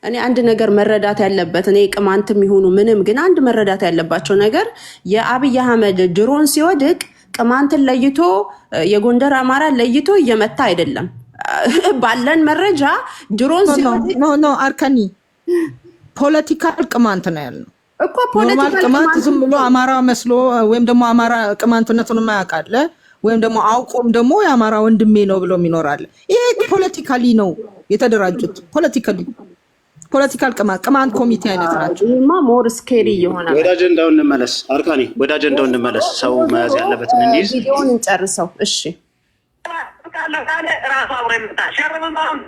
እኔ አንድ ነገር መረዳት ያለበት እኔ ቅማንትም ይሁኑ ምንም ግን አንድ መረዳት ያለባቸው ነገር የአብይ አህመድ ድሮን ሲወድቅ ቅማንትን ለይቶ የጎንደር አማራ ለይቶ እየመታ አይደለም። ባለን መረጃ ድሮን ሲወድቅ ኖ አርከኒ ፖለቲካል ቅማንት ነው ያለው እኮ ፖለቲካል ቅማንት ዝም ብሎ አማራ መስሎ ወይም ደግሞ አማራ ቅማንትነቱን ማያውቃለ ወይም ደግሞ አውቆም ደግሞ የአማራ ወንድሜ ነው ብሎ ይኖራል። ይሄ ፖለቲካሊ ነው የተደራጁት። ፖለቲካል ቅማንት ኮሚቴ አይነት ናቸው። ይሄማ ሞር ስኬሪ ይሆናል። ወደ አጀንዳው እንመለስ። አርካኒ ወደ አጀንዳው እንመለስ። ሰው መያዝ ያለበትን እንዲዝ ቪዲዮውን እንጨርሰው። እሺ ራሱ አብሮ ይመጣ ሸርብማሁን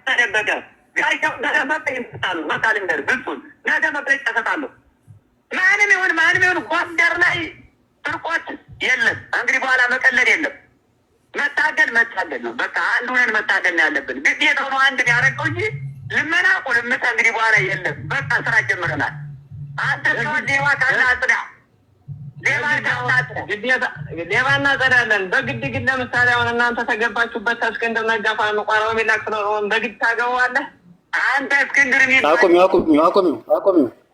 ተደበቀ ጋይቸው ተደበቀ ይመጣሉ መጣልንደር ብሱን ነገ መብረጭ ተሰጣለሁ ማንም ይሁን ጎንደር ላይ ጥርቆት የለም። እንግዲህ በኋላ መቀለድ የለም። መታገል ነው። በቃ አንድ ሆነን መታገል ነው ያለብን። ግዴታው ነው አንድ ያደረገው እንጂ ልመና ቁልምት እንግዲህ በኋላ የለም። በቃ ስራ ጀምረናል። አንተ ሲሆን ሌባ ካለ አጽዳ፣ ሌባ እናጸዳለን። በግድ ግን ለምሳሌ አሁን እናንተ ተገባችሁበት እስክንድር ነጋ ቋራው የሚላክ ስለሆነ በግድ ታገባዋለህ አንተ እስክንድር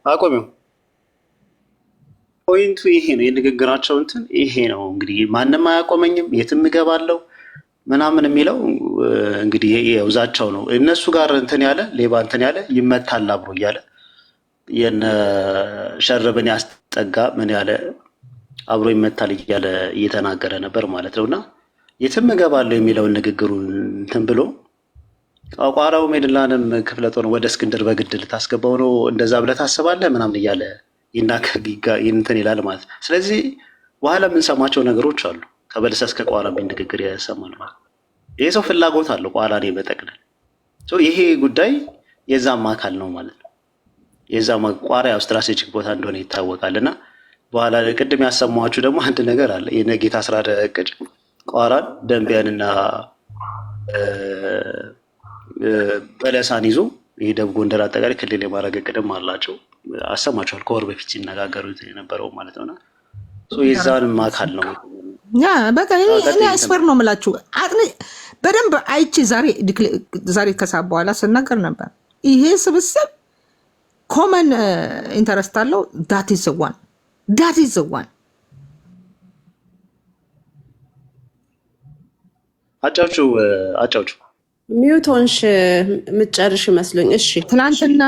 አቆሚው። ፖይንቱ ይሄ ነው። የንግግራቸው እንትን ይሄ ነው። እንግዲህ ማንም አያቆመኝም የትም እገባለሁ ምናምን የሚለው እንግዲህ የውዛቸው ነው። እነሱ ጋር እንትን ያለ ሌባ እንትን ያለ ይመታል አብሮ እያለ የነ ሸርብን ያስጠጋ ምን ያለ አብሮ ይመታል እያለ እየተናገረ ነበር ማለት ነው። እና የትም እገባለሁ የሚለውን ንግግሩን እንትን ብሎ ቋራው ሜድላንም ክፍለ ጦር ወደ እስክንድር በግድ ልታስገባው ነው እንደዛ ብለህ ታስባለህ ምናምን እያለ እንትን ይላል ማለት ነው። ስለዚህ በኋላ የምንሰማቸው ነገሮች አሉ። ከበለሳ እስከ ቋራ ንግግር ያሰማል ማለት ነው። ይሄ ሰው ፍላጎት አለው ቋራን የመጠቅለል ይሄ ጉዳይ የዛም አካል ነው ማለት ነው። የዛም ቋራ ያው ስትራቴጂክ ቦታ እንደሆነ ይታወቃል። እና በኋላ ቅድም ያሰማኋችሁ ደግሞ አንድ ነገር አለ። የነጌታ አስራደ እቅድ ቋራን ደንቢያንና በለሳን ይዞ ይሄ ደቡብ ጎንደር አጠቃላይ ክልል የማድረግ እቅድም አላቸው። አሰማቸዋል ከወር በፊት ሲነጋገሩ የነበረው ማለት ነውና የዛንም አካል ነው። በቃ እኔ አስፈር ነው የምላችሁ በደንብ አይቼ ዛሬ ከሰዓት በኋላ ስናገር ነበር። ይሄ ስብስብ ኮመን ኢንተረስት አለው። ዳት ኢዝ ዋን አጫውቹ ሚውቶንሽ ምጨርሽ መስሎኝ። እሺ ትናንትና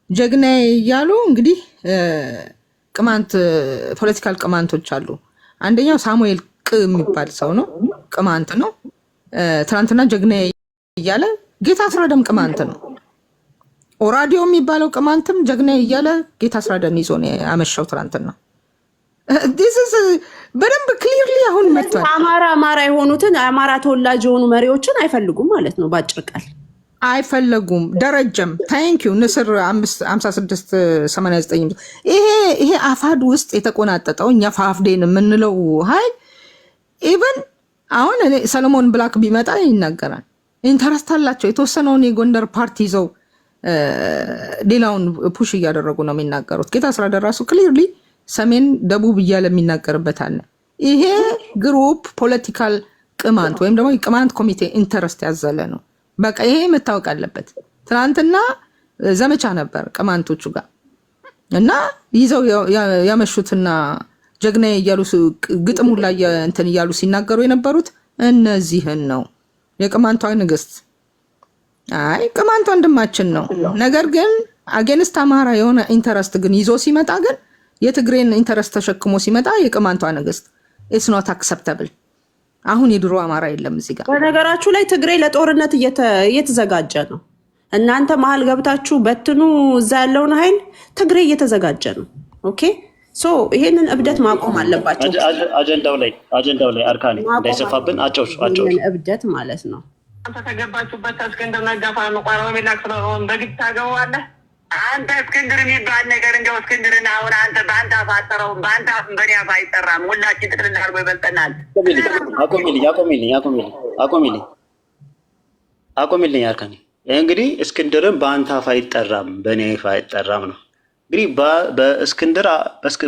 ጀግና እያሉ እንግዲህ ቅማንት ፖለቲካል ቅማንቶች አሉ። አንደኛው ሳሙኤል የሚባል ሰው ነው፣ ቅማንት ነው። ትናንትና ጀግና እያለ ጌታ አስራደም ቅማንት ነው። ኦራዲዮ የሚባለው ቅማንትም ጀግና እያለ ጌታ አስራደም ይዞ ነው ያመሻው ትናንትና። በደንብ ክሊርሊ አሁን መጥቷል። አማራ የሆኑትን አማራ ተወላጅ የሆኑ መሪዎችን አይፈልጉም ማለት ነው ባጭር ቃል አይፈለጉም። ደረጀም ታንኪዩ ንስር 5689 ይሄ አፋድ ውስጥ የተቆናጠጠው እኛ ፋፍዴን የምንለው ሀይል ኢቨን አሁን ሰለሞን ብላክ ቢመጣ ይናገራል። ኢንተረስት አላቸው። የተወሰነውን የጎንደር ፓርቲ ይዘው ሌላውን ፑሽ እያደረጉ ነው የሚናገሩት። ጌታ አስራደ ራሱ ክሊርሊ ሰሜን ደቡብ እያለ የሚናገርበት አለ። ይሄ ግሩፕ ፖለቲካል ቅማንት ወይም ደግሞ ቅማንት ኮሚቴ ኢንተረስት ያዘለ ነው። በቃ ይሄ መታወቅ አለበት። ትናንትና ዘመቻ ነበር ቅማንቶቹ ጋር እና ይዘው ያመሹትና ጀግና እያሉ ግጥሙ ላይ እንትን እያሉ ሲናገሩ የነበሩት እነዚህን ነው። የቅማንቷ ንግስት ቅማንቷ ወንድማችን ነው። ነገር ግን አጌንስት አማራ የሆነ ኢንተረስት ግን ይዞ ሲመጣ ግን የትግሬን ኢንተረስት ተሸክሞ ሲመጣ የቅማንቷ ንግስት ኢትስ ኖት አክሰፕተብል። አሁን የድሮ አማራ የለም እዚህ ጋር። በነገራችሁ ላይ ትግሬ ለጦርነት እየተዘጋጀ ነው። እናንተ መሀል ገብታችሁ በትኑ እዛ ያለውን ኃይል ትግሬ እየተዘጋጀ ነው። ኦኬ ሶ ይሄንን እብደት ማቆም አለባቸው። አጀንዳው ላይ አርካኒ እንዳይሰፋብን አጫውቹ እብደት ማለት ነው። አንተ ተገባችሁበት እስክንድር ነጋ ቋራው የሚላክ ስለሆነ በግድ ታገባዋለህ አንተ እስክንድር የሚባል ነገር እንደው እስክንድርን አሁን አንተ በአንተ አፋጠረው በአንተ በኔ አፍ አይጠራም። ሁላችን ጥቅልል አድርጎ ይበልጠናል። አቆሚልኝ አርካኒ። እንግዲህ እስክንድርን በአንተ አፍ አይጠራም በኔ አፍ አይጠራም ነው። እንግዲህ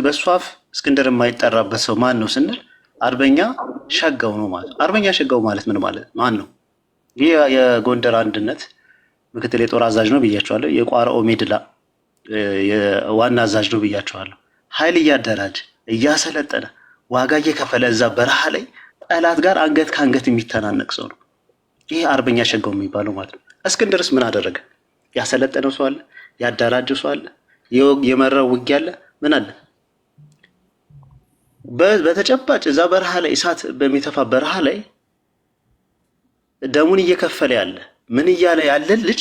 በእሱ አፍ እስክንድር የማይጠራበት ሰው ማን ነው ስንል አርበኛ ሸጋው ነው ማለት። አርበኛ ሸጋው ማለት ምን ማለት ማን ነው? ይህ የጎንደር አንድነት ምክትል የጦር አዛዥ ነው ብያቸዋለሁ። የቋራ ኦሜድላ የዋና አዛዥ ነው ብያቸዋለሁ። ኃይል እያደራጀ እያሰለጠነ ዋጋ እየከፈለ እዛ በረሃ ላይ ጠላት ጋር አንገት ከአንገት የሚተናነቅ ሰው ነው። ይሄ አርበኛ ሸጋው የሚባለው ማለት ነው። እስክንድርስ ምን አደረገ? ያሰለጠነው ሰው አለ? ያደራጀው ሰው አለ? የመራው ውጊያ አለ? ምን አለ? በተጨባጭ እዛ በረሃ ላይ እሳት በሚተፋ በረሃ ላይ ደሙን እየከፈለ ያለ ምን እያለ ያለ ልጅ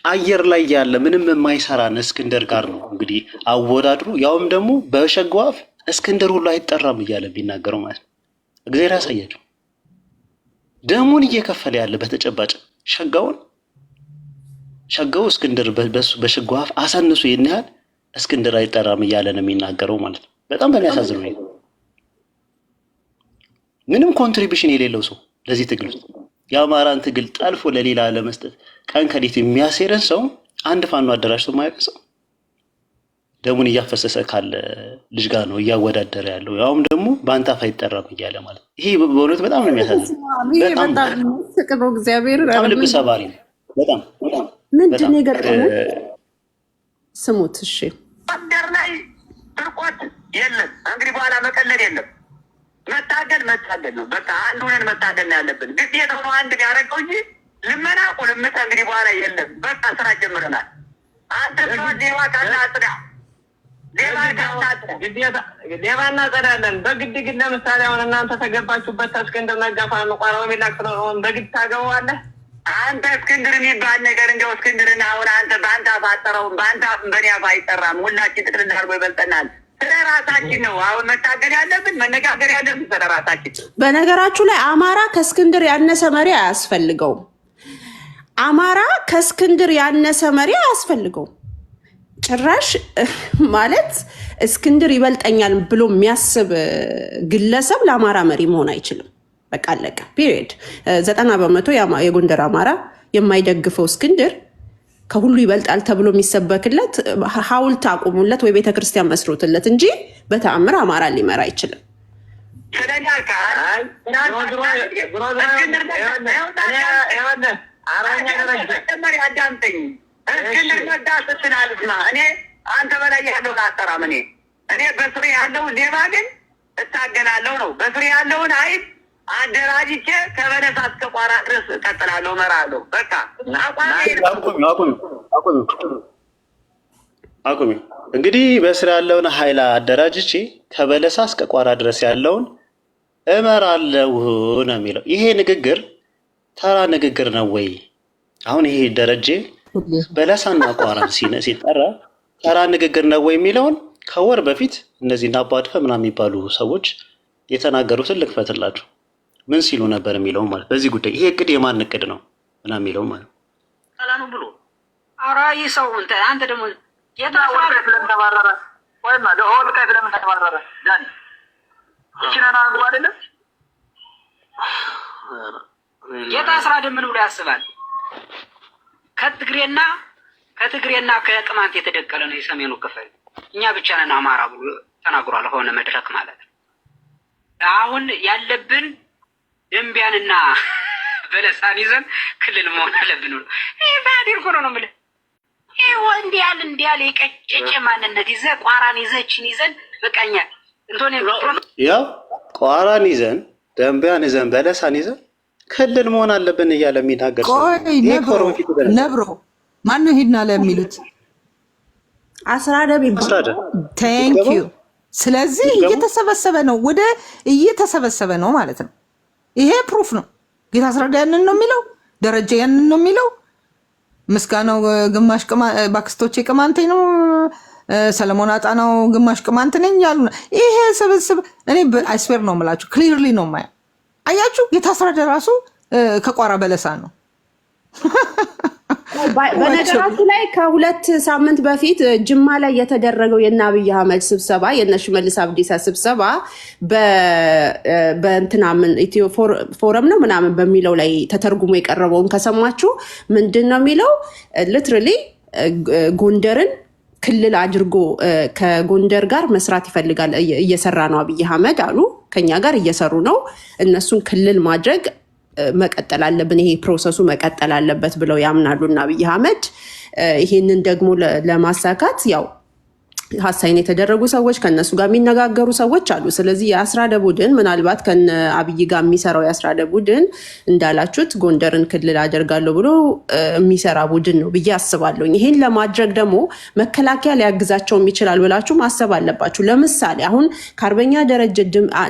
አየር ላይ ያለ ምንም የማይሰራን እስክንድር ጋር ነው እንግዲህ አወዳድሩ። ያውም ደግሞ በሸጋው አፍ እስክንድር ሁሉ አይጠራም እያለ ቢናገረው ማለት ነው። እግዚአብሔር ያሳያቸው። ደሙን እየከፈለ ያለ በተጨባጭ ሸጋው እስክንድር በሸጋው አፍ አሳንሱ ይናል እስክንድር አይጠራም እያለ ነው የሚናገረው ማለት ነው። በጣም በሚያሳዝን ሁኔታ ምንም ኮንትሪቢሽን የሌለው ሰው ለዚህ ትግል ውስጥ የአማራን ትግል ጠልፎ ለሌላ ለመስጠት ቀን ከሌት የሚያሴረን ሰው አንድ ፋኖ አደራጅቶ የማያውቅ ሰው ደሙን እያፈሰሰ ካለ ልጅ ጋር ነው እያወዳደረ ያለው። ያውም ደግሞ በአንተ አፍ አይጠራም እያለ ማለት ይሄ በእውነት በጣም ነው የሚያሳዝን። በጣም ልብ ሰባሪ ነው። በጣም ምንድን ነው የገጠመው? ስሙት እሺ። ጎንደር ላይ ስርቆት የለም። እንግዲህ በኋላ መቀለድ የለም። መታገል ነው። በቃ አንድ ሆነን መታገል ነው ያለብን። ግዴታ ነው አንድ ያደረገው እንጂ ልመና ቁልምት እንግዲህ በኋላ የለም። በቃ ስራ ጀምረናል። አንተ ሰው ሌባ ካለ አጽዳ፣ ሌባ እናጸዳለን። በግድ ግን ለምሳሌ አሁን እናንተ ተገባችሁበት እስክንድር ነጋ ፋኖ ቋራው የሚላክ ስለሆነ በግድ ታገባዋለህ። አንተ እስክንድር የሚባል ነገር እንደው እስክንድርና አሁን አንተ በአንተ አፋጠረውን በአንተ በእኔ አፍ አይጠራም። ሁላችን ጥቅል አድርጎ ይበልጠናል። ስለ ራሳችን ነው አሁን መታገል ያለብን፣ መነጋገር ያለብን ስለ ራሳችን። በነገራችሁ ላይ አማራ ከእስክንድር ያነሰ መሪ አያስፈልገውም። አማራ ከእስክንድር ያነሰ መሪ አያስፈልገውም። ጭራሽ ማለት እስክንድር ይበልጠኛል ብሎ የሚያስብ ግለሰብ ለአማራ መሪ መሆን አይችልም። በቃ አለቀ። ፒሪየድ። 90% የጎንደር አማራ የማይደግፈው እስክንድር ከሁሉ ይበልጣል ተብሎ የሚሰበክለት ሐውልት አቁሙለት ወይ ቤተክርስቲያን መስሩትለት እንጂ በተአምር አማራ ሊመራ አይችልም። እስክንድር ነጋ ስትናልስማ እኔ አንተ በላይ ያለው አሰራም እኔ በስሬ ያለው ሌባ ግን እታገላለሁ ነው። በስሬ ያለውን ኃይል አደራጅቼ ከበለሳ እስከ ቋራ ድረስ እቀጥላለሁ፣ እመራለሁ። በቃ አቁሚ። እንግዲህ በስራ ያለውን ኃይል አደራጅቼ ከበለሳ እስከ ቋራ ድረስ ያለውን እመራለሁ ነው የሚለው። ይሄ ንግግር ተራ ንግግር ነው ወይ? አሁን ይሄ ደረጀ በለሳና ቋራ ሲጠራ ተራ ንግግር ነው ወይ የሚለውን ከወር በፊት እነዚህ አባድፈ ምናምን የሚባሉ ሰዎች የተናገሩትን ልክፈትላችሁ። ምን ሲሉ ነበር የሚለው ማለት በዚህ ጉዳይ ይሄ እቅድ የማን እቅድ ነው ምናምን የሚለው ማለት ሰላኑ ብሎ አራይ ሰው አንተ ደግሞ የታወቀ ለምተባረረ ወይማ ለሆል ከፍ ለምተባረረ ዳኒ እቺናና አንዱ አይደለም የታስራ ደምን ብሎ ያስባል። ከትግሬና ከቅማንት የተደቀለ ነው የሰሜኑ ክፍል። እኛ ብቻ ነን አማራ ብሎ ተናግሯል። ሆነ መድረክ ማለት ነው። አሁን ያለብን ደምቢያንና በለሳን ይዘን ክልል መሆን አለብን ብሎ ይሄ ባዲር ሆኖ ነው የምልህ። ይሄ እንዲያል የቀጨጨ ማንነት ይዘህ ቋራን ይዘችን ይዘን በቃኛ እንቶኔ ያው ቋራን ይዘን ደምቢያን ይዘን በለሳን ይዘን ክልል መሆን አለብን እያለ የሚናገር ነብሮ ማነው ሄድና ለሚሉት አስራደ ቴንክ ዩ። ስለዚህ እየተሰበሰበ ነው ማለት ነው። ይሄ ፕሩፍ ነው። ጌታ አስራዳ ያንን ነው የሚለው፣ ደረጃ ያንን ነው የሚለው። ምስጋናው ግማሽ ባክስቶቼ ቅማንቴ ነው፣ ሰለሞን አጣናው ግማሽ ቅማንት ነኝ ያሉ ነው። ይሄ ስብስብ እኔ አይስዌር ነው የምላችሁ፣ ክሊርሊ ነው ማያ። አያችሁ ጌታ አስራዳ ራሱ ከቋራ በለሳ ነው። በነገራችሁ ላይ ከ2 ሳምንት በፊት ጅማ ላይ የተደረገው የእነ አብይ አህመድ ስብሰባ የእነ ሽመልስ አብዲሳ ስብሰባ በእንትናምን ኢትዮ ፎረም ነው ምናምን በሚለው ላይ ተተርጉሞ የቀረበውን ከሰማችሁ ምንድን ነው የሚለው? ሊትራሊ ጎንደርን ክልል አድርጎ ከጎንደር ጋር መስራት ይፈልጋል። እየሰራ ነው አብይ አህመድ አሉ። ከኛ ጋር እየሰሩ ነው። እነሱን ክልል ማድረግ መቀጠል አለብን፣ ይሄ ፕሮሰሱ መቀጠል አለበት ብለው ያምናሉና አብይ አህመድ ይሄንን ደግሞ ለማሳካት ያው ሀሳይን የተደረጉ ሰዎች ከነሱ ጋር የሚነጋገሩ ሰዎች አሉ። ስለዚህ የአስራደ ቡድን ምናልባት ከነ አብይ ጋር የሚሰራው የአስራደ ቡድን እንዳላችሁት ጎንደርን ክልል አደርጋለሁ ብሎ የሚሰራ ቡድን ነው ብዬ አስባለሁ። ይሄን ለማድረግ ደግሞ መከላከያ ሊያግዛቸውም ይችላል ብላችሁ ማሰብ አለባችሁ። ለምሳሌ አሁን ከአርበኛ ደረጀ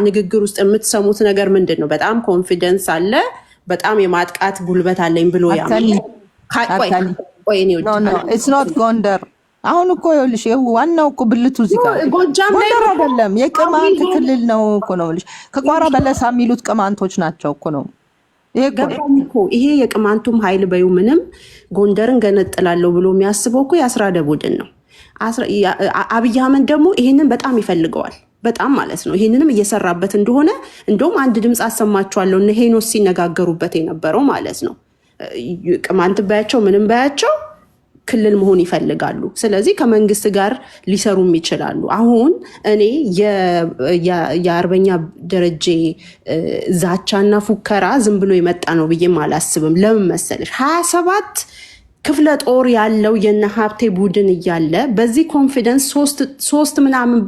ንግግር ውስጥ የምትሰሙት ነገር ምንድን ነው? በጣም ኮንፊደንስ አለ፣ በጣም የማጥቃት ጉልበት አለኝ ብሎ ጎንደር አሁን እኮ ይኸውልሽ ዋናው እኮ ብልቱ እዚህ ጋር ጎንደር አይደለም፣ የቅማንት ክልል ነው እኮ ነው ልሽ ከቋራ በለሳ የሚሉት ቅማንቶች ናቸው እኮ ነው። ይሄ የቅማንቱም ኃይል በዩ ምንም ጎንደርን ገነጥላለሁ ብሎ የሚያስበው እኮ የአስራደ ቡድን ነው። አብይ አህመድ ደግሞ ይሄንን በጣም ይፈልገዋል፣ በጣም ማለት ነው። ይሄንንም እየሰራበት እንደሆነ እንደውም አንድ ድምፅ አሰማችኋለሁ፣ እነ ሄኖስ ሲነጋገሩበት የነበረው ማለት ነው። ቅማንት ባያቸው ምንም ባያቸው ክልል መሆን ይፈልጋሉ። ስለዚህ ከመንግስት ጋር ሊሰሩም ይችላሉ። አሁን እኔ የአርበኛ ደረጀ ዛቻና ፉከራ ዝም ብሎ የመጣ ነው ብዬም አላስብም። ለምን መሰለሽ 27 ክፍለ ጦር ያለው የነ ሀብቴ ቡድን እያለ በዚህ ኮንፊደንስ ሶስት ምናምን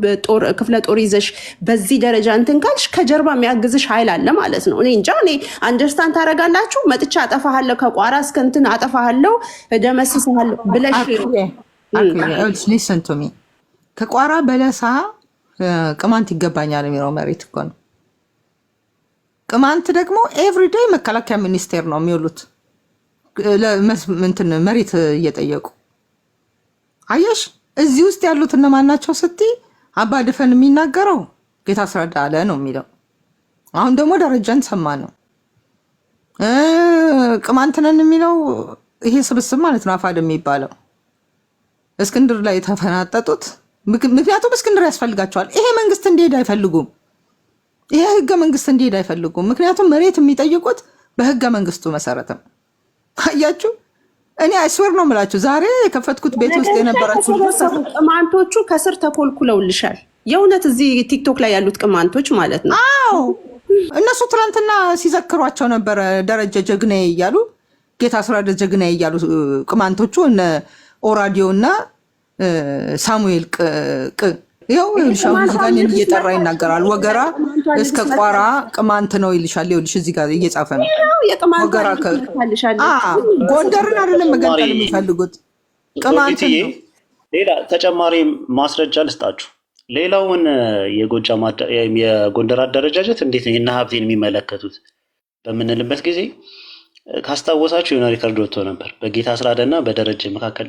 ክፍለ ጦር ይዘሽ በዚህ ደረጃ እንትን ካልሽ ከጀርባ የሚያግዝሽ ኃይል አለ ማለት ነው። እኔ እንጃ። እኔ አንደርስታንድ ታደርጋላችሁ። መጥቻ አጠፋሃለሁ፣ ከቋራ እስከ እንትን አጠፋሃለሁ፣ እደመስስሃለሁ ብለሽ ሊስን ቱ ሚ ከቋራ በለሳ ቅማንት ይገባኛል የሚለው መሬት እኮ ነው። ቅማንት ደግሞ ኤቭሪዴይ መከላከያ ሚኒስቴር ነው የሚውሉት መሬት እየጠየቁ አየሽ። እዚህ ውስጥ ያሉት እነማን ናቸው ስትይ አባ ድፈን የሚናገረው ጌታ አስራዳ አለ ነው የሚለው። አሁን ደግሞ ደረጃን ሰማ ነው ቅማንትነን የሚለው ይሄ ስብስብ ማለት ነው አፋድ የሚባለው እስክንድር ላይ የተፈናጠጡት። ምክንያቱም እስክንድር ያስፈልጋቸዋል። ይሄ መንግስት እንዲሄድ አይፈልጉም። ይሄ ህገ መንግስት እንዲሄድ አይፈልጉም። ምክንያቱም መሬት የሚጠይቁት በህገ መንግስቱ መሰረትም አያችሁ። እኔ አይስወር ነው የምላችሁ ዛሬ የከፈትኩት ቤት ውስጥ የነበራችሁ ቅማንቶቹ ከስር ተኮልኩለውልሻል። የእውነት እዚህ ቲክቶክ ላይ ያሉት ቅማንቶች ማለት ነው። አዎ እነሱ ትናንትና ሲዘክሯቸው ነበረ ደረጀ ጀግኔ እያሉ ጌታ አስራደ ጀግኔ እያሉ ቅማንቶቹ እነ ኦራዲዮ እና ሳሙኤል ይኸው ሻሙል ጋር እየጠራ ይናገራል። ወገራ እስከ ቋራ ቅማንት ነው ይልሻል። ይኸውልሽ እዚህ ጋር እየጻፈ ነው። ወገራ ጎንደርን አይደለም መገንጠል የሚፈልጉት ቅማንት ነው። ሌላ ተጨማሪ ማስረጃ ልስጣችሁ። ሌላውን የጎንደር አደረጃጀት እንዴት ነው የእነ ሀብቴን የሚመለከቱት በምንልበት ጊዜ ካስታወሳችሁ የሆነ ሪከርድ ወጥቶ ነበር በጌታ አስራደና በደረጀ መካከል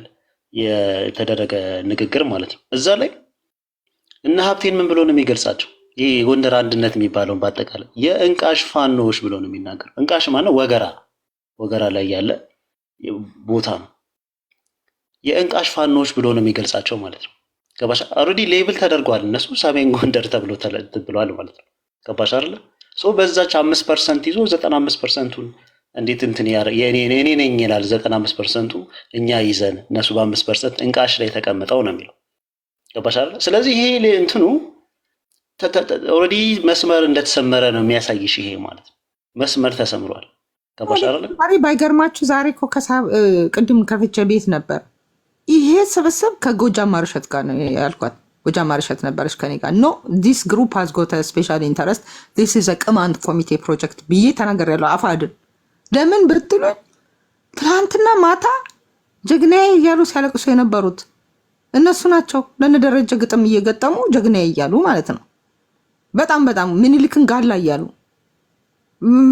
የተደረገ ንግግር ማለት ነው። እዛ ላይ እነ ሀብቴን ምን ብሎ ነው የሚገልጻቸው? ይህ የጎንደር አንድነት የሚባለውን በአጠቃላይ የእንቃሽ ፋኖዎች ብሎ ነው የሚናገር። እንቃሽ ማለት ወገራ ላይ ያለ ቦታ ነው። የእንቃሽ ፋኖዎች ብሎ ነው የሚገልጻቸው ማለት ነው። ገባሽ? ኦልሬዲ ሌብል ተደርጓል። እነሱ ሰሜን ጎንደር ተብሎ ብለዋል ማለት ነው። ገባሽ አይደለ? በዛች 5% ይዞ 95%ቱን እንዴት እንትን የኔ ነኝ ይላል። 95%ቱ እኛ ይዘን እነሱ በ5% እንቃሽ ላይ ተቀምጠው ነው የሚለው። ገባሽ አይደለ? ስለዚህ ይሄ እንትኑ ኦልሬዲ መስመር እንደተሰመረ ነው የሚያሳይሽ። ይሄ ማለት መስመር ተሰምሯል። ገባሽ አይደለ? ባይገርማችሁ ዛሬ እኮ ቅድም ከፍቼ ቤት ነበር። ይሄ ስብስብ ከጎጃም ማርሸት ጋር ነው ያልኳት። ጎጃም ማርሸት ነበረች ከኔ ጋር። ኖ ዲስ ግሩፕ ሃዝ ጎት ስፔሻል ኢንተረስት ዲስ ኢዝ አ ቅማንት ኮሚቴ ፕሮጀክት ብዬ ተናግሬያለሁ። አፋድን ለምን ብትሉኝ ትናንትና ማታ ጀግናዬ እያሉ ሲያለቅሱ የነበሩት እነሱ ናቸው። ለነደረጀ ግጥም እየገጠሙ ጀግናዬ እያሉ ማለት ነው። በጣም ምኒልክን ጋላ እያሉ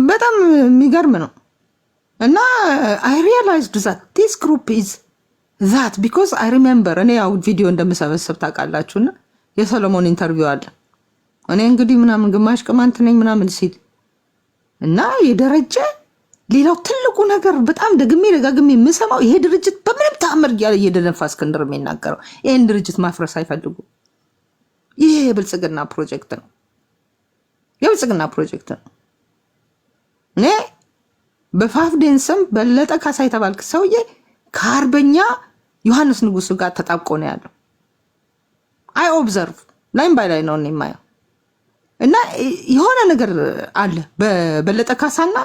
በጣም የሚገርም ነው። እና አይ ሪያላይዝድ ዛት ዲስ ግሩፕ ኢዝ ዛት ቢኮዝ አይ ሪሜምበር እኔ ያው ቪዲዮ እንደምሰበስብ ታውቃላችሁና የሰሎሞን ኢንተርቪው አለ። እኔ እንግዲህ ምናምን ግማሽ ቅማንት ነኝ ምናምን ሲል እና የደረጀ ሌላው ትልቁ ነገር በጣም ደጋግሜ የምሰማው ይሄ ድርጅት በምንም ተአምር እያለ እየደነፋ እስክንድር የሚናገረው ይሄን ድርጅት ማፍረስ አይፈልጉም። ይሄ የብልጽግና ፕሮጀክት ነው። እኔ በፋፍዴን ስም በለጠ ካሳ የተባልክ ሰውዬ ከአርበኛ ዮሐንስ ንጉሱ ጋር ተጣብቆ ነው ያለው። አይ ኦብዘርቭ ላይም ባይ ላይ ነው የማየው። እና የሆነ ነገር አለ በበለጠ ካሳና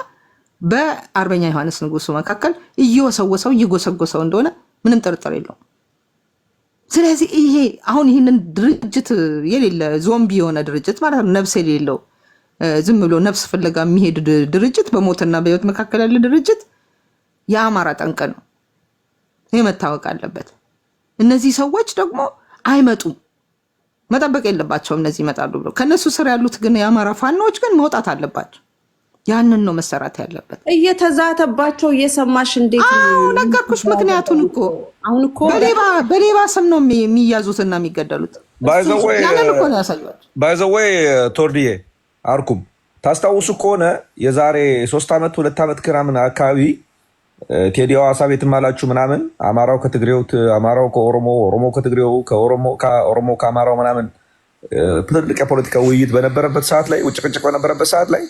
በአርበኛ ዮሐንስ ንጉሱ መካከል እየወሰወሰው እየጎሰጎሰው እንደሆነ ምንም ጥርጥር የለውም። ስለዚህ ይሄ አሁን ይህንን ድርጅት የሌለ ዞምቢ የሆነ ድርጅት ማለት ነው፣ ነፍስ የሌለው ዝም ብሎ ነፍስ ፍለጋ የሚሄድ ድርጅት፣ በሞትና በህይወት መካከል ያለ ድርጅት የአማራ ጠንቅ ነው። ይህ መታወቅ አለበት። እነዚህ ሰዎች ደግሞ አይመጡም፣ መጠበቅ የለባቸውም። እነዚህ ይመጣሉ ብሎ ከነሱ ስር ያሉት ግን የአማራ ፋኖዎች ግን መውጣት አለባቸው። ያንን ነው መሰራት ያለበት። እየተዛተባቸው እየሰማሽ እንዴት ነገርኩሽ። ምክንያቱን እኮ አሁን እኮ በሌባ ስም ነው የሚያዙትና የሚገደሉት። ያንን እኮ ነው ያሳያቸው። ባይዘወይ ቶርዲዬ አርኩም ታስታውሱ ከሆነ የዛሬ 3 ዓመት 2 ዓመት ምናምን አካባቢ ቴዲ ሐዋሳ ቤትም አላችሁ ምናምን አማራው ከትግሬው፣ አማራው ከኦሮሞ፣ ኦሮሞ ከትግሬው፣ ከኦሮሞ ከአማራው ምናምን ትልቅ የፖለቲካ ውይይት በነበረበት ሰዓት ላይ ጭቅጭቅ በነበረበት ሰዓት ላይ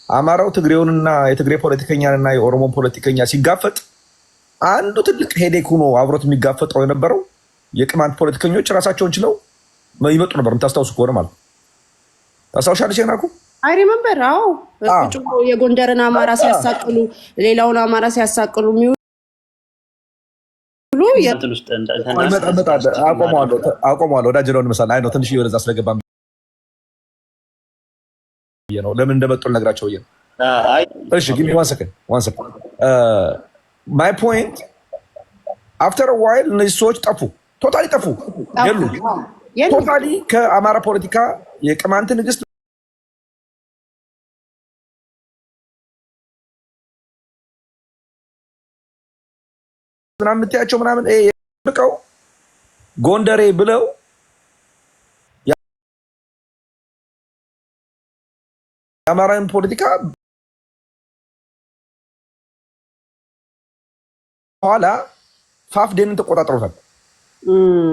አማራው ትግሬውንና የትግሬ ፖለቲከኛንና የኦሮሞ ፖለቲከኛ ሲጋፈጥ አንዱ ትልቅ ሄዴክ ሆኖ አብሮት የሚጋፈጠው የነበረው የቅማንት ፖለቲከኞች ራሳቸውን ችለው ይመጡ ነበር። የምታስታውሱ ከሆነ ማለት ታስታውሻለሽ? ናኩ አይ ሪመምበር። አዎ የጎንደርን አማራ ሲያሳቅሉ፣ ሌላውን አማራ ሲያሳቅሉ የሚውሉ አቆመዋለሁ። ወዳጅ ነው መሰለኝ። አይ ነው ትንሽ ወደዛ ስለገባ ነው። ለምን እንደመጡ ልነግራቸው ብዬ ነው። እሺ ጊቭ ሚ 1 ሰከንድ። ማይ ፖይንት አፍተር አ ዋይል እነዚህ ሰዎች ጠፉ፣ ቶታሊ ጠፉ፣ የሉ ቶታሊ ከአማራ ፖለቲካ የቅማንት ንግስት ምናምን የምትያቸው ምናምን ብቀው ጎንደሬ ብለው የአማራን ፖለቲካ በኋላ ፋፍዴንን ተቆጣጥረውታል።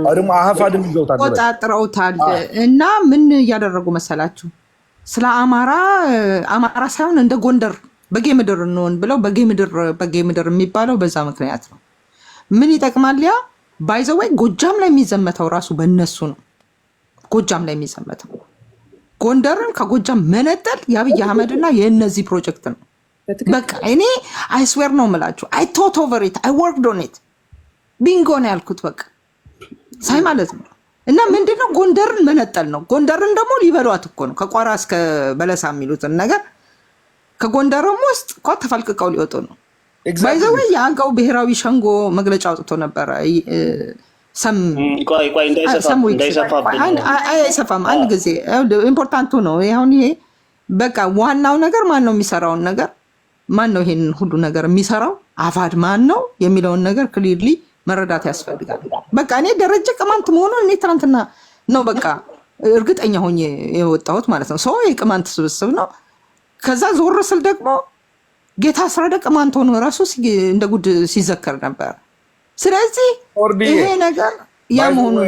ደግሞ አህፋድን ይዘውታል፣ ተቆጣጥረውታል። እና ምን እያደረጉ መሰላችሁ? ስለ አማራ ሳይሆን እንደ ጎንደር በጌ ምድር እንሆን ብለው በጌ ምድር የሚባለው በዛ ምክንያት ነው። ምን ይጠቅማል? ያ ባይዘወይ ጎጃም ላይ የሚዘመተው ራሱ በእነሱ ነው። ጎጃም ላይ የሚዘመተው ጎንደርን ከጎጃም መነጠል የአብይ አህመድ እና የእነዚህ ፕሮጀክት ነው። በቃ እኔ አይስዌር ነው የምላችሁ። አይ ቶት ኦቨር ኢት አይ ወርክድ ኦን ኢት ቢንጎ ነው ያልኩት። በቃ ሳይ ማለት ነው። እና ምንድነው ጎንደርን መነጠል ነው። ጎንደርን ደግሞ ሊበሏት እኮ ነው። ከቋራ እስከ በለሳ የሚሉትን ነገር ከጎንደርም ውስጥ እኮ ተፈልቅቀው ሊወጡ ነው። ባይዘወይ የአገው ብሔራዊ ሸንጎ መግለጫ አውጥቶ ነበረ። አይሰፋም። አንድ ጊዜ ኢምፖርታንቱ ነው አሁን ይሄ በቃ ዋናው ነገር ማን ነው የሚሰራውን ነገር ማን ነው ይሄን ሁሉ ነገር የሚሰራው አፋድ ማን ነው የሚለውን ነገር ክሊርሊ መረዳት ያስፈልጋል። በቃ እኔ ደረጀ ቅማንት መሆኑን እኔ ትናንትና ነው በቃ እርግጠኛ ሆኜ የወጣሁት ማለት ነው። ሰው የቅማንት ስብስብ ነው። ከዛ ዞር ስል ደግሞ ጌታ አስራደ ቅማንት ሆኖ ራሱ እንደ ጉድ ሲዘከር ነበር። ስለዚህ ይሄ ነገር ያ መሆኑን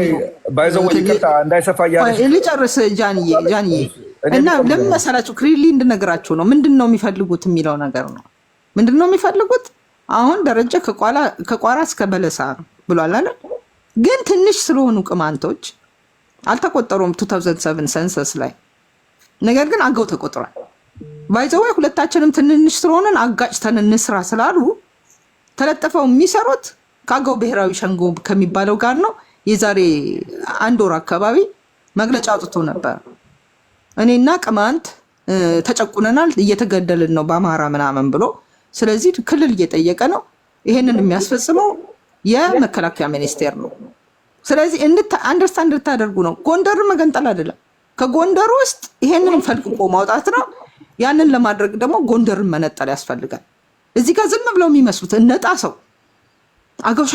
ልጨርስ ጃንዬ እና ለምን መሰላችሁ ክሊርሊ እንድነግራችሁ ነው። ምንድን ነው የሚፈልጉት የሚለው ነገር ነው። ምንድን ነው የሚፈልጉት? አሁን ደረጀ ከቋራ እስከ በለሳ ብሏል አይደል? ግን ትንሽ ስለሆኑ ቅማንቶች አልተቆጠሩም 2007 ሰንሰስ ላይ። ነገር ግን አገው ተቆጥሯል። ባይዘወይ ሁለታችንም ትንንሽ ስለሆነን አጋጭተን እንስራ ስላሉ ተለጥፈው የሚሰሩት ከአገው ብሔራዊ ሸንጎ ከሚባለው ጋር ነው። የዛሬ 1 ወር አካባቢ መግለጫ አውጥቶ ነበር። እኔና ቅማንት ተጨቁነናል፣ እየተገደልን ነው በአማራ ምናምን ብሎ። ስለዚህ ክልል እየጠየቀ ነው። ይሄንን የሚያስፈጽመው የመከላከያ ሚኒስቴር ነው። ስለዚህ አንደርስታንድ እንድታደርጉ ነው። ጎንደርን መገንጠል አይደለም፣ ከጎንደር ውስጥ ይሄንን ፈልቅቆ ማውጣት ነው። ያንን ለማድረግ ደግሞ ጎንደርን መነጠል ያስፈልጋል። እዚህ ጋር ዝም ብለው የሚመስሉት እነጣ ሰው አገው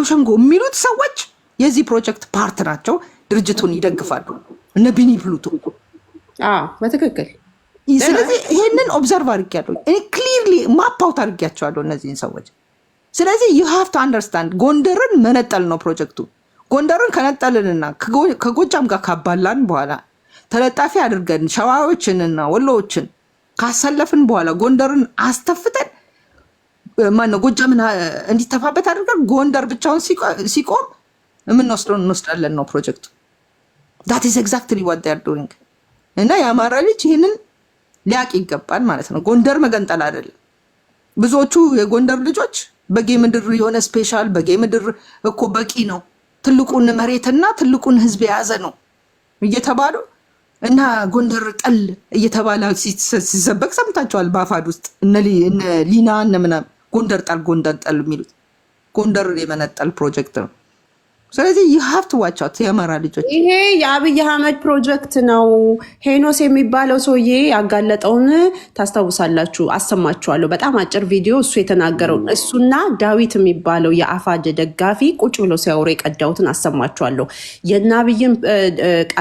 ሸንጎ የሚሉት ሰዎች የዚህ ፕሮጀክት ፓርት ናቸው። ድርጅቱን ይደግፋሉ። እነ ቢኒ ፕሉቶ በትክክል። ስለዚህ ይሄንን ኦብዘርቭ አድርጊያለሁ እኔ ክሊርሊ ማፕ አውት አድርጊያቸዋለሁ እነዚህን ሰዎች። ስለዚህ you have to understand ጎንደርን መነጠል ነው ፕሮጀክቱ። ጎንደርን ከነጠልንና ከጎጃም ጋር ካባላን በኋላ ተለጣፊ አድርገን ሸዋዎችንና ወሎዎችን ካሰለፍን በኋላ ጎንደርን አስተፍተን ማነው ጎጃምን እንዲተፋበት አድርገን ጎንደር ብቻውን ሲቆም የምንወስደውን እንወስዳለን ነው ፕሮጀክቱ። that is exactly what they are doing። እና የአማራ ልጅ ይህንን ሊያቅ ይገባል ማለት ነው። ጎንደር መገንጠል አይደለም። ብዙዎቹ የጎንደር ልጆች በጌ ምድር የሆነ ስፔሻል በጌ ምድር እኮ በቂ ነው ትልቁን መሬትና ትልቁን ህዝብ የያዘ ነው እየተባሉ እና ጎንደር ጠል እየተባለ ሲሰበክ ሰምታችኋል። በአፋድ ውስጥ እነ ሊና እነ ምናምን ጎንደር ጠል የሚሉት ጎንደር የመነጠል ፕሮጀክት ነው። ስለዚህ የሀብት ዋቻት የአማራ ልጆች ይሄ የአብይ አህመድ ፕሮጀክት ነው። ሄኖስ የሚባለው ሰውዬ ያጋለጠውን ታስታውሳላችሁ፣ አሰማችኋለሁ። በጣም አጭር ቪዲዮ እሱ የተናገረው እሱና ዳዊት የሚባለው የአፋድ ደጋፊ ቁጭ ብለው ሲያወሩ የቀዳሁትን አሰማችኋለሁ። የእነ አብይን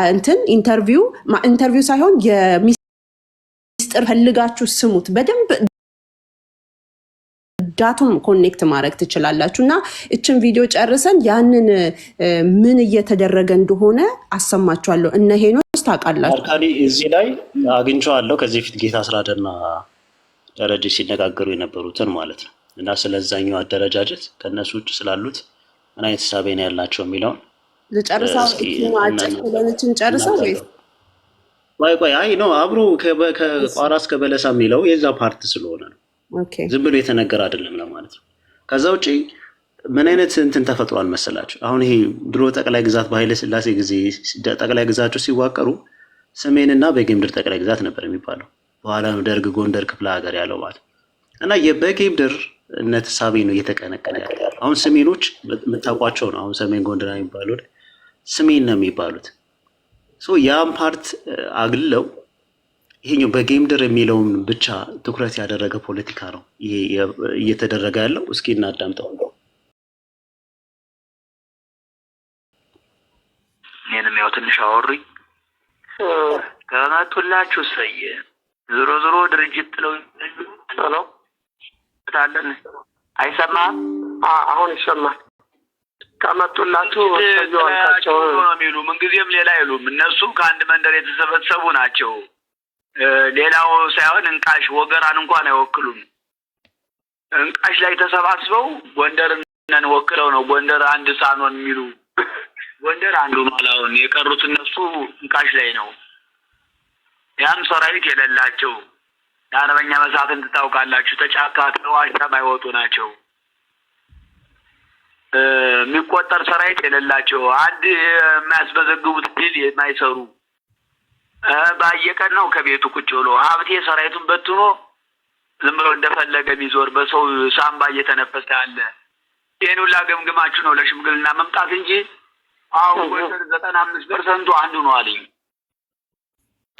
እንትን ኢንተርቪው ሳይሆን የሚስጥር ፈልጋችሁ ስሙት በደንብ ዳቱም ኮኔክት ማድረግ ትችላላችሁ። እና እችን ቪዲዮ ጨርሰን ያንን ምን እየተደረገ እንደሆነ አሰማችኋለሁ። እነ ሄኖስ ታውቃላችሁ። አርካዲ እዚህ ላይ አግኝቼዋለሁ። ከዚህ ፊት ጌታ አስራደና ደረጀ ሲነጋገሩ የነበሩትን ማለት ነው። እና ስለዛኛው አደረጃጀት ከነሱ ውጭ ስላሉት ምን አይነት ሳቤ ነው ያላቸው የሚለውን ልጨርሰው። አጭር ብለንችን ጨርሰው ቆይ አይ ነው አብሮ ከቋራ እስከ በለሳ የሚለው የዛ ፓርት ስለሆነ ነው። ዝም ብሎ የተነገረ አይደለም ለማለት ነው። ከዛ ውጪ ምን አይነት እንትን ተፈጥሯል መሰላችሁ? አሁን ይሄ ድሮ ጠቅላይ ግዛት በኃይለ ሥላሴ ጊዜ ጠቅላይ ግዛቸው ሲዋቀሩ ሰሜንና በጌምድር ጠቅላይ ግዛት ነበር የሚባለው። በኋላ ነው ደርግ ጎንደር ክፍለ ሀገር ያለው ማለት እና የበጌምድር እነት ሳቤ ነው እየተቀነቀነ ያለው። አሁን ሰሜኖች የምታውቋቸው ነው። አሁን ሰሜን ጎንደር የሚባሉ ሰሜን ነው የሚባሉት። ያን ፓርት አግልለው ይሄኛው በጌምድር የሚለውን ብቻ ትኩረት ያደረገ ፖለቲካ ነው እየተደረገ ያለው። እስኪ እናዳምጠው። እኔንም ያው ትንሽ አወሩኝ ከመጡላችሁ ሰየ ዞሮ ድርጅት ጥለው ታለን አይሰማም። አሁን ይሰማል። ከመጡላችሁ ሰየዋልካቸው ነው የሚሉ ምንጊዜም ሌላ አይሉም። እነሱ ከአንድ መንደር የተሰበሰቡ ናቸው። ሌላው ሳይሆን እንቃሽ ወገራን እንኳን አይወክሉም። እንቃሽ ላይ ተሰባስበው ጎንደርን ወክለው ነው ጎንደር አንድ ሳኖን የሚሉ ጎንደር አንዱ ማላውን የቀሩት እነሱ እንቃሽ ላይ ነው። ያም ሰራዊት የሌላቸው የአርበኛ መሳፍንት ታውቃላችሁ፣ ተጫካ ተዋሻ ማይወጡ ናቸው። የሚቆጠር ሰራዊት የሌላቸው አንድ የሚያስመዘግቡት ድል የማይሰሩ ባየቀን ነው ከቤቱ ቁጭ ብሎ ሀብቴ ሰራዊቱን በትኖ ዝም ብሎ እንደፈለገ የሚዞር በሰው ሳምባ እየተነፈሰ ያለ። ይህን ሁላ ገምግማችሁ ነው ለሽምግልና መምጣት እንጂ አሁን ወሰን 95% አንዱ ነው አለኝ።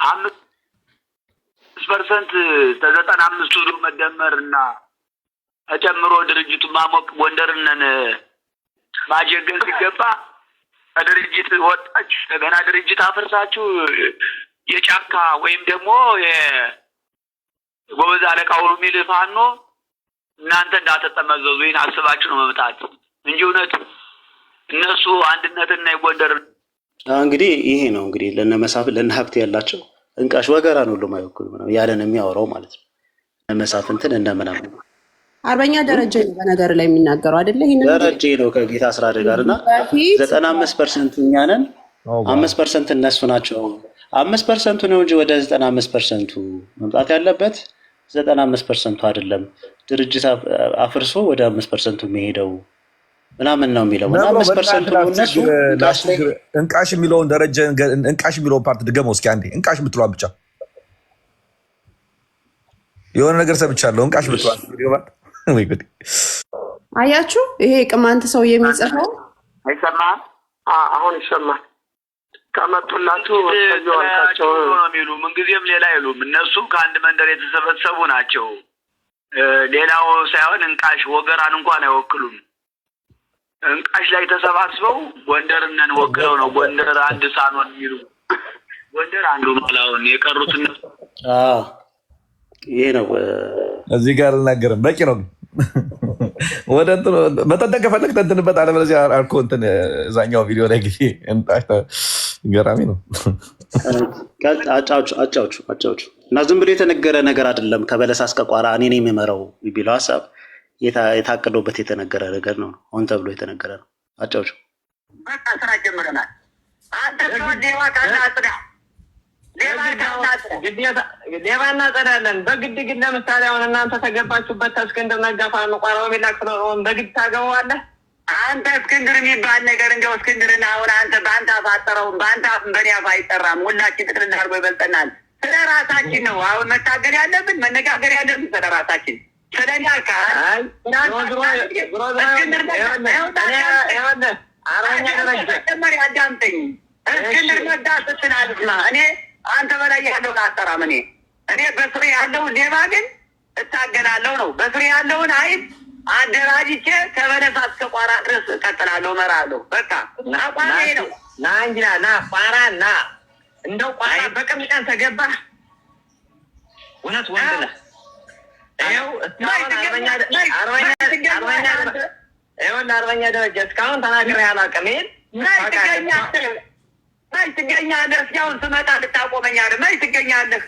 5% ከ95 ሁሉ መደመርና ተጨምሮ ድርጅቱ ማሞቅ ጎንደርነን ማጀገን ሲገባ ድርጅት ወጣች። ገና ድርጅት አፈርሳችሁ የጫካ ወይም ደግሞ የጎበዝ አለቃው የሚል ፋኖ እናንተ እንዳትጠመዘዙ ይህን አስባችሁ ነው መምጣት እንጂ እውነት እነሱ አንድነትና የጎንደር እንግዲህ ይሄ ነው እንግዲህ ለነመሳፍንት ለነሀብት ያላቸው እንቃሽ ወገራን ሁሉ ማይወክሉ ነው ያለን የሚያወራው ማለት ነው። ለመሳፍንትን እንደምናምን አርበኛ ደረጀ ነው በነገር ላይ የሚናገረው አይደለ? ይሄን ደረጀ ነው ከጌታ አስራደ ጋርና 95% እኛ ነን፣ 5% እነሱ ናቸው። 5% ነው እንጂ ወደ 95% መምጣት ያለበት 95% አይደለም። ድርጅት አፍርሶ ወደ 5% የሚሄደው ምናምን ነው የሚለው እና 5% ነው እነሱ እንቃሽ የሚለውን ደረጀ እንቃሽ የሚለውን ፓርት ድገመው እስኪ አንዴ። እንቃሽ የምትለዋን ብቻ የሆነ ነገር ሰምቻለሁ። እንቃሽ የምትለዋን ወይ ጉድ! አያችሁ፣ ይሄ ቅማንት ሰው የሚጽፈው አይሰማም። አሁን ይሰማል። ከመጡላችሁ ሰየዋልካቸው ነው የሚሉ ምንጊዜም ሌላ አይሉም። እነሱ ከአንድ መንደር የተሰበሰቡ ናቸው። ሌላው ሳይሆን እንቃሽ ወገራን እንኳን አይወክሉም። እንቃሽ ላይ ተሰባስበው ጎንደርነን ወክለው ነው ጎንደር አንድ ሳኖን የሚሉ ጎንደር አንዱ ማላውን የቀሩት እነሱ ይሄ ነው። እዚህ ጋር ልናገርም በቂ ነው። ወደ እንትን መጠንቀቅ ከፈለግ ተንትንበት፣ አለበለዚያ አልኮ እንትን እዛኛው ቪዲዮ ላይ ጊዜ ገራሚ ነው። አጫውቹ እና ዝም ብሎ የተነገረ ነገር አይደለም። ከበለሳ እስከ ቋራ እኔ ነኝ የምመራው የሚለው ሀሳብ የታቀዶበት የተነገረ ነገር ነው። ሆን ተብሎ የተነገረ ነው። አጫውቹ በቃ ስራ ጀምረናል። አንተ ዴዋ ቃና አጽዳ ሌባ እናጸዳለን በግድ ግን ለምሳሌ አሁን እናንተ ተገባችሁበት እስክንድር ነጋ ፋኖ ቋራው ሚላክ ስለሆነ በግድ ታገባዋለህ። አንተ እስክንድር የሚባል ነገር እንደው እስክንድርና አሁን አንተ በአንተ አፋጠረውም በአንተ በእኔ አፍ አይጠራም። ሁላችን ጥቅልል አድርጎ ይበልጠናል። ስለ ራሳችን ነው አሁን መታገል ያለብን መነጋገር ያለብን ስለ ራሳችን ስለኛ ካል መጀመሪያ አዳምጠኝ። እስክንድር ነጋ ስትናልስማ እኔ አንተ በላይ ያለው አጠራም እኔ በስሬ ያለውን ሌባ ግን እታገላለሁ ነው። በስሬ ያለውን ኃይል አደራጅቼ ከበለሳ እስከ ቋራ ድረስ እቀጥላለሁ፣ እመራለሁ። በቃ አቋሜ ነው። ና እንጂ ና ቋራ ና እንደው ቋራ በቅርብ ቀን ተገባህ እውነት ወንድ ነህ። ይኸው እስካሁን አርበኛ ደረጃ እስካሁን ተናግሬ አላውቅም። መች ትገኛለህ? እስካሁን ስመጣ ልታቆመኛለህ? መች ትገኛለህ?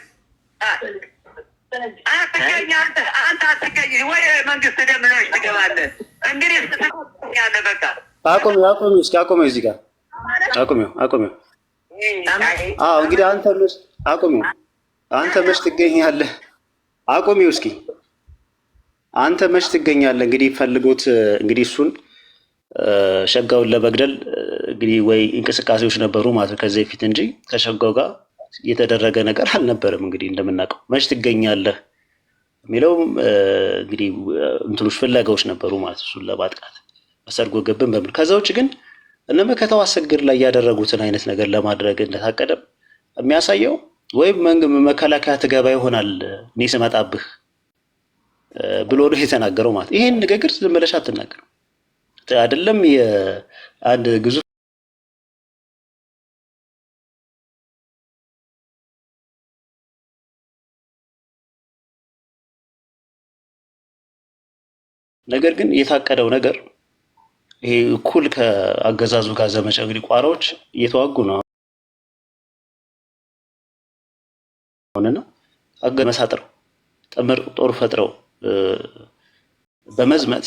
አትገኛለህ። አንተ አትገኝ ወይ መንግስት ደምነሽ ትገባለህ። እንግዲህ ስትገኛለህ በቃ አቁሚው፣ እስኪ አቁሚው፣ እዚህ ጋር አቁሚው። አዎ እንግዲህ አንተ መች ትገኛለህ? አቁሚው እስኪ አንተ መች ትገኛለህ? እንግዲህ ፈልጎት እንግዲህ እሱን ሸጋውን ለመግደል እንግዲህ ወይ እንቅስቃሴዎች ነበሩ ማለት ከዚህ በፊት እንጂ ከሸጋው ጋር የተደረገ ነገር አልነበረም። እንግዲህ እንደምናውቀው መች ትገኛለህ የሚለውም እንግዲህ እንትኖች ፍለጋዎች ነበሩ ማለት እሱን ለማጥቃት በሰርጎ ገብን በምን ከዛ ውጭ ግን እነ መከታው አሰግድ ላይ ያደረጉትን አይነት ነገር ለማድረግ እንደታቀደም የሚያሳየው ወይም መከላከያ ትገባ ይሆናል እኔ ስመጣብህ ብሎ ነው የተናገረው ማለት። ይሄን ንግግር ዝም ብለሽ አትናገረው አይደለም። የአንድ ግዙፍ ነገር ግን የታቀደው ነገር ይሄ እኩል ከአገዛዙ ጋር ዘመቻ እንግዲህ ቋራዎች እየተዋጉ ነው ሆነና መሳጥረው ጥምር ጦር ፈጥረው በመዝመት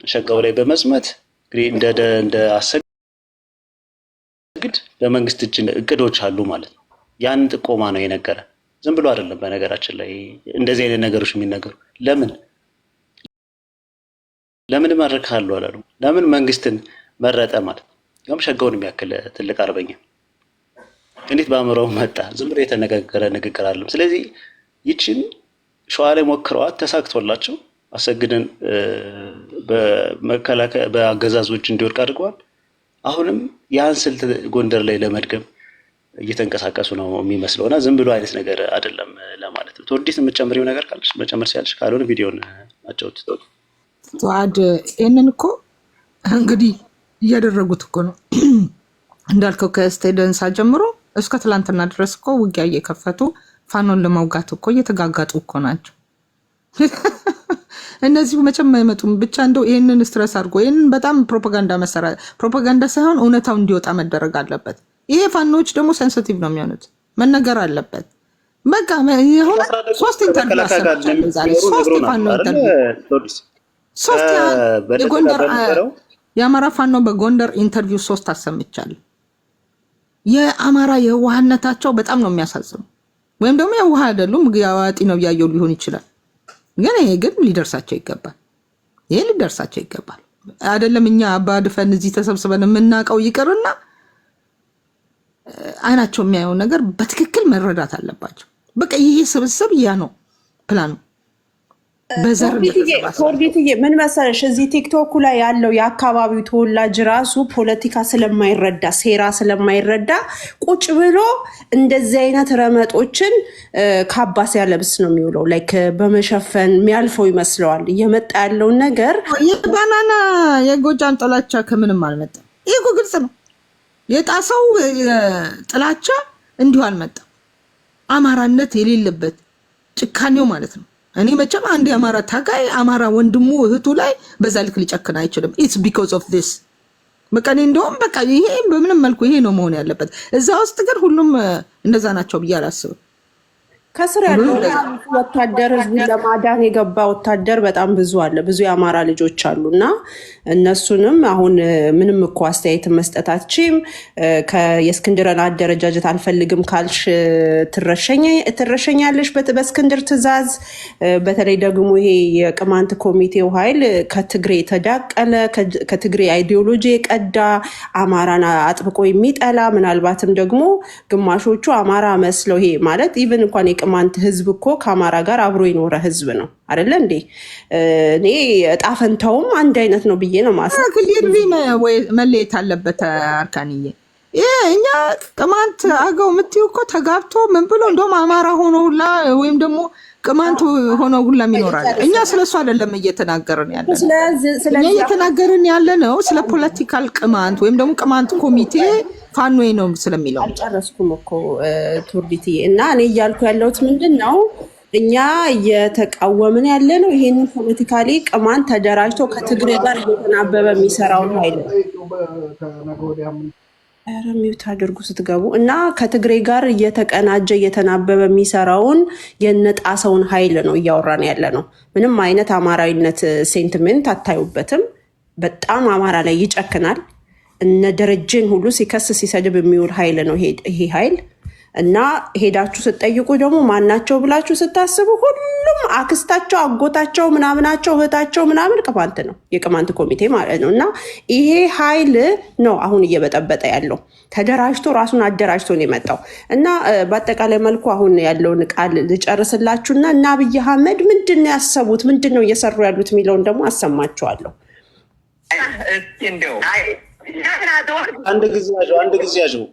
ሸጋው ላይ በመዝመት እንግዲህ እንደ አሰግድ በመንግስት እጅ እቅዶች አሉ ማለት ነው። ያን ጥቆማ ነው የነገረ። ዝም ብሎ አይደለም። በነገራችን ላይ እንደዚህ አይነት ነገሮች የሚነገሩ ለምን ማረካሉ አላሉ። ለምን መንግስትን መረጠ ማለት ነው። ያም ሸጋውን የሚያክል ትልቅ አርበኛ እንዴት በአእምሮው መጣ? ዝም ብሎ የተነጋገረ ንግግር አይደለም። ስለዚህ ይችን ሸዋ ላይ ሞክረዋት ተሳክቶላቸው አሰግድን በመከላከያ በአገዛዞች እንዲወድቅ አድርገዋል። አሁንም ያን ስልት ጎንደር ላይ ለመድገም እየተንቀሳቀሱ ነው የሚመስለው እና ዝም ብሎ አይነት ነገር አይደለም ለማለት ነው። ተወዲስ የምትጨምሪው ነገር ካለሽ መጨመር ሲያልሽ፣ ካልሆነ ቪዲዮን አጫውት። ተዋድ ይሄንን እኮ እንግዲህ እያደረጉት እኮ ነው እንዳልከው ከስቴደንሳ ጀምሮ እስከ ትላንትና ድረስ እኮ ውጊያ እየከፈቱ ፋኖን ለማውጋት እኮ እየተጋጋጡ እኮ ናቸው። እነዚሁ መቼም አይመጡም። ብቻ እንደው ይሄንን ስትረስ አድርጎ ይሄንን በጣም ፕሮፓጋንዳ ሳይሆን እውነታው እንዲወጣ መደረግ አለበት። ይሄ ፋኖች ደግሞ ሴንሲቲቭ ነው የሚሆኑት፣ መነገር አለበት። በቃ ይሁን 3 ኢንተርቪው አሰምቻለሁ ዛሬ 3 ፋኖ ኢንተርቪው 3 የጎንደር የአማራ ፋኖ በጎንደር ኢንተርቪው 3 አሰምቻለሁ። የአማራ የዋህነታቸው በጣም ነው የሚያሳዝነው። ወይም ደግሞ የዋህ አይደሉም፣ ያዋጢ ነው ያየው ሊሆን ይችላል። ግን ይሄ ግን ሊደርሳቸው ይገባል። ይሄ ሊደርሳቸው ይገባል። አይደለም እኛ አባድፈን እዚህ ተሰብስበን የምናውቀው ይቅርና አይናቸው የሚያየው ነገር በትክክል መረዳት አለባቸው። በቃ ይሄ ስብስብ ያ ነው ፕላኑ። ቶርዲትዬ ምን መሰለሽ እዚህ ቲክቶክ ላይ ያለው የአካባቢው ተወላጅ ራሱ ፖለቲካ ስለማይረዳ ሴራ ስለማይረዳ ቁጭ ብሎ እንደዚህ አይነት ረመጦችን ካባ ሲያለብስ ነው የሚውለው። ላይክ በመሸፈን የሚያልፈው ይመስለዋል። እየመጣ ያለውን ነገር የባናና የጎጃም ጥላቻ ከምንም አልመጣም። ይሄ እኮ ግልጽ ነው። የጣሰው ጥላቻ እንዲሁ አልመጣም። አማራነት የሌለበት ጭካኔው ማለት ነው። እኔ መቼም አንድ የአማራ ታጋይ አማራ ወንድሙ እህቱ ላይ በዛ ልክ ሊጨክን አይችልም። ኢትስ ቢኮዝ ኦፍ ዲስ በቃ እኔ እንደውም በቃ ይሄ በምንም መልኩ ይሄ ነው መሆን ያለበት። እዛ ውስጥ ግን ሁሉም እንደዛ ናቸው ብዬ አላስብም። ከስር ያለው ወታደር ህዝቡን ለማዳን የገባ ወታደር በጣም ብዙ አለ። ብዙ የአማራ ልጆች አሉ እና እነሱንም አሁን ምንም እኮ አስተያየት መስጠታችም የእስክንድርን አደረጃጀት አልፈልግም ካልሽ ትረሸኛለሽ በእስክንድር ትእዛዝ። በተለይ ደግሞ ይሄ የቅማንት ኮሚቴው ኃይል ከትግሬ የተዳቀለ ከትግሬ አይዲዮሎጂ የቀዳ አማራን አጥብቆ የሚጠላ ምናልባትም ደግሞ ግማሾቹ አማራ መስለው ይሄ ማለት ኢቭን እንኳን የቅማንት ህዝብ እኮ ከአማራ ጋር አብሮ የኖረ ህዝብ ነው አይደለ እንዴ? እኔ እጣ ፈንታውም አንድ አይነት ነው ብዬ ነው ማሰብ። መለየት አለበት አርካንዬ። እኛ ቅማንት አገው የምትይው እኮ ተጋብቶ ምን ብሎ እንደውም አማራ ሆኖ ሁላ ወይም ደግሞ ቅማንት ሆኖ ሁላ ይኖራል። እኛ ስለሱ አይደለም እየተናገርን ያለ ነው። እኛ እየተናገርን ያለ ነው ስለ ፖለቲካል ቅማንት ወይም ደግሞ ቅማንት ኮሚቴ ፋኖ ነው ስለሚለው። አልጨረስኩም እኮ ቱርዲቲ እና እኔ እያልኩ ያለሁት ምንድን ነው እኛ እየተቃወምን ያለ ነው ይሄንን ፖለቲካሊ ቅማንት ተደራጅቶ ከትግሬ ጋር እየተናበበ የሚሰራውን ኃይል ነው። ሚውት አድርጉ ስትገቡ እና ከትግሬ ጋር እየተቀናጀ እየተናበበ የሚሰራውን የነጣሰውን ኃይል ነው እያወራን ያለ ነው። ምንም አይነት አማራዊነት ሴንቲሜንት አታዩበትም። በጣም አማራ ላይ ይጨክናል። እነ ደረጀን ሁሉ ሲከስ ሲሰድብ የሚውል ኃይል ነው ይሄ ኃይል። እና ሄዳችሁ ስትጠይቁ ደግሞ ማናቸው ብላችሁ ስታስቡ ሁሉም አክስታቸው፣ አጎታቸው፣ ምናምናቸው፣ እህታቸው ምናምን ቅማንት ነው፣ የቅማንት ኮሚቴ ማለት ነው። እና ይሄ ኃይል ነው አሁን እየበጠበጠ ያለው። ተደራጅቶ ራሱን አደራጅቶ ነው የመጣው። እና በአጠቃላይ መልኩ አሁን ያለውን ቃል ልጨርስላችሁና እና አብይ አህመድ ምንድን ነው ያሰቡት፣ ምንድን ነው እየሰሩ ያሉት የሚለውን ደግሞ አሰማችኋለሁ። አንድ ጊዜ ያዥው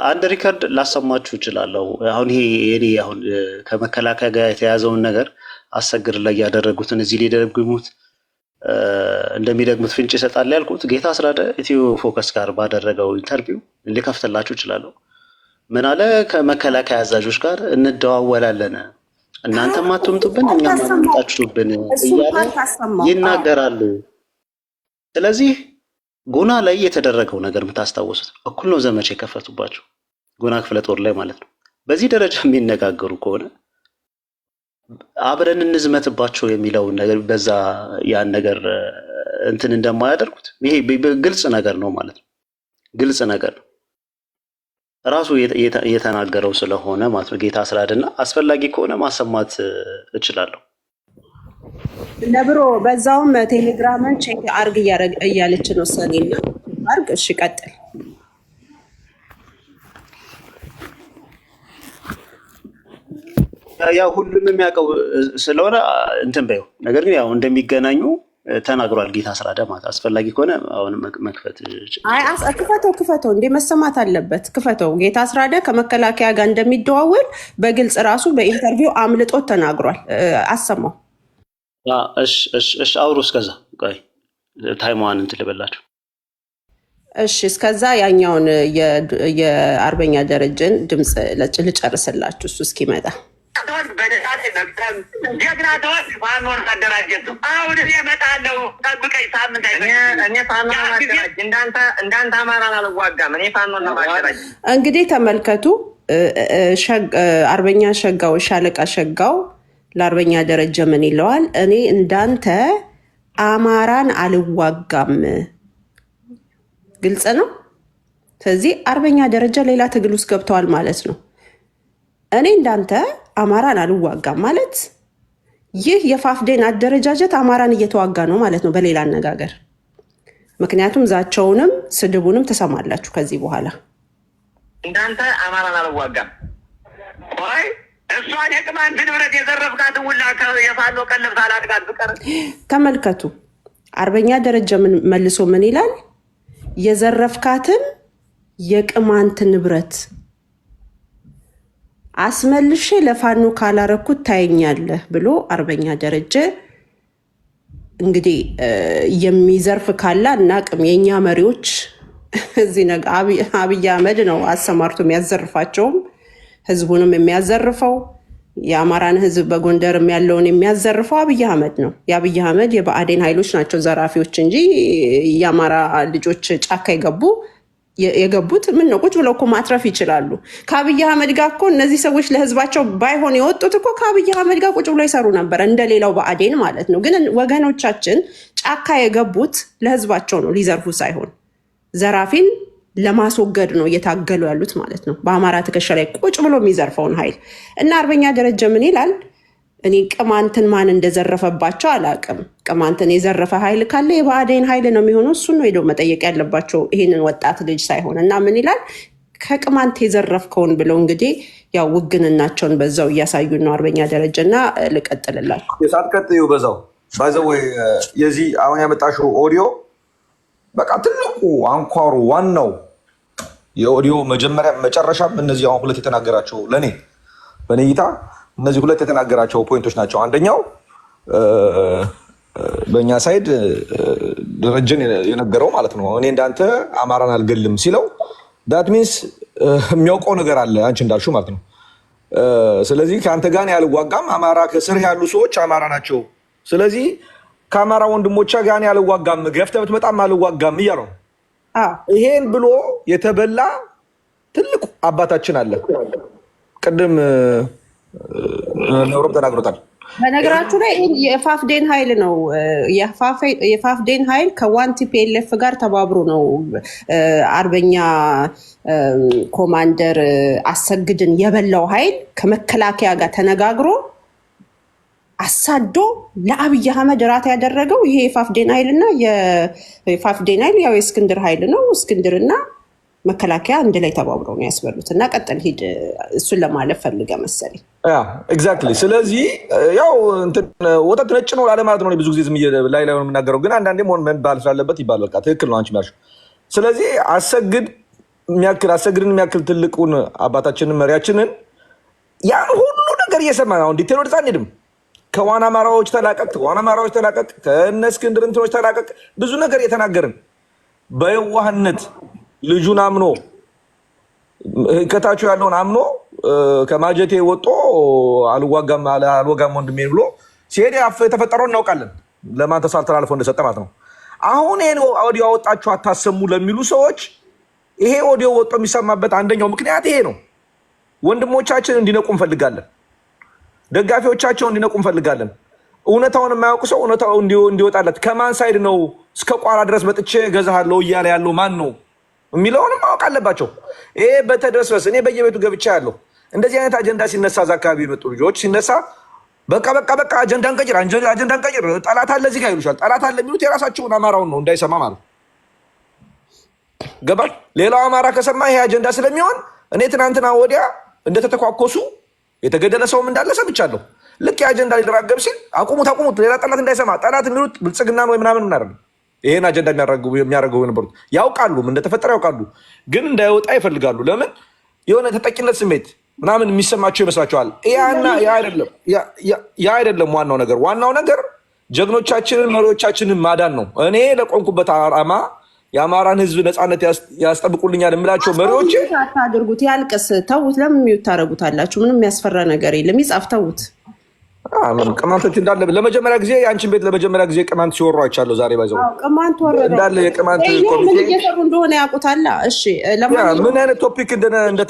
አንድ ሪከርድ ላሰማችሁ እችላለሁ። አሁን ይሄ የኔ አሁን ከመከላከያ ጋር የተያዘውን ነገር አሰግር ላይ ያደረጉትን እዚህ ሊደግሙት እንደሚደግሙት ፍንጭ ይሰጣል ያልኩት ጌታ አስራደ ኢትዮ ፎከስ ጋር ባደረገው ኢንተርቪው ሊከፍትላችሁ እችላለሁ። ምን አለ? ከመከላከያ አዛዦች ጋር እንደዋወላለን፣ እናንተም አትምጡብን፣ እኛም አትምጣችሁብን እያለ ይናገራሉ። ስለዚህ ጉና ላይ የተደረገው ነገር የምታስታውሱት እኩል ነው ዘመቻ የከፈቱባቸው ጉና ክፍለ ጦር ላይ ማለት ነው። በዚህ ደረጃ የሚነጋገሩ ከሆነ አብረን እንዝመትባቸው የሚለውን ነገር በዛ ያን ነገር እንትን እንደማያደርጉት ይሄ ግልጽ ነገር ነው ማለት ነው። ግልጽ ነገር ነው ራሱ የተናገረው ስለሆነ ማለት ነው። ጌታ አስራድና አስፈላጊ ከሆነ ማሰማት እችላለሁ። ነብሮ በዛውም ቴሌግራምን ቼክ አርግ እያለች ነው ሰኔና አርግ። እሺ ቀጥል። ያው ሁሉም የሚያውቀው ስለሆነ እንትን በይው። ነገር ግን ያው እንደሚገናኙ ተናግሯል ጌታ አስራደ ማለት አስፈላጊ ከሆነ አሁን መክፈት ክፈተው እንዴ መሰማት አለበት። ክፈተው። ጌታ አስራደ ከመከላከያ ጋር እንደሚደዋወል በግልጽ ራሱ በኢንተርቪው አምልጦት ተናግሯል። አሰማው። እሺ አውሩ። እስከዛ ቆይ ታይሟን እንትን ልበላችሁ። እሺ እስከዛ ያኛውን የአርበኛ ደረጀን ድምፅ ልጨርስላችሁ እሱ እስኪመጣ። ጀግና ተወት ፋኖን አደራጀቱ አሁን እመጣለሁ። ጠብቀኝ ሳምንት እኔ ፋኖ ማደራጀት እንዳንተ አማራን አልዋጋም። እኔ ፋኖን ነው ማደራጀት። እንግዲህ ተመልከቱ። አርበኛ ሸጋው ሻለቃ ሸጋው ለአርበኛ ደረጀ ምን ይለዋል? እኔ እንዳንተ አማራን አልዋጋም። ግልጽ ነው። ስለዚህ አርበኛ ደረጀ ሌላ ትግል ውስጥ ገብተዋል ማለት ነው። እኔ እንዳንተ አማራን አልዋጋም ማለት ይህ የፋፍዴን አደረጃጀት አማራን እየተዋጋ ነው ማለት ነው በሌላ አነጋገር። ምክንያቱም ዛቸውንም ስድቡንም ትሰማላችሁ ከዚህ በኋላ። እንዳንተ አማራን አልዋጋም ወይ እሷን የቅማንት ንብረት የዘረፍካት ሁላ የፋኖ ቀለብ ሳላድጋት ብቀር። ተመልከቱ። አርበኛ ደረጀ መልሶ ምን ይላል? የዘረፍካትን የቅማንት ንብረት አስመልሼ ለፋኖ ካላረኩት ታየኛለህ ብሎ አርበኛ ደረጀ እንግዲህ የሚዘርፍ ካለ እናቅም። የእኛ መሪዎች እዚህ ነገር አብይ አህመድ ነው አሰማርቶ የሚያዘርፋቸውም ህዝቡንም የሚያዘርፈው የአማራን ህዝብ በጎንደርም ያለውን የሚያዘርፈው አብይ አህመድ ነው። የአብይ አህመድ የብአዴን ኃይሎች ናቸው ዘራፊዎች እንጂ የአማራ ልጆች ጫካ የገቡ የገቡት ምን ነው ቁጭ ብለው እኮ ማትረፍ ይችላሉ። ከአብይ አህመድ ጋር እኮ እነዚህ ሰዎች ለህዝባቸው ባይሆን የወጡት እኮ ከአብይ አህመድ ጋር ቁጭ ብለው ይሰሩ ነበር፣ እንደሌላው ብአዴን ማለት ነው። ግን ወገኖቻችን ጫካ የገቡት ለህዝባቸው ነው፣ ሊዘርፉ ሳይሆን ዘራፊን ለማስወገድ ነው እየታገሉ ያሉት ማለት ነው። በአማራ ትከሻ ላይ ቁጭ ብሎ የሚዘርፈውን ኃይል እና አርበኛ ደረጀ ምን ይላል? እኔ ቅማንትን ማን እንደዘረፈባቸው አላውቅም። ቅማንትን የዘረፈ ኃይል ካለ የብአዴን ኃይል ነው የሚሆነው። እሱን ነው ሄደው መጠየቅ ያለባቸው ይሄንን ወጣት ልጅ ሳይሆን። እና ምን ይላል? ከቅማንት የዘረፍከውን ብለው እንግዲህ ያው ውግንናቸውን በዛው እያሳዩ ነው አርበኛ ደረጀ። እና ልቀጥልላቸው ሳትቀጥዩ በዛው ባይዘወይ የዚህ አሁን ያመጣሽው ኦዲዮ በቃ ትልቁ አንኳሩ ዋናው የኦዲዮ መጀመሪያ መጨረሻም እነዚህ አሁን ሁለት የተናገራቸው ለእኔ በእኔ እይታ እነዚህ ሁለት የተናገራቸው ፖይንቶች ናቸው። አንደኛው በእኛ ሳይድ ደረጀን የነገረው ማለት ነው እኔ እንዳንተ አማራን አልገልም ሲለው ዳት ሚንስ የሚያውቀው ነገር አለ አንቺ እንዳልሽው ማለት ነው። ስለዚህ ከአንተ ጋር ያልዋጋም አማራ ከስር ያሉ ሰዎች አማራ ናቸው። ስለዚህ ከአማራ ወንድሞቻ ጋር ያልዋጋም ገፍተህ ብትመጣም አልዋጋም እያለው ይሄን ብሎ የተበላ ትልቁ አባታችን አለ። ቅድም ነውሮም ተናግሮታል። በነገራችሁ ላይ የፋፍዴን ኃይል ነው የፋፍዴን ኃይል ከዋን ቲፒኤልኤፍ ጋር ተባብሮ ነው አርበኛ ኮማንደር አሰግድን የበላው ኃይል ከመከላከያ ጋር ተነጋግሮ አሳዶ ለአብይ አህመድ ራት ያደረገው ይሄ የፋፍዴን ኃይል እና የፋፍዴን ኃይል ያው የእስክንድር ኃይል ነው። እስክንድርና መከላከያ አንድ ላይ ተባብረው ነው ያስበሉት። እና ቀጥል ሂድ። እሱን ለማለፍ ፈልገ መሰለኝ። ኤግዛክትሊ። ስለዚህ ያው ወተት ነጭ ነው ላለማለት ነው ብዙ ጊዜ ዝም ላይ ላይ የምናገረው፣ ግን አንዳንዴም ሆን ባል ስላለበት ይባል። በቃ ትክክል ነው አንቺ የሚያልሽው። ስለዚህ አሰግድን የሚያክል ትልቁን አባታችንን መሪያችንን ያን ሁሉ ነገር እየሰማ አሁን ዲቴል ወደዛ አንሄድም። ከዋና አማራዎች ተላቀቅ፣ ከእነ እስክንድር እንትኖች ተላቀቅ፣ ብዙ ነገር እየተናገርን በየዋህነት ልጁን አምኖ ከታች ያለውን አምኖ ከማጀቴ ወጦ አልወጋም ወንድሜ ብሎ ሲሄድ የተፈጠረውን እናውቃለን። ለማን ተላልፎ እንደሰጠ ማለት ነው። አሁን ይሄን ኦዲዮ አወጣችሁ አታሰሙ ለሚሉ ሰዎች ይሄ ኦዲዮ ወጦ የሚሰማበት አንደኛው ምክንያት ይሄ ነው። ወንድሞቻችን እንዲነቁ እንፈልጋለን። ደጋፊዎቻቸው እንዲነቁ እንፈልጋለን። እውነታውን የማያውቁ ሰው እውነታው እንዲወጣለት ከማን ሳይድ ነው እስከ ቋራ ድረስ መጥቼ ገዛሃለሁ እያለ ያለው ማን ነው የሚለውንም ማወቅ አለባቸው። ይሄ በተደረስ እኔ በየቤቱ ገብቻ ያለው እንደዚህ አይነት አጀንዳ ሲነሳ እዛ አካባቢ የመጡ ልጆች ሲነሳ በቃ አጀንዳ እንቀይር፣ ጠላት አለ እዚህ ጋር ይሉሻል። ጠላት አለ የሚሉት የራሳቸውን አማራውን ነው እንዳይሰማ ማለት ገባል። ሌላው አማራ ከሰማ ይሄ አጀንዳ ስለሚሆን እኔ ትናንትና ወዲያ እንደተተኳኮሱ የተገደለ ሰውም እንዳለ ሰምቻለሁ። ልክ የአጀንዳ ሊደራገብ ሲል አቁሙት፣ ሌላ ጠላት እንዳይሰማ። ጠላት የሚሉት ብልጽግናን ወይ ምናምን ምናደርግ ይሄን አጀንዳ የሚያደርገው የነበሩት ያውቃሉ፣ እንደተፈጠረ ያውቃሉ፣ ግን እንዳይወጣ ይፈልጋሉ። ለምን? የሆነ ተጠቂነት ስሜት ምናምን የሚሰማቸው ይመስላቸዋል። ያ አይደለም ዋናው ነገር። ዋናው ነገር ጀግኖቻችንን መሪዎቻችንን ማዳን ነው። እኔ ለቆንኩበት ዓላማ የአማራን ሕዝብ ነፃነት ያስጠብቁልኛል የምላቸው መሪዎች አታድርጉት፣ ያልቅስ፣ ተዉት። ለምን የሚዩት ታደርጉታላችሁ? ምንም የሚያስፈራ ነገር የለም። ይጻፍ፣ ተዉት። ቅማንቶች እንዳለ ለመጀመሪያ ጊዜ የአንቺን ቤት ለመጀመሪያ ጊዜ ቅማንት ሲወሩ አይቻለሁ። ዛሬ ባይዘው ቅማንት ወረደ እንዳለ የቅማንት ኮሚቴ ምን እየሰሩ እንደሆነ ያውቁታል። እሺ ምን አይነት ቶፒክ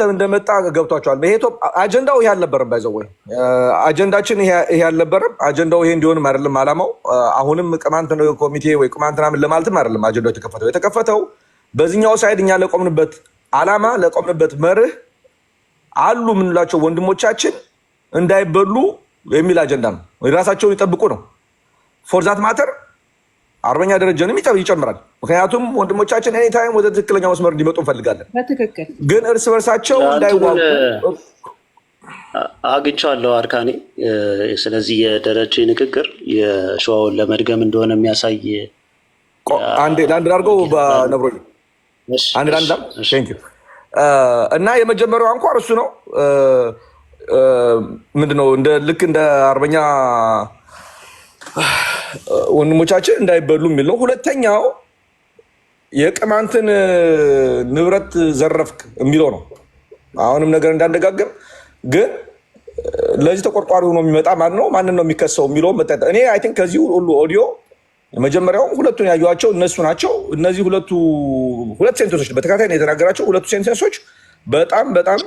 እንደመጣ ገብቷቸዋል። ይሄ አጀንዳው ይሄ አልነበረም። ባይዘው አጀንዳችን ይሄ አልነበረም። አጀንዳው ይሄ እንዲሆንም አይደለም አላማው። አሁንም ቅማንት ኮሚቴ ወይ ቅማንት ምናምን ለማለትም አይደለም አጀንዳው የተከፈተው በዚህኛው ሳይድ እኛ ለቆምንበት አላማ ለቆምንበት መርህ አሉ የምንላቸው ወንድሞቻችን እንዳይበሉ የሚል አጀንዳ ነው። ራሳቸውን ይጠብቁ ነው። ፎርዛት ማተር አርበኛ ደረጀንም ይጨምራል። ምክንያቱም ወንድሞቻችን ኤኒ ታይም ወደ ትክክለኛ መስመር እንዲመጡ እንፈልጋለን። በትክክል ግን እርስ በርሳቸው እንዳይዋጉ አግኝቻለሁ አርካኔ። ስለዚህ የደረጀ ንግግር የሸዋውን ለመድገም እንደሆነ የሚያሳይ ለአንድ አድርገው በነብሮ አንድ እና የመጀመሪያው አንኳር እሱ ነው። ምንድነው ልክ እንደ አርበኛ ወንድሞቻችን እንዳይበሉ የሚል ነው። ሁለተኛው የቅማንትን ንብረት ዘረፍክ የሚለው ነው። አሁንም ነገር እንዳንደጋግም ግን ለዚህ ተቆርቋሪ ሆኖ የሚመጣ ማን ነው ማንን ነው የሚከሰው የሚለው እኔ አይ ቲንክ ከዚህ ሁሉ ኦዲዮ የመጀመሪያው ሁለቱን ያዩዋቸው እነሱ ናቸው። እነዚህ ሁለት ሴንተንሶች በተከታታይ ነው የተናገራቸው። ሁለቱ ሴንተንሶች በጣም በጣም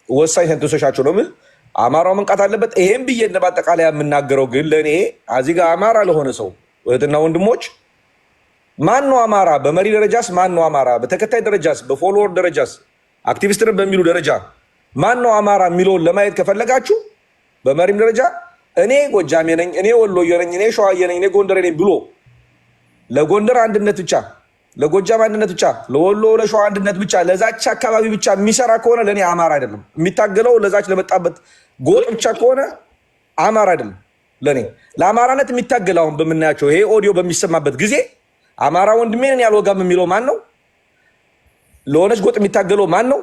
ወሳኝ ሴንተንሶች ናቸው ነው የምልህ። አማራው መንቃት አለበት። ይሄን ብዬ እንደ ማጠቃለያ የምናገረው ግን ለእኔ እዚህ ጋር አማራ ለሆነ ሰው እህትና ወንድሞች ማን ነው አማራ? በመሪ ደረጃስ ማን ነው አማራ? በተከታይ ደረጃስ፣ በፎሎወር ደረጃስ፣ አክቲቪስትን በሚሉ ደረጃ ማን ነው አማራ የሚለውን ለማየት ከፈለጋችሁ በመሪም ደረጃ እኔ ጎጃሜ ነኝ፣ እኔ ወሎዬ ነኝ፣ እኔ ሸዋዬ ነኝ፣ እኔ ጎንደሬ ነኝ ብሎ ለጎንደር አንድነት ብቻ፣ ለጎጃም አንድነት ብቻ፣ ለወሎ ለሸዋ አንድነት ብቻ፣ ለዛች አካባቢ ብቻ የሚሰራ ከሆነ ለእኔ አማራ አይደለም። የሚታገለው ለዛች ለመጣበት ጎጥ ብቻ ከሆነ አማራ አይደለም ለእኔ። ለአማራነት የሚታገል አሁን በምናያቸው ይሄ ኦዲዮ በሚሰማበት ጊዜ አማራ ወንድሜን ያልወጋም የሚለው ማን ነው? ለሆነች ጎጥ የሚታገለው ማን ነው?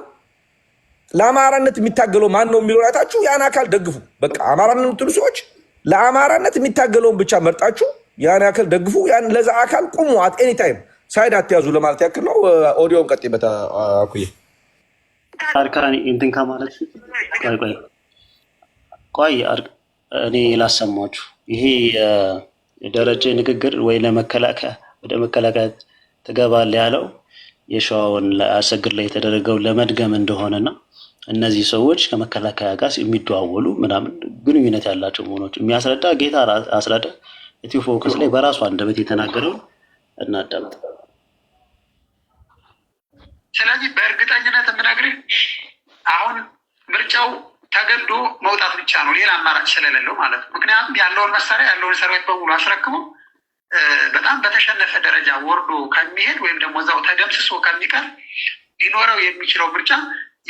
ለአማራነት የሚታገለው ማን ነው የሚለው አይታችሁ ያን አካል ደግፉ። በቃ አማራነት የምትሉ ሰዎች ለአማራነት የሚታገለውን ብቻ መርጣችሁ ያን አካል ደግፉ። ያን ለዛ አካል ቁሙ። አት ኤኒ ታይም ሳይድ አትያዙ ለማለት ያክል ነው። ኦዲዮን ቀጥይበት አኩዬ። አርካኒ እንትን ከማለት ቆይ እኔ ላሰማችሁ። ይሄ የደረጀ ንግግር ወይ ለመከላከያ ወደ መከላከያ ትገባለህ ያለው የሸዋውን አሰግድ ላይ የተደረገውን ለመድገም እንደሆነና እነዚህ ሰዎች ከመከላከያ ጋር የሚደዋወሉ ምናምን ግንኙነት ያላቸው መሆኖች የሚያስረዳ ጌታ አስረዳ ኢትዮ ፎከስ ላይ በራሱ አንደበት የተናገረውን እናዳምጥ። ስለዚህ በእርግጠኝነት የምነግርህ አሁን ምርጫው ተገዶ መውጣት ብቻ ነው፣ ሌላ አማራጭ ስለሌለው ማለት ነው። ምክንያቱም ያለውን መሳሪያ ያለውን ሰራዊት በሙሉ አስረክቦ በጣም በተሸነፈ ደረጃ ወርዶ ከሚሄድ ወይም ደግሞ እዛው ተደምስሶ ከሚቀር ሊኖረው የሚችለው ምርጫ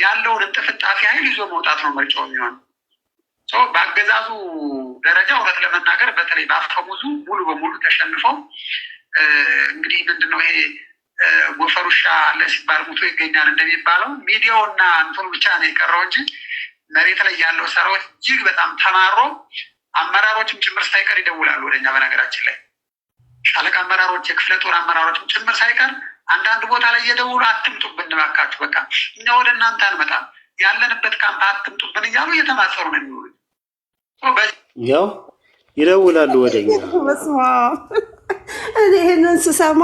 ያለውን እንጥፍጣፊ ኃይል ይዞ መውጣት ነው ምርጫው የሚሆን። በአገዛዙ ደረጃ እውነት ለመናገር በተለይ በአፈሙዙ ሙሉ በሙሉ ተሸንፈው እንግዲህ ምንድነው ይሄ ጎፈሩሻ አለ ሲባል ሙቶ ይገኛል እንደሚባለው ሚዲያውና እንትኑ ብቻ ነው የቀረው እንጂ መሬት ላይ ያለው ሰራዊት እጅግ በጣም ተማሮ አመራሮችም ጭምር ሳይቀር ይደውላሉ ወደኛ። በነገራችን ላይ ሻለቃ አመራሮች፣ የክፍለ ጦር አመራሮችም ጭምር ሳይቀር አንዳንድ ቦታ ላይ እየደውሉ አትምጡብን እባካችሁ፣ በቃ እኛ ወደ እናንተ አንመጣም፣ ያለንበት ካምፕ አትምጡብን እያሉ እየተማጸሩ ነው የሚውሉት። ያው ይደውላሉ ወደኛ። እኔ ይህንን ስሰማ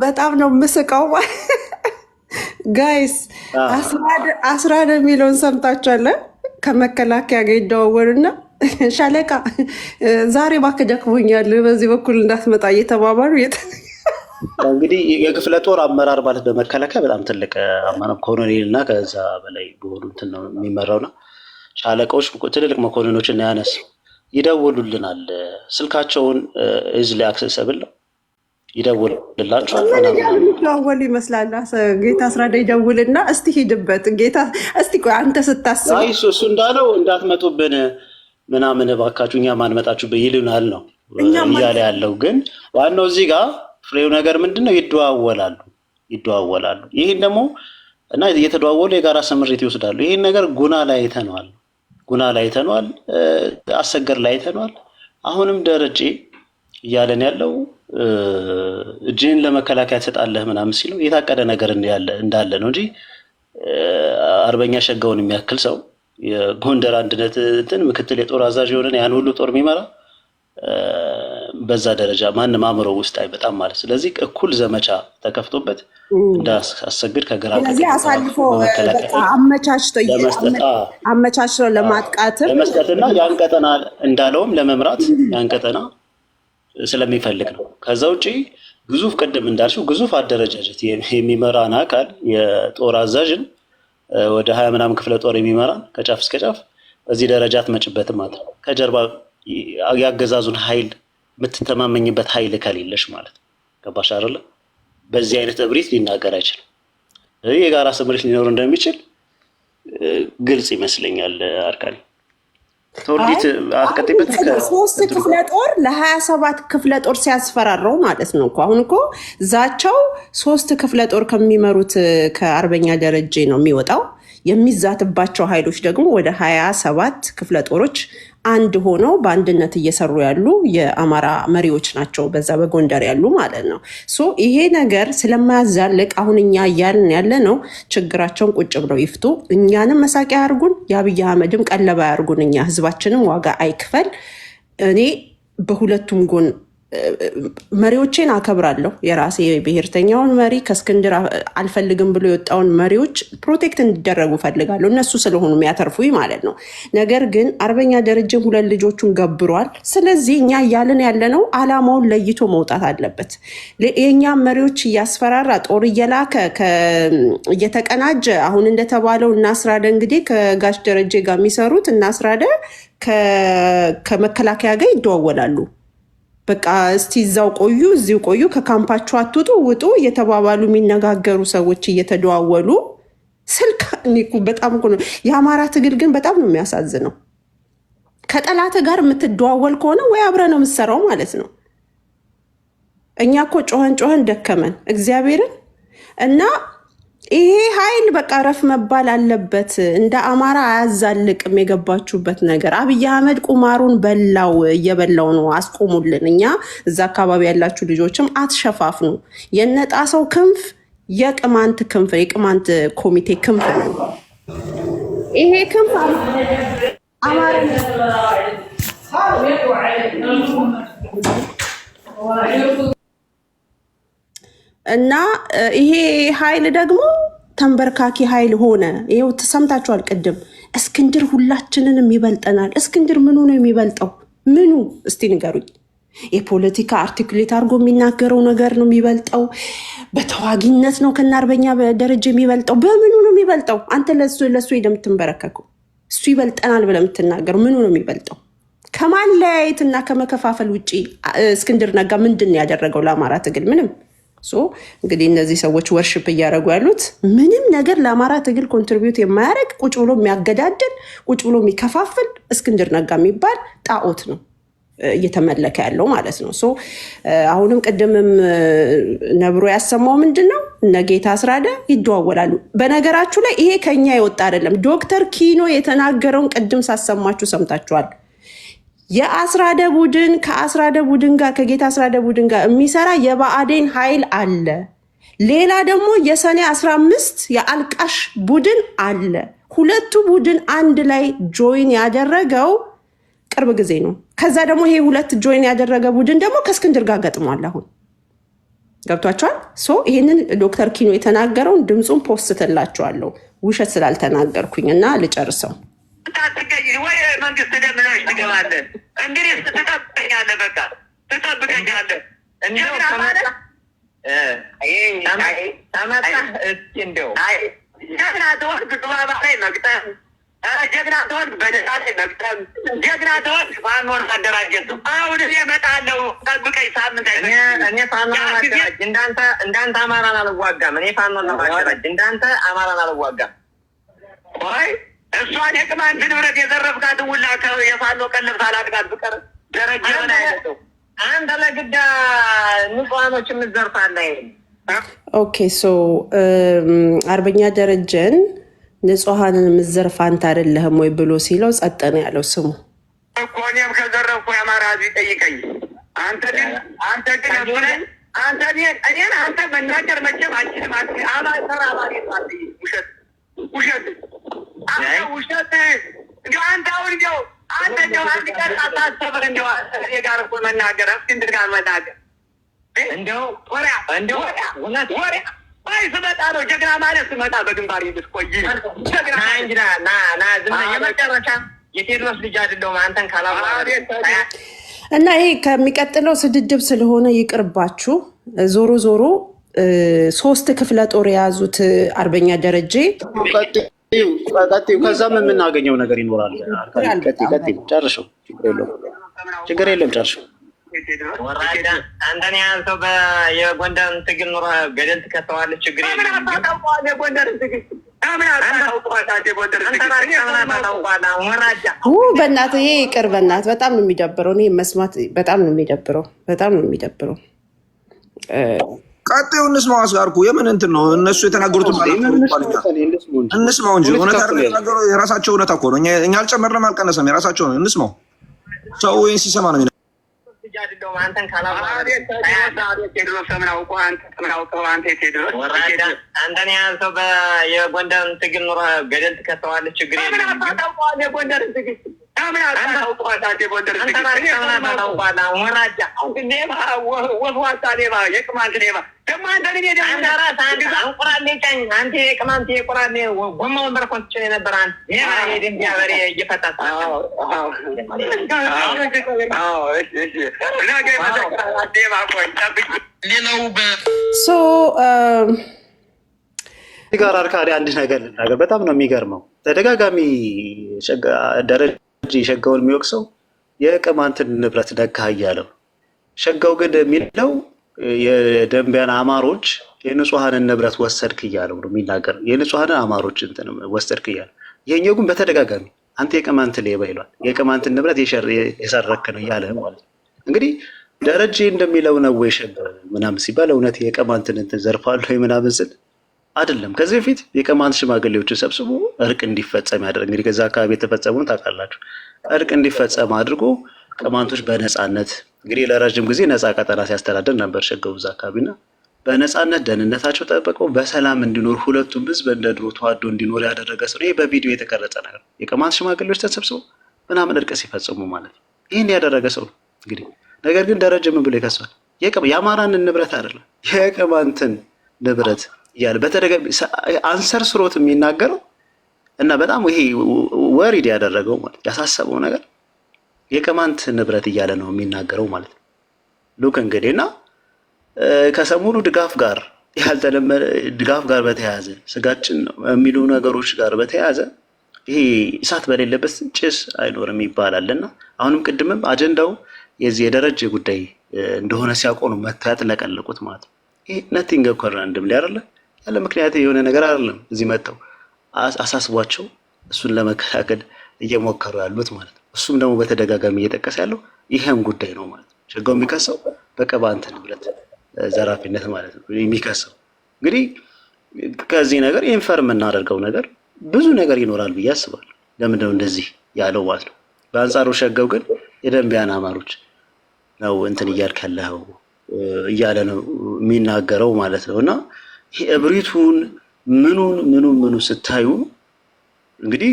በጣም ነው የምስቀው። ጋይስ አስራደ የሚለውን ሰምታችኋል? ከመከላከያ ጋር ይደዋወሉና ሻለቃ ዛሬ እባክህ ደክሞኛል በዚህ በኩል እንዳትመጣ እየተባባሉ እንግዲህ የክፍለ ጦር አመራር ማለት በመከላከያ በጣም ትልቅ አመራር ኮሎኔል እና ከዛ በላይ በሆኑ እንትን ነው የሚመራውና ሻለቃዎች ትልልቅ መኮንኖችን ያነሱ ይደውሉልናል። ስልካቸውን እዚህ ላይ አክሰሰብል ነው፣ ይደውልላቸዋል። ደወሉ ይመስላል። ጌታ አስራዳ ይደውልና እስቲ ሂድበት ጌታ እስቲ ቆይ አንተ ስታስብ እሱ እንዳለው እንዳትመጡብን ምናምን እባካችሁ እኛ ማንመጣችሁብን ይሉናል ነው እያለ ያለው። ግን ዋናው እዚህ ጋር ፍሬው ነገር ምንድነው? ይደዋወላሉ። ይህን ደግሞ እና እየተደዋወሉ የጋራ ስምሪት ይወስዳሉ። ይህን ነገር ጉና ላይ አይተነዋል፣ አሰገር ላይ አይተነዋል። አሁንም ደረጀ እያለን ያለው እጅህን ለመከላከያ ትሰጣለህ ምናምን ሲለው የታቀደ ነገር እንዳለ ነው እንጂ አርበኛ ሸጋውን የሚያክል ሰው የጎንደር አንድነት እንትን ምክትል የጦር አዛዥ የሆነ ያን ሁሉ ጦር የሚመራ በዛ ደረጃ ማንም አእምሮ ውስጥ አይመጣም ማለት። ስለዚህ እኩል ዘመቻ ተከፍቶበት እንዳስሰግድ ከግራ አሳልፎ አመቻችቶ ለመስጠትና ያን ቀጠና እንዳለውም ለመምራት ያን ቀጠና ስለሚፈልግ ነው። ከዛ ውጭ ግዙፍ ቅድም እንዳልሽው ግዙፍ አደረጃጀት የሚመራን አካል የጦር አዛዥን ወደ 20 ምናምን ክፍለ ጦር የሚመራን ከጫፍ እስከ ጫፍ በዚህ ደረጃ አትመጭበትም ማለት ነው። ከጀርባ ያገዛዙን ኃይል የምትተማመኝበት ኃይል ከሌለሽ ማለት ነው። ገባሽ አይደለ? በዚህ አይነት እብሪት ሊናገር አይችልም። የጋራ ስምሪት ሊኖር እንደሚችል ግልጽ ይመስለኛል። አርካኒ ተወልዲት አስቀጥይበት። ሶስት ክፍለ ጦር ለ27 ክፍለ ጦር ሲያስፈራረው ማለት ነው እኮ አሁን እኮ ዛቻው 3 ክፍለ ጦር ከሚመሩት ከአርበኛ ደረጀ ነው የሚወጣው። የሚዛትባቸው ኃይሎች ደግሞ ወደ 27 ክፍለ ጦሮች አንድ ሆነው በአንድነት እየሰሩ ያሉ የአማራ መሪዎች ናቸው፣ በዛ በጎንደር ያሉ ማለት ነው። ይሄ ነገር ስለማያዛልቅ አሁን እኛ እያልን ያለ ነው ችግራቸውን ቁጭ ብለው ይፍቱ። እኛንም መሳቂያ ያርጉን፣ የአብይ አህመድም ቀለባ ያርጉን። እኛ ህዝባችንም ዋጋ አይክፈል። እኔ በሁለቱም ጎን መሪዎቼን አከብራለሁ። የራሴ ብሔርተኛውን መሪ ከእስክንድር አልፈልግም ብሎ የወጣውን መሪዎች ፕሮቴክት እንዲደረጉ ፈልጋለሁ፣ እነሱ ስለሆኑ የሚያተርፉኝ ማለት ነው። ነገር ግን አርበኛ ደረጀም 2 ልጆቹን ገብሯል። ስለዚህ እኛ እያልን ያለነው አላማውን ለይቶ መውጣት አለበት። የእኛም መሪዎች እያስፈራራ ጦር እየላከ እየተቀናጀ አሁን እንደተባለው እናስራደ እንግዲህ ከጋሽ ደረጀ ጋር የሚሰሩት እናስራደ ከመከላከያ ጋር ይደዋወላሉ። በቃ እስቲ እዛው ቆዩ፣ እዚሁ ቆዩ፣ ከካምፓቸው አትውጡ፣ ውጡ እየተባባሉ የሚነጋገሩ ሰዎች እየተደዋወሉ ስልክ በጣም ነው። የአማራ ትግል ግን በጣም ነው የሚያሳዝነው። ከጠላት ጋር የምትደዋወል ከሆነ ወይ አብረ ነው የምትሰራው ማለት ነው። እኛ እኮ ጮኸን ደከመን እግዚአብሔርን እና ይሄ ኃይል በቃ ረፍ መባል አለበት። እንደ አማራ አያዛልቅም። የገባችሁበት ነገር አብይ አህመድ ቁማሩን በላው፣ እየበላው ነው። አስቆሙልን። እኛ እዛ አካባቢ ያላችሁ ልጆችም አትሸፋፍኑ። የነጣሰው ክንፍ የቅማንት ክንፍ፣ የቅማንት ኮሚቴ ክንፍ ነው። ይሄ ክንፍ አማራ እና ይሄ ኃይል ደግሞ ተንበርካኪ ኃይል ሆነ። ይሄው ተሰምታችኋል። ቅድም እስክንድር ሁላችንንም ይበልጠናል። እስክንድር ምኑ ነው የሚበልጠው? ምኑ እስቲ ንገሩኝ። የፖለቲካ አርቲኩሌት አድርጎ የሚናገረው ነገር ነው የሚበልጠው? በተዋጊነት ነው ከነ አርበኛ ደረጀ የሚበልጠው? በምኑ ነው የሚበልጠው? አንተ ለሱ የምትንበረከከው እሱ ይበልጠናል ብለህ የምትናገረው ምኑ ነው የሚበልጠው? ከማለያየትና ከመከፋፈል ውጭ እስክንድር ነጋ ምንድን ነው ያደረገው ለአማራ ትግል? ምንም። እንግዲህ እነዚህ ሰዎች ወርሽፕ እያደረጉ ያሉት ምንም ነገር ለአማራ ትግል ኮንትሪቢዩት የማያደርግ ቁጭ ብሎ የሚያገዳድል ቁጭ ብሎ የሚከፋፍል እስክንድር ነጋ የሚባል ጣዖት ነው እየተመለከ ያለው ማለት ነው። አሁንም ቅድምም ነብሮ ያሰማው ምንድን ነው? እነ ጌታ አስራደ ይደዋወላሉ። በነገራችሁ ላይ ይሄ ከኛ የወጣ አይደለም። ዶክተር ኪኖ የተናገረውን ቅድም ሳሰማችሁ ሰምታችኋል። የአስራደ ቡድን ከአስራደ ቡድን ጋር ከጌታ አስራደ ቡድን ጋር የሚሰራ የብአዴን ኃይል አለ። ሌላ ደግሞ የሰኔ 15 የአልቃሽ ቡድን አለ። ሁለቱ ቡድን አንድ ላይ ጆይን ያደረገው ቅርብ ጊዜ ነው። ከዛ ደግሞ ይሄ ሁለት ጆይን ያደረገ ቡድን ደግሞ ከእስክንድር ጋር ገጥሟል። አሁን ገብቷቸዋል። ይህንን ዶክተር ኪኖ የተናገረውን ድምፁን ፖስትላቸዋለሁ ውሸት ስላልተናገርኩኝ እና ልጨርሰው። ወይ መንግስት ደምነሽ ትገባለህ። እንግዲህ ትጠብቀኛለህ፣ በቃ ትጠብቀኛለህ። ጀግና ተወልክ ዱባባ ላይ መግጠም፣ ጀግና ተወልክ በደሳ ላይ መግጠም፣ ጀግና ተወልክ ፋኖን ማደራጀት። አሁን እኔ እመጣለሁ፣ ጠብቀኝ። ሳምንት እኔ ፋኖን ማደራጅ እንዳንተ አማራን አልዋጋም። እኔ ፋኖን ማደራጅ እንዳንተ አማራን አልዋጋም። ወይ እሷን የቅማንት ንብረት የዘረፍካት ውላ የፋኖ ቀለብ ሳላቅዳት ብቀር ደረጃ ሆነ አይነው። አንተ ለግዳ ንጹሃኖች የምትዘርፋለህ። ኦኬ አርበኛ ደረጀን ንጹሃንን የምትዘርፍ አንተ አይደለህም ወይ ብሎ ሲለው ጸጥ ነው ያለው። ስሙ እኮ እኔም ከዘረፍኩ የአማራ ሕዝብ ይጠይቀኝ። አንተ ግን አንተ መናገር መቼም አንችልም። አማራ ውሸት ውሸት እንዲሁ አንተ አሁን አንተ አንድ ቀን አታሰብር እኔ ጋር እኮ መናገር እስክንድር ጋር መናገር ወሬ ስመጣ ነው ጀግና ማለት። ስመጣ በግንባር ልትቆይ የመጨረሻ የቴድሮስ ልጅ አይደለሁም አንተን ካላ እና ይሄ ከሚቀጥለው ስድድብ ስለሆነ ይቅርባችሁ። ዞሮ 3 ክፍለ ጦር የያዙት አርበኛ ደረጀ ከዛም የምናገኘው ነገር ይኖራል። ጨርሸው፣ ችግር የለም ጨርሸው። አንተን ያልከው የጎንደር ትግል ኑሮ ገደል ትከተዋለህ። ችግር የለም። በእናትህ ይሄ ይቅር፣ በእናትህ በጣም ነው የሚደብረው። እኔ መስማት በጣም ነው የሚደብረው። ቀጤው እንስማው። አስጋርኩ የምን እንትን ነው እነሱ የተናገሩት እንስማው እንጂ እውነት የተናገሩ የራሳቸው እውነት እኮ ነው። እኛ አልጨመርንም አልቀነሰም፣ የራሳቸው ነው። እንስማው። ሰው ይህን ሲሰማ ነው አንተን ያልከው የጎንደር ትግል ኑሮ ገደል ትከተዋለህ። ችግር የለም። ለምን አታውቋት? አንዴ ጎንደር ወስዋሳ ሌባ፣ የቅማንት ሌባ ደግሞ አንተ ልኔ አንተ የቅማንት የቁራኔ ጎማ ወንበር እኮ ትችል የነበረ አንተ የድንቢያ በሬ እየፈታታ ጋር አርካሪ አንድ ነገር ልናገር። በጣም ነው የሚገርመው። ተደጋጋሚ ደረጃ ሸጋውን የሚወቅሰው የቅማንትን ንብረት ነካ እያለው፣ ሸጋው ግን የሚለው የደንቢያን አማሮች የንጹሐንን ንብረት ወሰድክ እያለው ነው የሚናገር። የንጹሐንን አማሮች እንትን ወሰድክ እያለው፣ ይሄኛው ግን በተደጋጋሚ አንተ የቅማንት ሌባ ይሏል። የቅማንትን ንብረት የሰረክ ነው እያለ ማለት ነው። እንግዲህ ደረጃ እንደሚለው ነው ወይ ሸጋ ምናምን ሲባል እውነት የቅማንትን እንትን ዘርፋለሁ ምናምን ስል አይደለም። ከዚህ በፊት የቅማንት ሽማግሌዎችን ሰብስቦ እርቅ እንዲፈጸም ያደረግ እንግዲህ ከዛ አካባቢ የተፈጸሙን ታውቃላችሁ። እርቅ እንዲፈጸም አድርጎ ቅማንቶች በነፃነት እንግዲህ ለረጅም ጊዜ ነፃ ቀጠና ሲያስተዳድር ነበር ሸጋው እዛ አካባቢና በነፃነት ደህንነታቸው ጠበቀው በሰላም እንዲኖር ሁለቱም ህዝብ እንደ ድሮ ተዋዶ እንዲኖር ያደረገ ሰው። ይሄ በቪዲዮ የተቀረጸ ነገር የቅማንት ሽማግሌዎች ተሰብስበው ምናምን እርቅ ሲፈጽሙ ማለት ነው። ይህን ያደረገ ሰው እንግዲህ ነገር ግን ደረጀ ምን ብሎ ይከሷል? የአማራንን ንብረት አይደለም የቅማንትን ንብረት እያለ በተደጋጋሚ አንሰር ስሮት የሚናገረው እና በጣም ይሄ ወሪድ ያደረገው ማለት ያሳሰበው ነገር የቅማንት ንብረት እያለ ነው የሚናገረው ማለት ነው። ሉክ እንግዲህ እና ከሰሞኑ ድጋፍ ጋር ያልተለመደ ድጋፍ ጋር በተያያዘ ስጋችን ነው የሚሉ ነገሮች ጋር በተያያዘ ይሄ እሳት በሌለበት ጭስ አይኖርም ይባላል እና አሁንም ቅድምም አጀንዳው የዚህ የደረጀ ጉዳይ እንደሆነ ሲያውቁ ነው መተው ያጥለቀለቁት ማለት ነው። ይሄ ነቲንግ ኮረንድም ሊያረለ ያለ ምክንያት የሆነ ነገር አይደለም። እዚህ መተው አሳስቧቸው እሱን ለመከላከል እየሞከሩ ያሉት ማለት ነው። እሱም ደግሞ በተደጋጋሚ እየጠቀሰ ያለው ይሄን ጉዳይ ነው ማለት ነው። ሸጋው የሚከሰው በቅማንት ንብረት ዘራፊነት ማለት ነው የሚከሰው። እንግዲህ ከዚህ ነገር ኢንፈር የምናደርገው ነገር ብዙ ነገር ይኖራል ብዬ አስባለሁ። ለምንድነው እንደዚህ ያለው ማለት ነው። በአንጻሩ ሸጋው ግን የደንቢያን አማሮች ነው እንትን እያልክ ያለው እያለ ነው የሚናገረው ማለት ነው። እና ይሄ እብሪቱን ምኑ ስታዩ እንግዲህ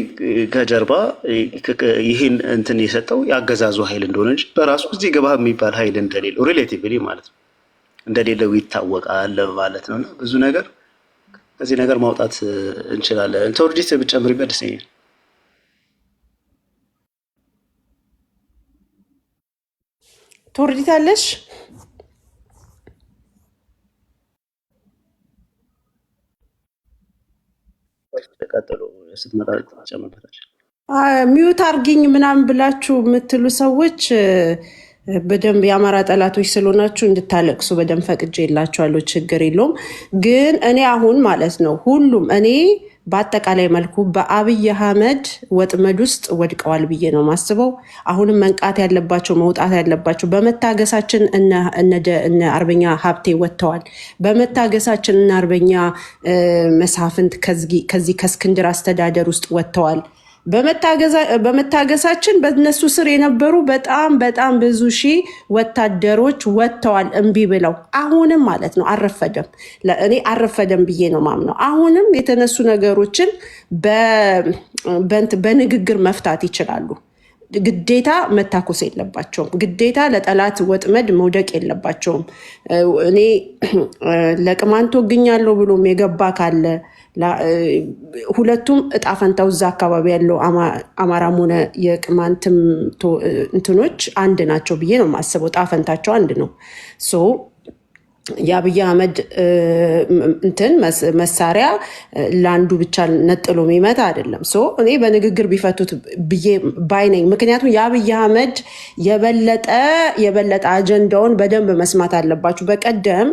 ከጀርባ ይህን እንትን የሰጠው ያገዛዙ ኃይል እንደሆነ እንጂ በራሱ እዚህ ገባ የሚባል ኃይል እንደሌለው ሪሌቲቭሊ ማለት ነው እንደሌለው ይታወቃል ማለት ነው። እና ብዙ ነገር ከዚህ ነገር ማውጣት እንችላለን። ተወርዲት ብጨምሪበት ደስ ይላል። ተወርዲት አለሽ? ተቀጥሎ ስትመጣ ጨምርበታል። ሚዩት አርጊኝ ምናምን ብላችሁ የምትሉ ሰዎች በደንብ የአማራ ጠላቶች ስለሆናችሁ እንድታለቅሱ በደንብ ፈቅጄ የላችኋለሁ። ችግር የለውም። ግን እኔ አሁን ማለት ነው ሁሉም እኔ በአጠቃላይ መልኩ በአብይ አህመድ ወጥመድ ውስጥ ወድቀዋል ብዬ ነው ማስበው። አሁንም መንቃት ያለባቸው መውጣት ያለባቸው በመታገሳችን እነ አርበኛ ሀብቴ ወጥተዋል። በመታገሳችን እነ አርበኛ መሳፍንት ከዚህ ከእስክንድር አስተዳደር ውስጥ ወጥተዋል። በመታገሳችን በነሱ ስር የነበሩ በጣም ብዙ ሺህ ወታደሮች ወጥተዋል እምቢ ብለው። አሁንም ማለት ነው አልረፈደም። እኔ አልረፈደም ብዬ ነው ማምነው። አሁንም የተነሱ ነገሮችን በንግግር መፍታት ይችላሉ። ግዴታ መታኮስ የለባቸውም። ግዴታ ለጠላት ወጥመድ መውደቅ የለባቸውም። እኔ ለቅማንት ወግኛለሁ ብሎም የገባ ካለ ሁለቱም እጣ ፈንታው እዛ አካባቢ ያለው አማራም ሆነ የቅማንትም እንትኖች አንድ ናቸው ብዬ ነው የማስበው። እጣ ፈንታቸው አንድ ነው። የአብይ አህመድ እንትን መሳሪያ ለአንዱ ብቻ ነጥሎ የሚመታ አይደለም። እኔ በንግግር ቢፈቱት ብዬ ባይ ነኝ። ምክንያቱም የአብይ አህመድ የበለጠ አጀንዳውን በደንብ መስማት አለባችሁ። በቀደም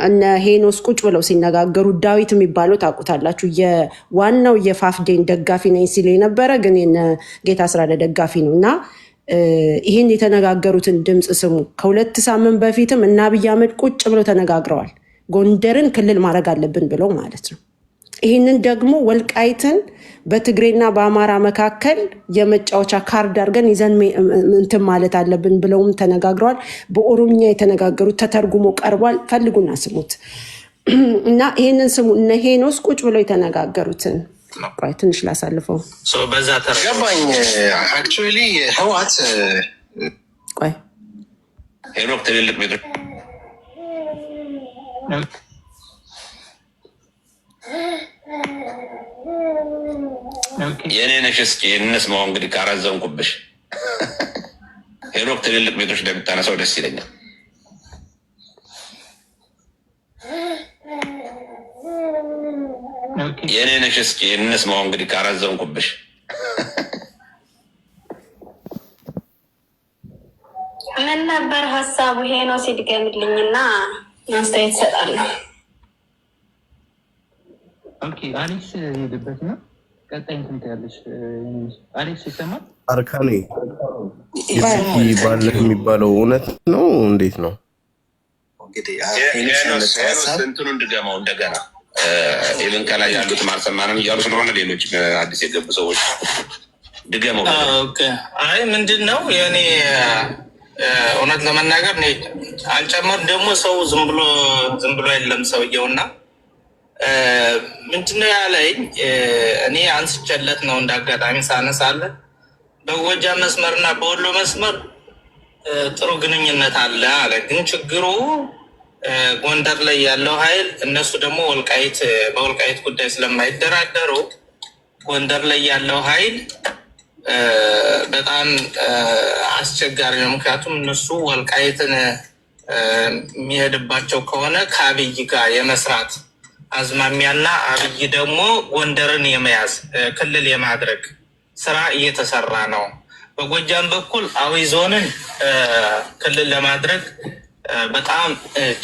እነ ሄኖስ ቁጭ ብለው ሲነጋገሩ ዳዊት የሚባለው ታውቁታላችሁ። ዋናው የፋፍዴን ደጋፊ ነኝ ሲል የነበረ ግን ጌታ አስራደ ደጋፊ ነው እና ይህን የተነጋገሩትን ድምፅ ስሙ። ከ2 ሳምንት በፊትም እና አብይ አህመድ ቁጭ ብለው ተነጋግረዋል። ጎንደርን ክልል ማድረግ አለብን ብለው ማለት ነው። ይህንን ደግሞ ወልቃይትን በትግሬና በአማራ መካከል የመጫወቻ ካርድ አድርገን ይዘን እንትን ማለት አለብን ብለውም ተነጋግረዋል። በኦሮምኛ የተነጋገሩት ተተርጉሞ ቀርቧል። ፈልጉና ስሙት እና ይህንን ስሙ። እነ ሄኖስ ቁጭ ብለው የተነጋገሩትን ነው። ቆይ ትንሽ ላሳልፈው። በዛ ተረጋባኝ። አክቹዋሊ ህዋት ቆይ ሄኖክ ትልልቅ ቤቶች የኔ ነሽ። እስኪ እንስማው እንግዲህ ካራዘምኩብሽ። ሄኖክ ትልልቅ ቤቶች እንደምታነሳው ደስ ይለኛል። የኔ ነሽ። እስኪ እንስማው እንግዲህ ካራዘምኩብሽ። ምን ነበር ሀሳቡ? ሄኖ ሲድገምልኝና አስተያየት እሰጣለሁ። ኦኬ አሌክስ ሄድበት ነው። ቀጣይ እንትን ትያለሽ። አሌክስ ይሰማል? አርካኔ ባለ የሚባለው እውነት ነው? እንዴት ነው? እንትኑ እንድገመው እንደገና ኢቨን ከላይ ያሉት አልሰማንም እያሉ ስለሆነ ሌሎች አዲስ የገቡ ሰዎች ድገመው። አይ ምንድን ነው የኔ እውነት ለመናገር አልጨመር ደግሞ ሰው ዝም ብሎ የለም ሰውየውና ምንድነው ያለኝ እኔ አንስቼለት ነው እንዳጋጣሚ ሳነሳለ በጎጃም መስመርና በወሎ መስመር ጥሩ ግንኙነት አለ አለ። ግን ችግሩ ጎንደር ላይ ያለው ኃይል እነሱ ደግሞ በወልቃይት ጉዳይ ስለማይደራደሩ ጎንደር ላይ ያለው ኃይል በጣም አስቸጋሪ ነው። ምክንያቱም እነሱ ወልቃይትን የሚሄድባቸው ከሆነ ከአብይ ጋር የመስራት አዝማሚያና አብይ ደግሞ ጎንደርን የመያዝ ክልል የማድረግ ስራ እየተሰራ ነው። በጎጃም በኩል አዊ ዞንን ክልል ለማድረግ በጣም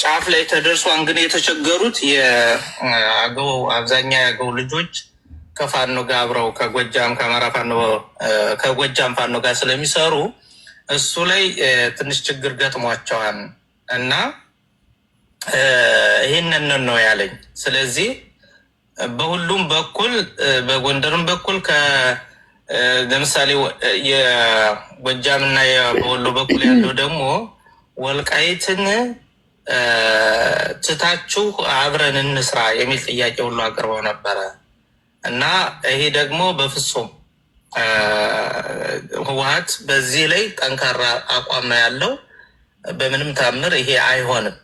ጫፍ ላይ ተደርሷን። ግን የተቸገሩት የአገው አብዛኛው የአገው ልጆች ከፋኖ ጋር አብረው ከጎጃም ፋኖ ጋር ስለሚሰሩ እሱ ላይ ትንሽ ችግር ገጥሟቸዋል እና ይህንን ነው ያለኝ። ስለዚህ በሁሉም በኩል በጎንደርም በኩል ለምሳሌ የጎጃም እና በወሎ በኩል ያለው ደግሞ ወልቃይትን ትታችሁ አብረን እንስራ የሚል ጥያቄ ሁሉ አቅርበው ነበረ እና ይሄ ደግሞ በፍጹም ህወሓት በዚህ ላይ ጠንካራ አቋም ነው ያለው። በምንም ታምር ይሄ አይሆንም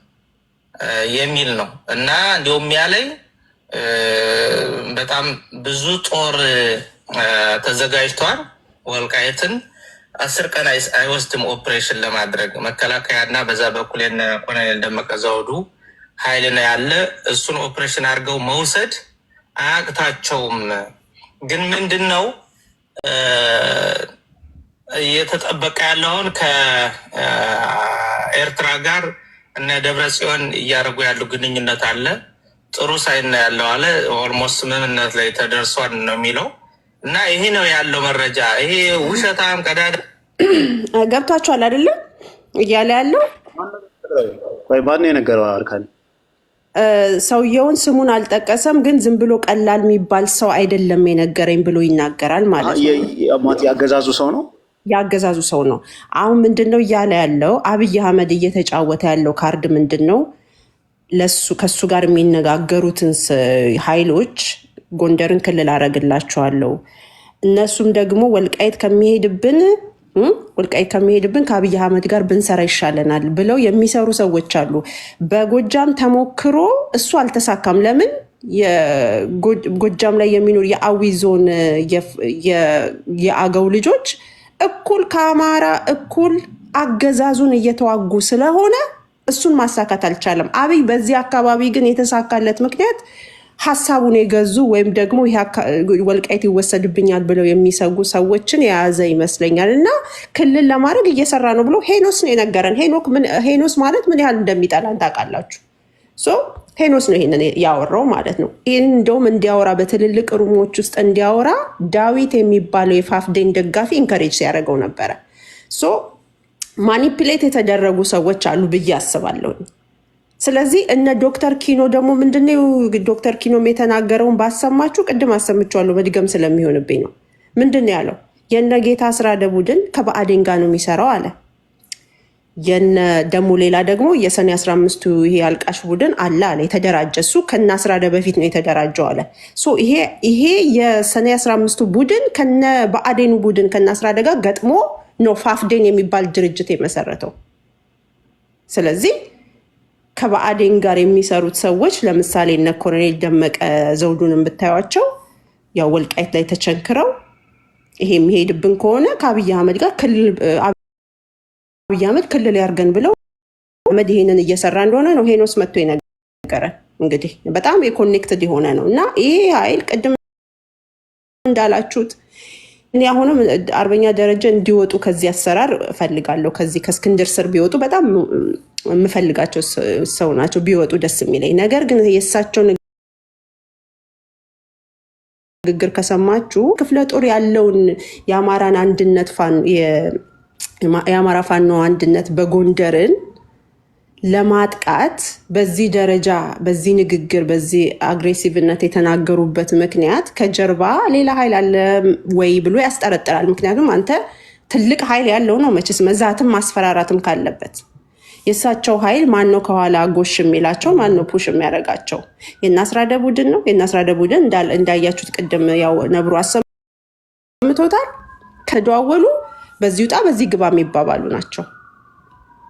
የሚል ነው እና እንዲሁም ያለኝ በጣም ብዙ ጦር ተዘጋጅቷል። ወልቃይትን 10 ቀን አይወስድም ኦፕሬሽን ለማድረግ መከላከያ እና በዛ በኩል የነ ኮሎኔል ደመቀ ዘውዱ ኃይል ነው ያለ። እሱን ኦፕሬሽን አድርገው መውሰድ አያቅታቸውም። ግን ምንድን ነው እየተጠበቀ ያለውን ከኤርትራ ጋር እነ ደብረ ጽዮን እያደረጉ ያሉ ግንኙነት አለ። ጥሩ ሳይና ያለው አለ። ኦልሞስት ስምምነት ላይ ተደርሷል ነው የሚለው እና ይሄ ነው ያለው መረጃ። ይሄ ውሸታም ቀዳዳ ገብቷችኋል አይደለም እያለ ያለው ማነው የነገረው? አርካን ሰውየውን ስሙን አልጠቀሰም፣ ግን ዝም ብሎ ቀላል የሚባል ሰው አይደለም የነገረኝ ብሎ ይናገራል ማለት ነው። ያገዛዙ ሰው ነው ያገዛዙ ሰው ነው። አሁን ምንድን ነው እያለ ያለው? አብይ አህመድ እየተጫወተ ያለው ካርድ ምንድን ነው? ከሱ ጋር የሚነጋገሩትን ኃይሎች ጎንደርን ክልል አረግላቸዋለሁ፣ እነሱም ደግሞ ወልቃይት ከሚሄድብን ከአብይ አህመድ ጋር ብንሰራ ይሻለናል ብለው የሚሰሩ ሰዎች አሉ። በጎጃም ተሞክሮ እሱ አልተሳካም። ለምን? ጎጃም ላይ የሚኖር የአዊ ዞን የአገው ልጆች እኩል ከአማራ እኩል አገዛዙን እየተዋጉ ስለሆነ እሱን ማሳካት አልቻለም። አብይ በዚህ አካባቢ ግን የተሳካለት ምክንያት ሀሳቡን የገዙ ወይም ደግሞ ወልቃይት ይወሰድብኛል ብለው የሚሰጉ ሰዎችን የያዘ ይመስለኛል። እና ክልል ለማድረግ እየሰራ ነው ብሎ ሄኖስ ነው የነገረን። ሄኖስ ማለት ምን ያህል እንደሚጠላን ታውቃላችሁ። ሄኖስ ነው ይሄንን ያወራው ማለት ነው። ይህን እንደውም እንዲያወራ በትልልቅ ሩሞች ውስጥ እንዲያወራ ዳዊት የሚባለው የፋፍዴን ደጋፊ ኢንከሬጅ ሲያደርገው ነበረ። ማኒፕሌት የተደረጉ ሰዎች አሉ ብዬ አስባለሁ። ስለዚህ እነ ዶክተር ኪኖ ደግሞ ምንድነው ዶክተር ኪኖም የተናገረውን ባሰማችሁ፣ ቅድም አሰምቼዋለሁ በድገም ስለሚሆንብኝ ነው። ምንድን ያለው? የነጌታ አስራደ ቡድን ከብአዴን ጋር ነው የሚሰራው አለ። የነ ደግሞ ሌላ ደግሞ የሰኔ 15ቱ ይሄ አልቃሽ ቡድን አለ የተደራጀ እሱ ከነ አስራደ በፊት ነው የተደራጀው አለ። ይሄ የሰኔ 15ቱ ቡድን ከነ በአዴኑ ቡድን ከነ አስራደ ጋር ገጥሞ ነው ፋፍዴን የሚባል ድርጅት የመሰረተው። ስለዚህ ከበአዴን ጋር የሚሰሩት ሰዎች ለምሳሌ እነ ኮሎኔል ደመቀ ዘውዱን ብታዩቸው ያው ወልቃይት ላይ ተቸንክረው ይሄ የሚሄድብን ከሆነ ከአብይ አህመድ ጋር አብይ አህመድ ክልል ያርገን ብለው አህመድ ይሄንን እየሰራ እንደሆነ ነው ሄኖስ መጥቶ የነገረን። እንግዲህ በጣም የኮኔክትድ የሆነ ነው እና ይሄ ኃይል ቅድም እንዳላችሁት እኔ አሁንም አርበኛ ደረጀ እንዲወጡ ከዚህ አሰራር እፈልጋለሁ። ከዚህ ከእስክንድር ስር ቢወጡ በጣም የምፈልጋቸው ሰው ናቸው። ቢወጡ ደስ የሚለኝ ነገር ግን የእሳቸው ንግግር ከሰማችሁ ክፍለ ጦር ያለውን የአማራን አንድነት የአማራ ፋኖ አንድነት በጎንደርን ለማጥቃት በዚህ ደረጃ በዚህ ንግግር በዚህ አግሬሲቭነት የተናገሩበት ምክንያት ከጀርባ ሌላ ኃይል አለ ወይ ብሎ ያስጠረጥራል። ምክንያቱም አንተ ትልቅ ኃይል ያለው ነው መችስ መዛትም ማስፈራራትም ካለበት የእሳቸው ኃይል ማን ነው? ከኋላ ጎሽ የሚላቸው ማን ነው? ፑሽ የሚያደርጋቸው የናስራደ ቡድን ነው። የናስራደ ቡድን እንዳያችሁት ቅድም ያው ነብሩ አሰምቶታል። ከደዋወሉ በዚህ ውጣ በዚህ ግባ የሚባባሉ ናቸው።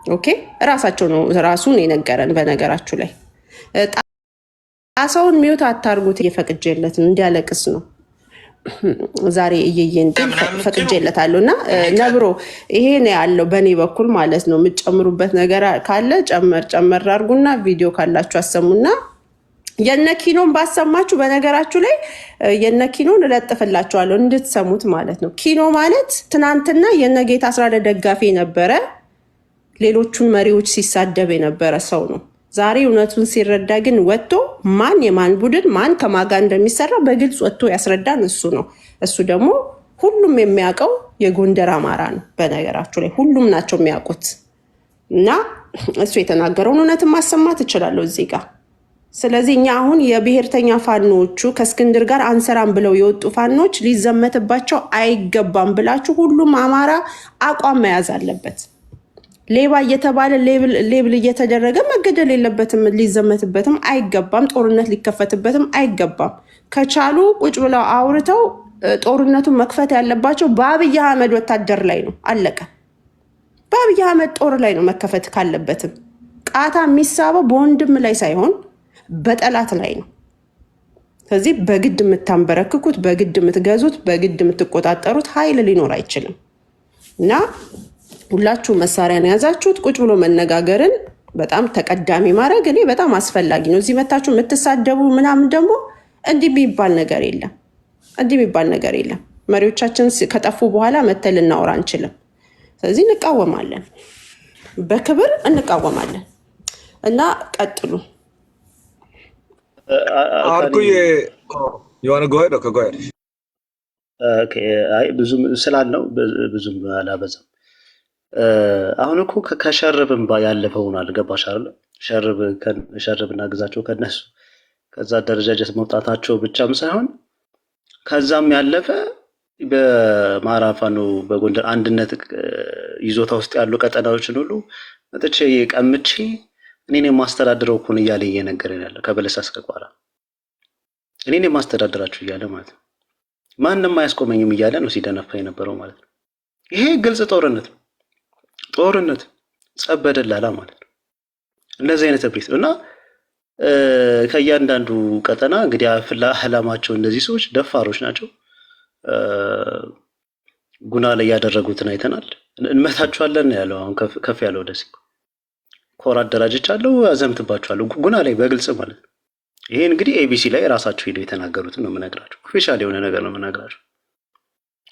ኦኬ ራሳቸው ነው ራሱን የነገረን። በነገራችሁ ላይ ጣሳውን ሚውት አታርጉት። እየፈቅጄለት እንዲያለቅስ ነው ዛሬ እየየን ፈቅጄለታለሁ እና ነብሮ ይሄ ነው ያለው በእኔ በኩል ማለት ነው። የምትጨምሩበት ነገር ካለ ጨመር አድርጉና ቪዲዮ ካላችሁ አሰሙና የነኪኖን ባሰማችሁ በነገራችሁ ላይ የነኪኖን እለጥፍላችኋለሁ እንድትሰሙት ማለት ነው። ኪኖ ማለት ትናንትና የነጌታ አስራደ ደጋፊ ነበረ፣ ሌሎቹን መሪዎች ሲሳደብ የነበረ ሰው ነው። ዛሬ እውነቱን ሲረዳ ግን ወጥቶ ማን የማን ቡድን ማን ከማጋ እንደሚሰራ በግልጽ ወጥቶ ያስረዳን እሱ ነው። እሱ ደግሞ ሁሉም የሚያውቀው የጎንደር አማራ ነው። በነገራችሁ ላይ ሁሉም ናቸው የሚያውቁት እና እሱ የተናገረውን እውነትን ማሰማት እችላለሁ እዚህ ጋር። ስለዚህ እኛ አሁን የብሔርተኛ ፋኖቹ ከእስክንድር ጋር አንሰራም ብለው የወጡ ፋኖች ሊዘመትባቸው አይገባም ብላችሁ ሁሉም አማራ አቋም መያዝ አለበት። ሌባ እየተባለ ሌብል እየተደረገ መገደል የለበትም፣ ሊዘመትበትም አይገባም፣ ጦርነት ሊከፈትበትም አይገባም። ከቻሉ ቁጭ ብለው አውርተው ጦርነቱን መክፈት ያለባቸው በአብይ አህመድ ወታደር ላይ ነው። አለቀ። በአብይ አህመድ ጦር ላይ ነው መከፈት ካለበትም። ቃታ የሚሳበው በወንድም ላይ ሳይሆን በጠላት ላይ ነው። ስለዚህ በግድ የምታንበረክኩት፣ በግድ የምትገዙት፣ በግድ የምትቆጣጠሩት ኃይል ሊኖር አይችልም እና ሁላችሁ መሳሪያን የያዛችሁት ቁጭ ብሎ መነጋገርን በጣም ተቀዳሚ ማድረግ እኔ በጣም አስፈላጊ ነው። እዚህ መታችሁ የምትሳደቡ ምናምን ደግሞ እንዲህ የሚባል ነገር የለም። እንዲህ የሚባል ነገር የለም። መሪዎቻችን ከጠፉ በኋላ መተን ልናወራ አንችልም። ስለዚህ እንቃወማለን፣ በክብር እንቃወማለን እና ቀጥሉ። አርኩዬ የሆነ ጎሄድ ከጎሄድ ብዙም ስላልነው ብዙም አላበዛም። አሁን እኮ ከሸርብም ያለፈውን አልገባሽ አለ ሸርብና ግዛቸው ከነሱ ከዛ ደረጃጀት መውጣታቸው ብቻም ሳይሆን ከዛም ያለፈ በአማራ ፋኖ በጎንደር አንድነት ይዞታ ውስጥ ያሉ ቀጠናዎችን ሁሉ መጥቼ ቀምቼ እኔን የማስተዳድረው እኮ ነው እያለ እየነገረን ያለ ከበለሳ እስከ ቋራ እኔን የማስተዳድራችሁ እያለ ማለት ነው። ማንም አያስቆመኝም እያለ ነው ሲደነፋ የነበረው ማለት ነው። ይሄ ግልጽ ጦርነት ነው። ጦርነት ጸበደላላ ማለት ነው። እንደዚህ አይነት እብሪት ነው እና ከእያንዳንዱ ቀጠና እንግዲህ አላማቸው እነዚህ ሰዎች ደፋሮች ናቸው። ጉና ላይ ያደረጉትን አይተናል። እንመታችኋለን ያለው አሁን ከፍ ያለው ደስ ኮር አደራጅቻለሁ አዘምትባችኋለሁ ጉና ላይ በግልጽ ማለት ነው። ይሄ እንግዲህ ኤቢሲ ላይ ራሳቸው ሄደው የተናገሩትን ነው የምነግራቸው። ኦፊሻል የሆነ ነገር ነው የምነግራቸው።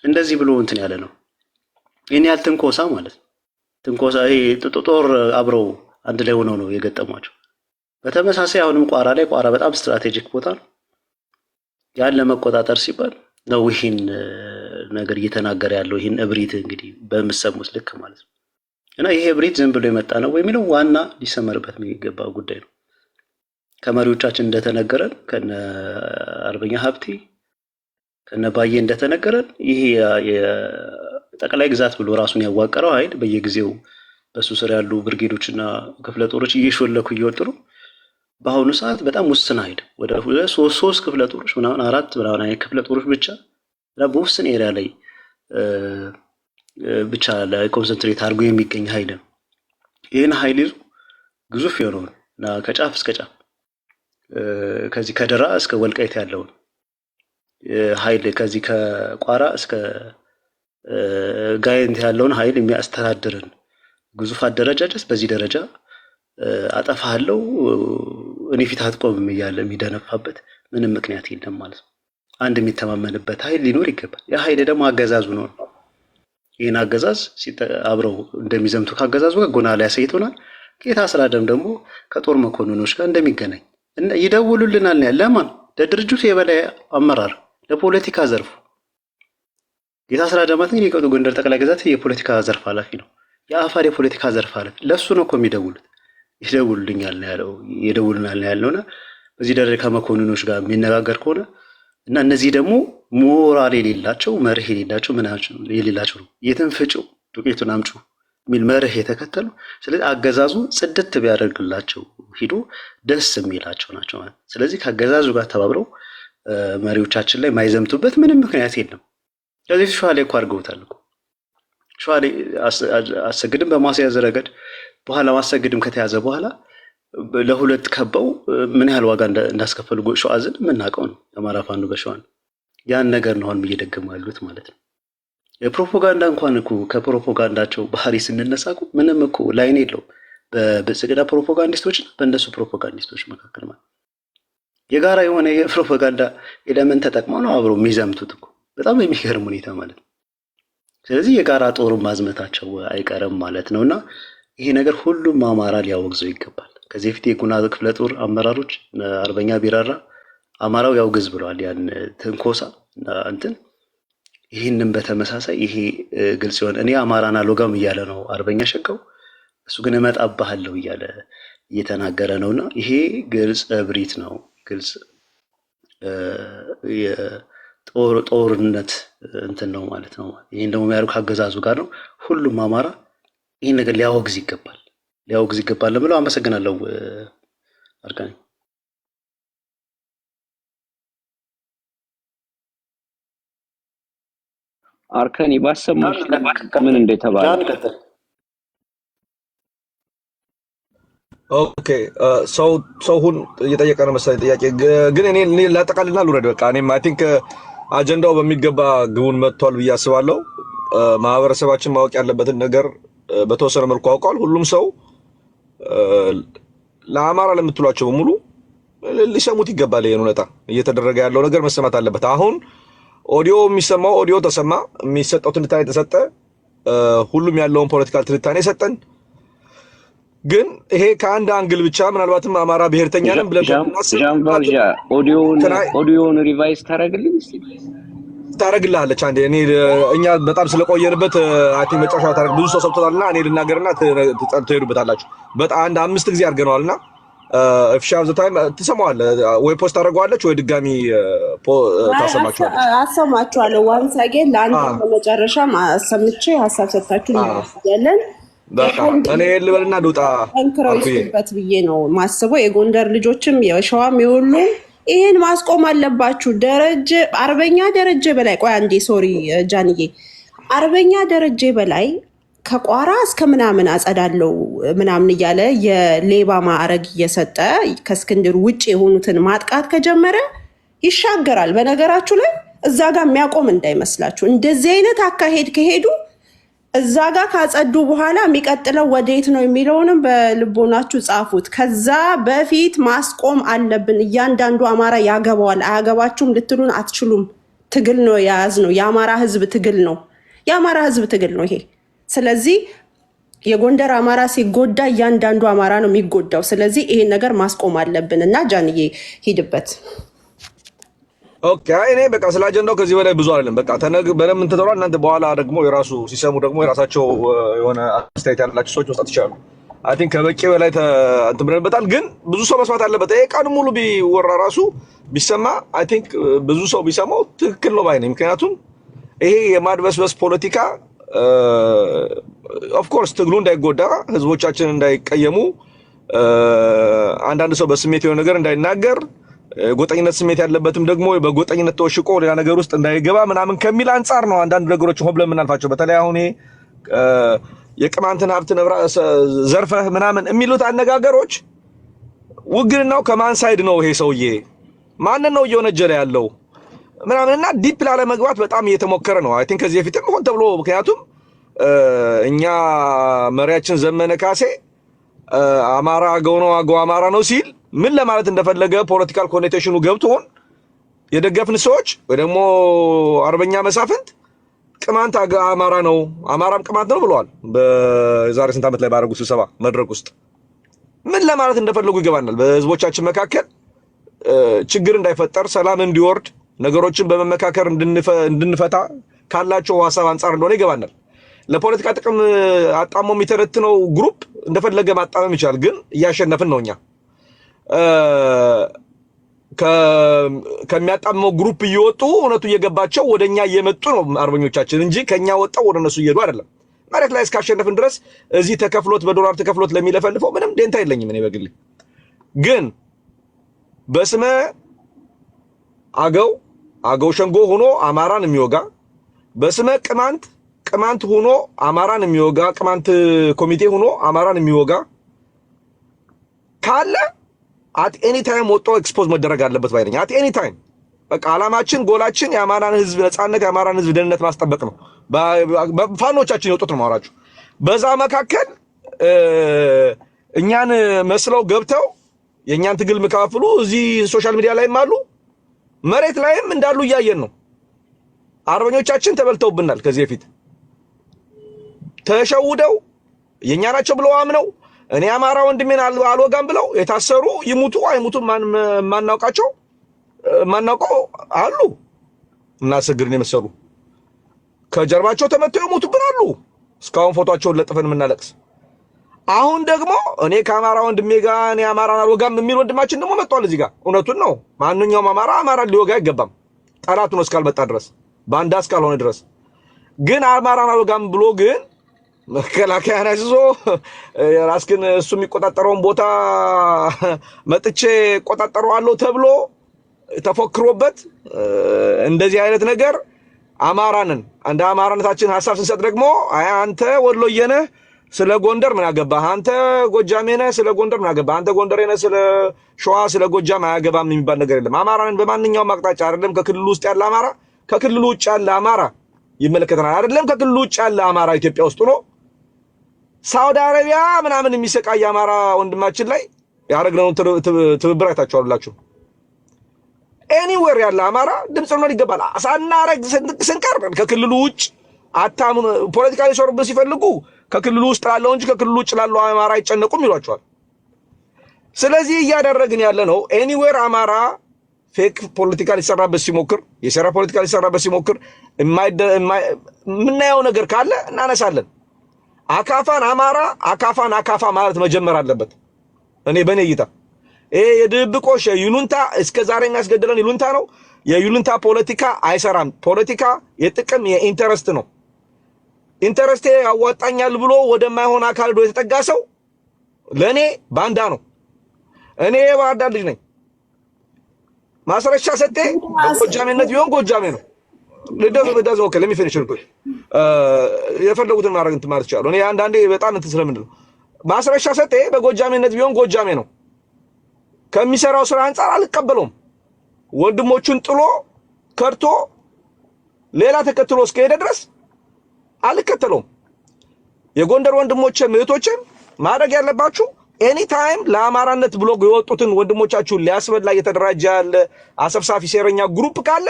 እንደዚህ ብሎ እንትን ያለ ነው። ይሄን ያህል ትንኮሳ ማለት ነው። ትንኮሳ ይሄ ጦር አብረው አንድ ላይ ሆነው ነው የገጠሟቸው። በተመሳሳይ አሁንም ቋራ ላይ ቋራ በጣም ስትራቴጂክ ቦታ ነው። ያን ለመቆጣጠር ሲባል ነው ይህን ነገር እየተናገረ ያለው። ይህን እብሪት እንግዲህ በምሰሙት ልክ ማለት ነው። እና ይሄ እብሪት ዝም ብሎ የመጣ ነው የሚለው ዋና ሊሰመርበት የሚገባ ጉዳይ ነው። ከመሪዎቻችን እንደተነገረን ከነ አርበኛ ሀብቴ ከነ ባዬ እንደተነገረን ይሄ የጠቅላይ ግዛት ብሎ ራሱን ያዋቀረው ኃይል በየጊዜው በሱ ስር ያሉ ብርጌዶችና ክፍለ ጦሮች እየሾለኩ እየወጡ ነው። በአሁኑ ሰዓት በጣም ውስን ኃይል ወደ 3 ክፍለ ጦሮች ምናምን 4 ምናምን አይነት ክፍለ ጦሮች ብቻ በውስን ኤሪያ ላይ ብቻ ላይ ኮንሰንትሬት አድርጎ የሚገኝ ኃይል ነው። ይህን ኃይል ይዞ ግዙፍ የሆነውን እና ከጫፍ እስከ ጫፍ ከዚህ ከደራ እስከ ወልቃይት ያለውን ኃይል ከዚህ ከቋራ እስከ ጋይንት ያለውን ኃይል የሚያስተዳድርን ግዙፍ አደረጃጀት በዚህ ደረጃ አጠፋለሁ እኔ ፊት አትቆምም እያለ የሚደነፋበት ምንም ምክንያት የለም ማለት ነው። አንድ የሚተማመንበት ኃይል ሊኖር ይገባል። ያ ኃይል ደግሞ አገዛዙ ነው። ይህን አገዛዝ አብረው እንደሚዘምቱ ካገዛዙ ጋር ጎና ላይ ያሳይቶናል። ጌታ አስራደም ደግሞ ከጦር መኮንኖች ጋር እንደሚገናኝ ይደውሉልናል። ለማን? ለድርጅቱ የበላይ አመራር፣ ለፖለቲካ ዘርፉ። ጌታ አስራደም ግን የቀጡ ጎንደር ጠቅላይ ግዛት የፖለቲካ ዘርፍ ኃላፊ ነው። የአፋር የፖለቲካ ዘርፍ ኃላፊ። ለሱ ነው እኮ የሚደውሉት። ይደውሉልኛል ነው ያለው፣ ይደውሉናል ነው ያለውና በዚህ ደረጃ ከመኮንኖች ጋር የሚነጋገር ከሆነ እና እነዚህ ደግሞ ሞራል የሌላቸው መርህ የሌላቸው ምናቸው የሌላቸው ነው። የትን ፍጪው ዱቄቱን አምጩ የሚል መርህ የተከተሉ። ስለዚህ አገዛዙ ጽድት ቢያደርግላቸው ሂዶ ደስ የሚላቸው ናቸው ማለት። ስለዚህ ከአገዛዙ ጋር ተባብረው መሪዎቻችን ላይ ማይዘምቱበት ምንም ምክንያት የለም። ስለዚህ ሸዋ ላይ እኮ አድርገውታል እኮ። ሸዋ ላይ አሰግድም በማስያዝ ረገድ በኋላ ማሰግድም ከተያዘ በኋላ ለሁለት ከበው ምን ያህል ዋጋ እንዳስከፈሉ ሸዋዝን የምናውቀው ነው። የአማራ ፋኖ በሸዋ ነው። ያን ነገር ነው አሁን እየደገሙ ያሉት ማለት ነው። የፕሮፓጋንዳ እንኳን እኮ ከፕሮፓጋንዳቸው ባህሪ ስንነሳ እኮ ምንም እኮ ላይን የለውም በብልጽግና ፕሮፓጋንዲስቶችና በእነሱ ፕሮፓጋንዲስቶች መካከል ማለት የጋራ የሆነ የፕሮፓጋንዳ ኤለመንት ተጠቅመው ነው አብረው የሚዘምቱት እኮ በጣም የሚገርም ሁኔታ ማለት ነው። ስለዚህ የጋራ ጦር ማዝመታቸው አይቀርም ማለት ነውና ይሄ ነገር ሁሉም አማራ ሊያወግዘው ይገባል። ከዚህ በፊት የጉና ክፍለ ጦር አመራሮች አርበኛ ቢራራ አማራው ያውግዝ ብለዋል ያን ትንኮሳ እንትን። ይህንን በተመሳሳይ ይሄ ግልጽ ይሆን እኔ አማራን አልወጋም እያለ ነው አርበኛ ሸጋው፣ እሱ ግን እመጣብሃለሁ እያለ እየተናገረ ነውና ይሄ ግልጽ እብሪት ነው። ግልጽ ጦርነት እንትን ነው ማለት ነው። ይሄን ደግሞ የሚያደርጉ ከአገዛዙ ጋር ነው። ሁሉም አማራ ይህን ነገር ሊያወግዝ ይገባል ብለው አመሰግናለሁ። አርካኒ አርካኒ ባሰሙሽ ምን እንደተባለ ኦኬ ሰውን እየጠየቀ ነው መሰለኝ ጥያቄ። ግን እኔ ላጠቃልልና ልውረድ በቃ። እኔም አይ ቲንክ አጀንዳው በሚገባ ግቡን መጥቷል ብዬ አስባለሁ። ማህበረሰባችን ማወቅ ያለበትን ነገር በተወሰነ መልኩ አውቋል። ሁሉም ሰው ለአማራ ለምትሏቸው በሙሉ ሊሰሙት ይገባል። ይሄን እውነታ እየተደረገ ያለው ነገር መሰማት አለበት። አሁን ኦዲዮ የሚሰማው ኦዲዮ ተሰማ፣ የሚሰጠው ትንታኔ ተሰጠ፣ ሁሉም ያለውን ፖለቲካል ትንታኔ ሰጠን። ግን ይሄ ከአንድ አንግል ብቻ ምናልባትም አማራ ብሔርተኛ ነን ብለን ጃምባርጃ ኦዲዮን ሪቫይዝ ታረግልሃለች አንዴ። እኛ በጣም ስለቆየንበት አይ ቲንክ መጨረሻ ታረግ ብዙ ሰው ሰብቶታልና እኔ ልናገርና ትሄዱበታላችሁ። በጣም 5 ጊዜ አድርገነዋልና if she has the time ትሰማዋለህ ወይ ፖስት አደርገዋለች ወይ ድጋሚ ታሰማችኋለች። አሰማችኋለሁ ዋንስ አገን ለአንተ በመጨረሻ አሰምቼ ሐሳብ ሰጣችሁ እንያለን። በቃ እኔ ልበልና ዱጣ አንክራውስበት ብዬ ነው ማስበው። የጎንደር ልጆችም የሸዋም የሁሉ ይሄን ማስቆም አለባችሁ። አርበኛ ደረጀ በላይ ቆይ አንዴ ሶሪ ጃንዬ፣ አርበኛ ደረጀ በላይ ከቋራ እስከ ምናምን አጸዳለው ምናምን እያለ የሌባ ማዕረግ እየሰጠ ከእስክንድር ውጭ የሆኑትን ማጥቃት ከጀመረ ይሻገራል። በነገራችሁ ላይ እዛ ጋር የሚያቆም እንዳይመስላችሁ። እንደዚህ አይነት አካሄድ ከሄዱ እዛ ጋር ካጸዱ በኋላ የሚቀጥለው ወዴት ነው የሚለውንም በልቦናችሁ ጻፉት። ከዛ በፊት ማስቆም አለብን። እያንዳንዱ አማራ ያገባዋል። አያገባችሁም ልትሉን አትችሉም። ትግል ነው የያዝነው። የአማራ ህዝብ ትግል ነው። የአማራ ህዝብ ትግል ነው ይሄ። ስለዚህ የጎንደር አማራ ሲጎዳ እያንዳንዱ አማራ ነው የሚጎዳው። ስለዚህ ይሄን ነገር ማስቆም አለብን እና ጃንዬ ሂድበት። ኦኬ እኔ በቃ ስለ አጀንዳው ከዚህ በላይ ብዙ አይደለም። በቃ በደምብ ተተውራ እናንተ በኋላ ደግሞ የራሱ ሲሰሙ ደግሞ የራሳቸው የሆነ አስተያየት ያላቸው ሰዎች መስጠት ይችላሉ። አይ ቲንክ ከበቂ በላይ እንትን ብለንበታል። ግን ብዙ ሰው መስማት አለበት። ይሄ ቀን ሙሉ ቢወራ ራሱ ቢሰማ አይ ቲንክ ብዙ ሰው ቢሰማው ትክክል ነው ባይ ነኝ። ምክንያቱም ይሄ የማድበስበስ ፖለቲካ ኦፍ ኮርስ ትግሉ እንዳይጎዳ ህዝቦቻችን እንዳይቀየሙ አንዳንድ ሰው በስሜት የሆነ ነገር እንዳይናገር ጎጠኝነት ስሜት ያለበትም ደግሞ በጎጠኝነት ተወሽቆ ሌላ ነገር ውስጥ እንዳይገባ ምናምን ከሚል አንፃር ነው አንዳንድ ነገሮች ሆብ ለምናልፋቸው። በተለይ አሁን የቅማንትን ሀብት ዘርፈህ ምናምን የሚሉት አነጋገሮች ውግንናው ከማን ሳይድ ነው? ይሄ ሰውዬ ማንን ነው እየወነጀለ ያለው ምናምንና ዲፕ ላለ መግባት በጣም እየተሞከረ ነው። አይ ቲንክ ከዚህ በፊትም ሆን ተብሎ ምክንያቱም እኛ መሪያችን ዘመነ ካሴ አማራ አገው ነው አገው አማራ ነው ሲል ምን ለማለት እንደፈለገ ፖለቲካል ኮኔቴሽኑ ገብቶን የደገፍን ሰዎች ወይ ደግሞ አርበኛ መሳፍንት ቅማንት አማራ ነው አማራም ቅማንት ነው ብለዋል። በዛሬ ስንት ዓመት ላይ ባደረጉት ስብሰባ መድረክ ውስጥ ምን ለማለት እንደፈለጉ ይገባናል። በህዝቦቻችን መካከል ችግር እንዳይፈጠር ሰላም እንዲወርድ ነገሮችን በመመካከር እንድንፈታ ካላቸው ሐሳብ አንፃር እንደሆነ ይገባናል። ለፖለቲካ ጥቅም አጣሞ የሚተረትነው ግሩፕ እንደፈለገ ማጣመም ይችላል፣ ግን እያሸነፍን ነው። እኛ ከሚያጣመው ግሩፕ እየወጡ እውነቱ እየገባቸው ወደኛ እየመጡ ነው አርበኞቻችን እንጂ ከኛ ወጣው ወደ እነሱ እየሄዱ አይደለም። መሬት ላይ እስካሸነፍን ድረስ እዚህ ተከፍሎት በዶላር ተከፍሎት ለሚለፈልፈው ምንም ደንታ የለኝም እኔ በግሌ። ግን በስመ አገው ሸንጎ ሆኖ አማራን የሚወጋ በስመ ቅማንት ሆኖ አማራን የሚወጋ ቅማንት ኮሚቴ ሆኖ አማራን የሚወጋ ካለ አት ኤኒ ታይም ወጥቶ ኤክስፖዝ መደረግ አለበት ባይ ነኝ። አት ኤኒ ታይም በቃ አላማችን ጎላችን የአማራን ህዝብ ነጻነት የአማራን ህዝብ ደህንነት ማስጠበቅ ነው። ፋኖቻችን የወጡት ነው ማውራችሁ። በዛ መካከል እኛን መስለው ገብተው የኛን ትግል መካፈሉ እዚህ ሶሻል ሚዲያ ላይም አሉ መሬት ላይም እንዳሉ እያየን ነው። አርበኞቻችን ተበልተውብናል። ከዚህ በፊት ተሸውደው የኛ ናቸው ብለው አምነው እኔ አማራ ወንድሜን አልወጋም ብለው የታሰሩ ይሙቱ አይሙቱ ማናውቃቸው ማናውቀው አሉ እና ሰግርን የመሰሉ ከጀርባቸው ተመተው ይሙቱብን አሉ። እስካሁን ፎቶአቸውን ለጥፈን የምናለቅስ። አሁን ደግሞ እኔ ከአማራ ወንድሜ ጋር እኔ አማራን አልወጋም የሚል ወንድማችን ደግሞ መጥቷል እዚህ ጋር። እውነቱን ነው። ማንኛውም አማራን ሊወጋ አይገባም፣ ጠላቱ ነው እስካልመጣ ድረስ ባንዳ እስካልሆነ ድረስ። ግን አማራን አልወጋም ብሎ ግን መከላከያን አዝዞ ራስክን እሱ የሚቆጣጠረውን ቦታ መጥቼ ቆጣጠረዋለሁ ተብሎ ተፎክሮበት እንደዚህ አይነት ነገር አማራንን እንደ አማራነታችን ሐሳብ ስንሰጥ ደግሞ አንተ ወሎዬ ነህ ስለ ጎንደር ምን አገባህ፣ አንተ ጎጃሜ ነህ ስለ ጎንደር ምን አገባህ፣ አንተ ጎንደሬ ነህ ስለ ሸዋ ስለ ጎጃም አያገባም የሚባል ነገር የለም። አማራንን በማንኛውም አቅጣጫ አይደለም ከክልሉ ውስጥ ያለ አማራ ከክልሉ ውጭ ያለ አማራ ይመለከተናል። አይደለም ከክልሉ ውጭ ያለ አማራ ኢትዮጵያ ውስጥ ሆኖ ሳውዲ አረቢያ ምናምን የሚሰቃይ አማራ ወንድማችን ላይ ያደረግነውን ትብብር አይታችኋላችሁ። ኤኒዌር ያለ አማራ ድምጽ ነው ይገባል። ሳናረግ ስንቀርብ ከክልሉ ውጭ አታምን ፖለቲካሊ ሶርብ ሲፈልጉ ከክልሉ ውስጥ ላለው እንጂ ከክልሉ ውጭ ላለው አማራ አይጨነቁም ይሏቸዋል። ስለዚህ እያደረግን ያለ ነው ኤኒዌር አማራ ፌክ ፖለቲካ ሊሰራበት ሲሞክር የሰራ ፖለቲካ ሊሰራበት ሲሞክር የምናየው ነገር ካለ እናነሳለን። አካፋን አማራ አካፋ ማለት መጀመር አለበት። እኔ በኔ እይታ ይሄ የድብቆሽ ይሉንታ እስከ ዛሬ የሚያስገድለን ይሉንታ ነው። የይሉንታ ፖለቲካ አይሰራም። ፖለቲካ የጥቅም የኢንተረስት ነው። ኢንተረስቴ ያዋጣኛል ብሎ ወደማይሆን አካል ዶ የተጠጋ ሰው ለኔ ባንዳ ነው። እኔ ባንዳ ልጅ ነኝ። ማስረሻ ሰጤ በጎጃሜነት ቢሆን ጎጃሜ ነው። ለደዘ ኦኬ ለሚ ፊኒሽ ነው የፈለጉትን ማድረግ እንትን ማለት ይችላል። እኔ አንዳንዴ በጣም እንትን ስለምንድነው ማስረሻ ሰጤ በጎጃሜነት ቢሆን ጎጃሜ ነው። ከሚሰራው ስራ አንፃር አልቀበለውም። ወንድሞቹን ጥሎ ከርቶ ሌላ ተከትሎ እስከሄደ ድረስ አልከተለውም። የጎንደር ወንድሞቼም እህቶቼም ማድረግ ያለባችሁ ኤኒ ታይም ለአማራነት ብሎ የወጡትን ወንድሞቻችሁን ሊያስበላ እየተደራጀ ያለ አሰብሳፊ ሴረኛ ግሩፕ ካለ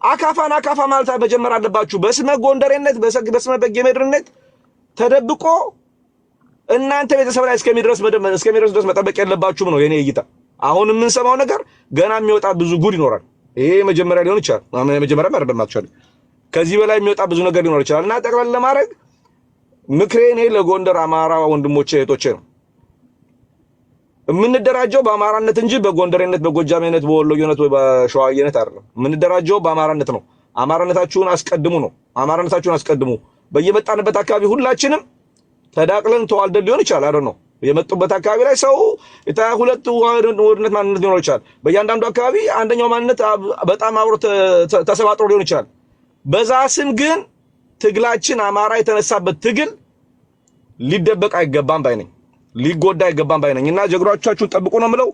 አካፋን አካፋ ማለት መጀመር አለባችሁ። በስመ ጎንደሬነት በስመ በጌሜድርነት ተደብቆ እናንተ ቤተሰብ ላይ እስከሚደርስ ድረስ መጠበቅ የለባችሁም ነው የኔ እይታ። አሁን የምንሰማው ነገር ገና የሚወጣ ብዙ ጉድ ይኖራል። ይሄ መጀመሪያ ሊሆን ይችላል። መጀመሪያ አይደለም አክቹአሊ ከዚህ በላይ የሚወጣ ብዙ ነገር ሊኖር ይችላል። እና ጠቅላላ ለማድረግ ምክሬ እኔ ለጎንደር አማራ ወንድሞቼ እህቶቼ ነው የምንደራጀው በአማራነት እንጂ በጎንደሬነት፣ በጎጃሜነት፣ በወሎዬነት ወይ በሸዋዬነት አይደለም። የምንደራጀው በአማራነት ነው። አማራነታችሁን አስቀድሙ ነው። አማራነታችሁን አስቀድሙ። በየመጣንበት አካባቢ ሁላችንም ተዳቅለን ተዋልደን ሊሆን ይችላል አይደል ነው የመጡበት አካባቢ ላይ ሰው ሁለት ወድነት ማንነት ሊኖር ይችላል በእያንዳንዱ አካባቢ አንደኛው ማንነት በጣም አብሮ ተሰባጥሮ ሊሆን ይችላል በዛ ስም ግን ትግላችን አማራ የተነሳበት ትግል ሊደበቅ አይገባም ባይነኝ ሊጎዳ አይገባም ባይነኝ እና ጀግኖቻችሁን ጠብቁ ነው የምለው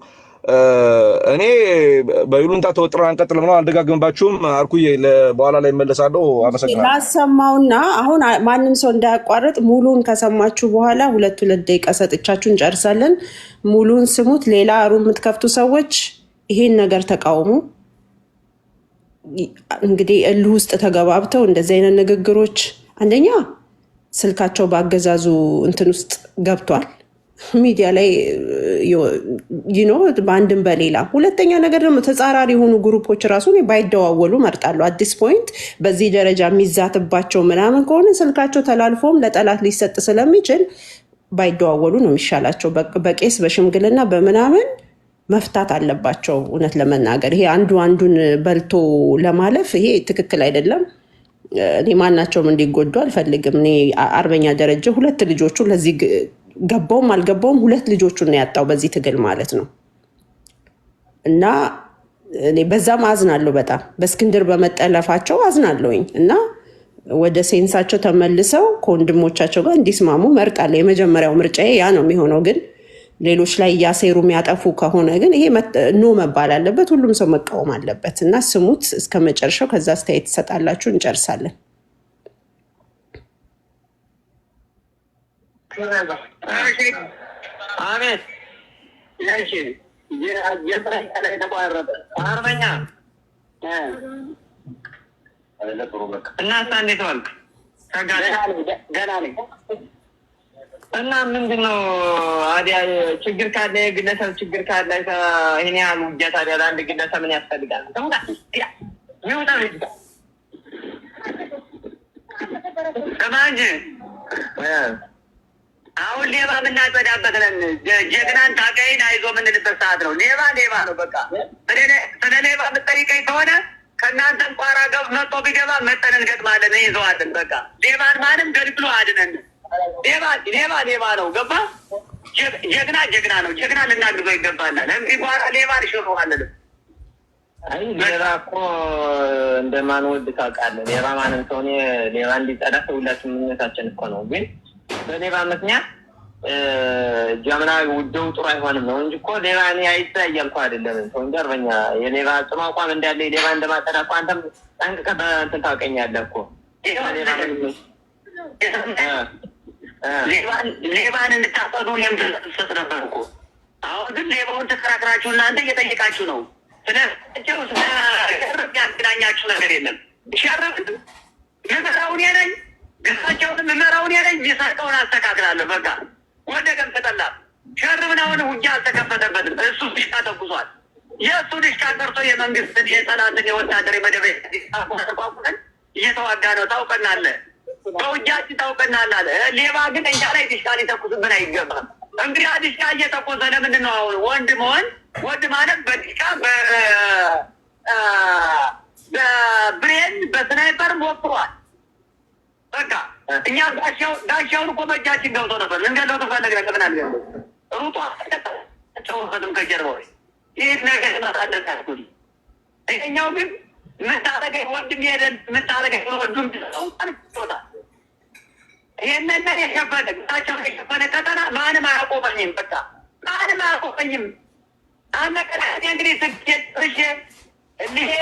እኔ በይሉንታ ተወጥረን አንቀጥልም ነው አልደጋግምባችሁም አርኩዬ በኋላ ላይ መለሳለሁ አመሰግናለሁ ላሰማውና አሁን ማንም ሰው እንዳያቋርጥ ሙሉን ከሰማችሁ በኋላ 2 ደቂቃ ሰጥቻችሁ እንጨርሳለን ሙሉን ስሙት ሌላ ሩም የምትከፍቱ ሰዎች ይሄን ነገር ተቃውሙ እንግዲህ እልህ ውስጥ ተገባብተው እንደዚህ አይነት ንግግሮች አንደኛ ስልካቸው ባገዛዙ እንትን ውስጥ ገብቷል ሚዲያ ላይ በአንድም በሌላ ሁለተኛ ነገር ደግሞ ተጻራሪ የሆኑ ግሩፖች ራሱ ባይደዋወሉ መርጣሉ አዲስ ፖይንት በዚህ ደረጃ የሚዛትባቸው ምናምን ከሆነ ስልካቸው ተላልፎም ለጠላት ሊሰጥ ስለሚችል ባይደዋወሉ ነው የሚሻላቸው በቄስ በሽምግልና በምናምን መፍታት አለባቸው እውነት ለመናገር ይሄ አንዱን በልቶ ለማለፍ ይሄ ትክክል አይደለም እኔ ማናቸውም እንዲጎዱ አልፈልግም እኔ አርበኛ ደረጀ 2 ልጆቹ ለዚህ ገባውም አልገባውም 2 ልጆቹን ነው ያጣው በዚህ ትግል ማለት ነው እና እኔ በዛም አዝናለሁ በጣም በእስክንድር በመጠለፋቸው አዝናለሁኝ እና ወደ ሴንሳቸው ተመልሰው ከወንድሞቻቸው ጋር እንዲስማሙ መርጣለሁ የመጀመሪያው ምርጫዬ ያ ነው የሚሆነው ግን ሌሎች ላይ ያሴሩ የሚያጠፉ ከሆነ ግን ይሄ ኖ መባል አለበት ሁሉም ሰው መቃወም አለበት እና ስሙት እስከ መጨረሻው ከዛ አስተያየት ተሰጣላችሁ እንጨርሳለን አሜን ያሺ የጥራይ ላይ ተቋረጠ አርበኛ እና እንዴት ዋልክ ገና ነኝ እና ምንድነው አዲያ ችግር ካለ ግለሰብ ችግር ካለ ይሄን ያህል ውጊያ ታዲያ ለአንድ ግለሰብ ምን ያስፈልጋል ከማንጅ አሁን ሌባ የምናጸዳበት ነን ጀግናን ታጋይን አይዞ የምንልበት ሰዓት ነው ሌባ ነው በቃ ስለ ሌባ የምትጠይቀኝ ከሆነ ከእናንተን ቋራ ገብ መጥቶ ቢገባ መጠን እንገጥማለን ይዘዋለን በቃ ሌባን ማንም ገድግሎ አድነን ሌባ ነው ገባ ጀግና ነው ጀግና ልናግዘው ይገባናል እንግዲህ በኋላ ሌባ ልሽረዋለን ሌባ እኮ እንደማንወድ ታውቃለህ ሌባ ማንም ሰው ሌባ እንዲጸዳ ሁላችን ምኞታችን እኮ ነው ግን በሌባ ምክንያት ጀምና ውደው ጥሩ አይሆንም ነው እንጂ እኮ ሌባ እኔ አይታያል እኮ አይደለም ሰው እንጂ አርበኛ የሌባ ጽኑ አቋም እንዳለ ሌባ እንደማጠዳ እኮ አንተም ጠንቅቀህ በእንትን ታውቀኛለህ እኮ ሌባን እንድታጸዱ እኔም ትሰጥ ነበር እኮ አሁን ግን ሌባውን ተከራክራችሁ እናንተ እየጠየቃችሁ ነው ስለቸው ስለርብ ያገናኛችሁ ነገር የለም ሸርብ ምመራውን ያለኝ ግሳቸውን ምመራውን ያለኝ ሚሰርቀውን አስተካክላለሁ በቃ ወደ ገም ተጠላ ሸርብን አሁን ውጊያ አልተከፈተበትም እሱ ድሽቃ ተኩሷል የእሱ ድሽቃ ቀርቶ የመንግስትን የጠላትን የወታደር መደበ ተቋቁመን እየተዋጋ ነው ታውቀናለህ በውጊያችን ታውቀናል ሌባ ግን እኛ ላይ ድሽቃ ሊተኩስብን አይገባም እንግዲህ ድሽቃ እየተኮሰ ለምንድን ነው አሁን ወንድ ማለት በድሽቃ በብሬን በስናይፐር ሞክሯል በቃ እኛ ጋሻውን እኮ በእጃችን ገብቶ ነበር ልንገለው ተፈለግ ለምን አልገለው ሩጦ ጨውፈትም ከጀርባው ይህ ነገር ማሳለታችሁ ይሄኛው ግን ምታረገኝ ወንድም ሄደን ምታረገኝ ወንድም ሆታ ይሄንን የሸፈነ ግታቸውን የሸፈነ ቀጠና ማንም አያቆመኝም በቃ ማንም አያቆመኝም አነቀ እንግዲህ ስኬት እሺ እንዲሄ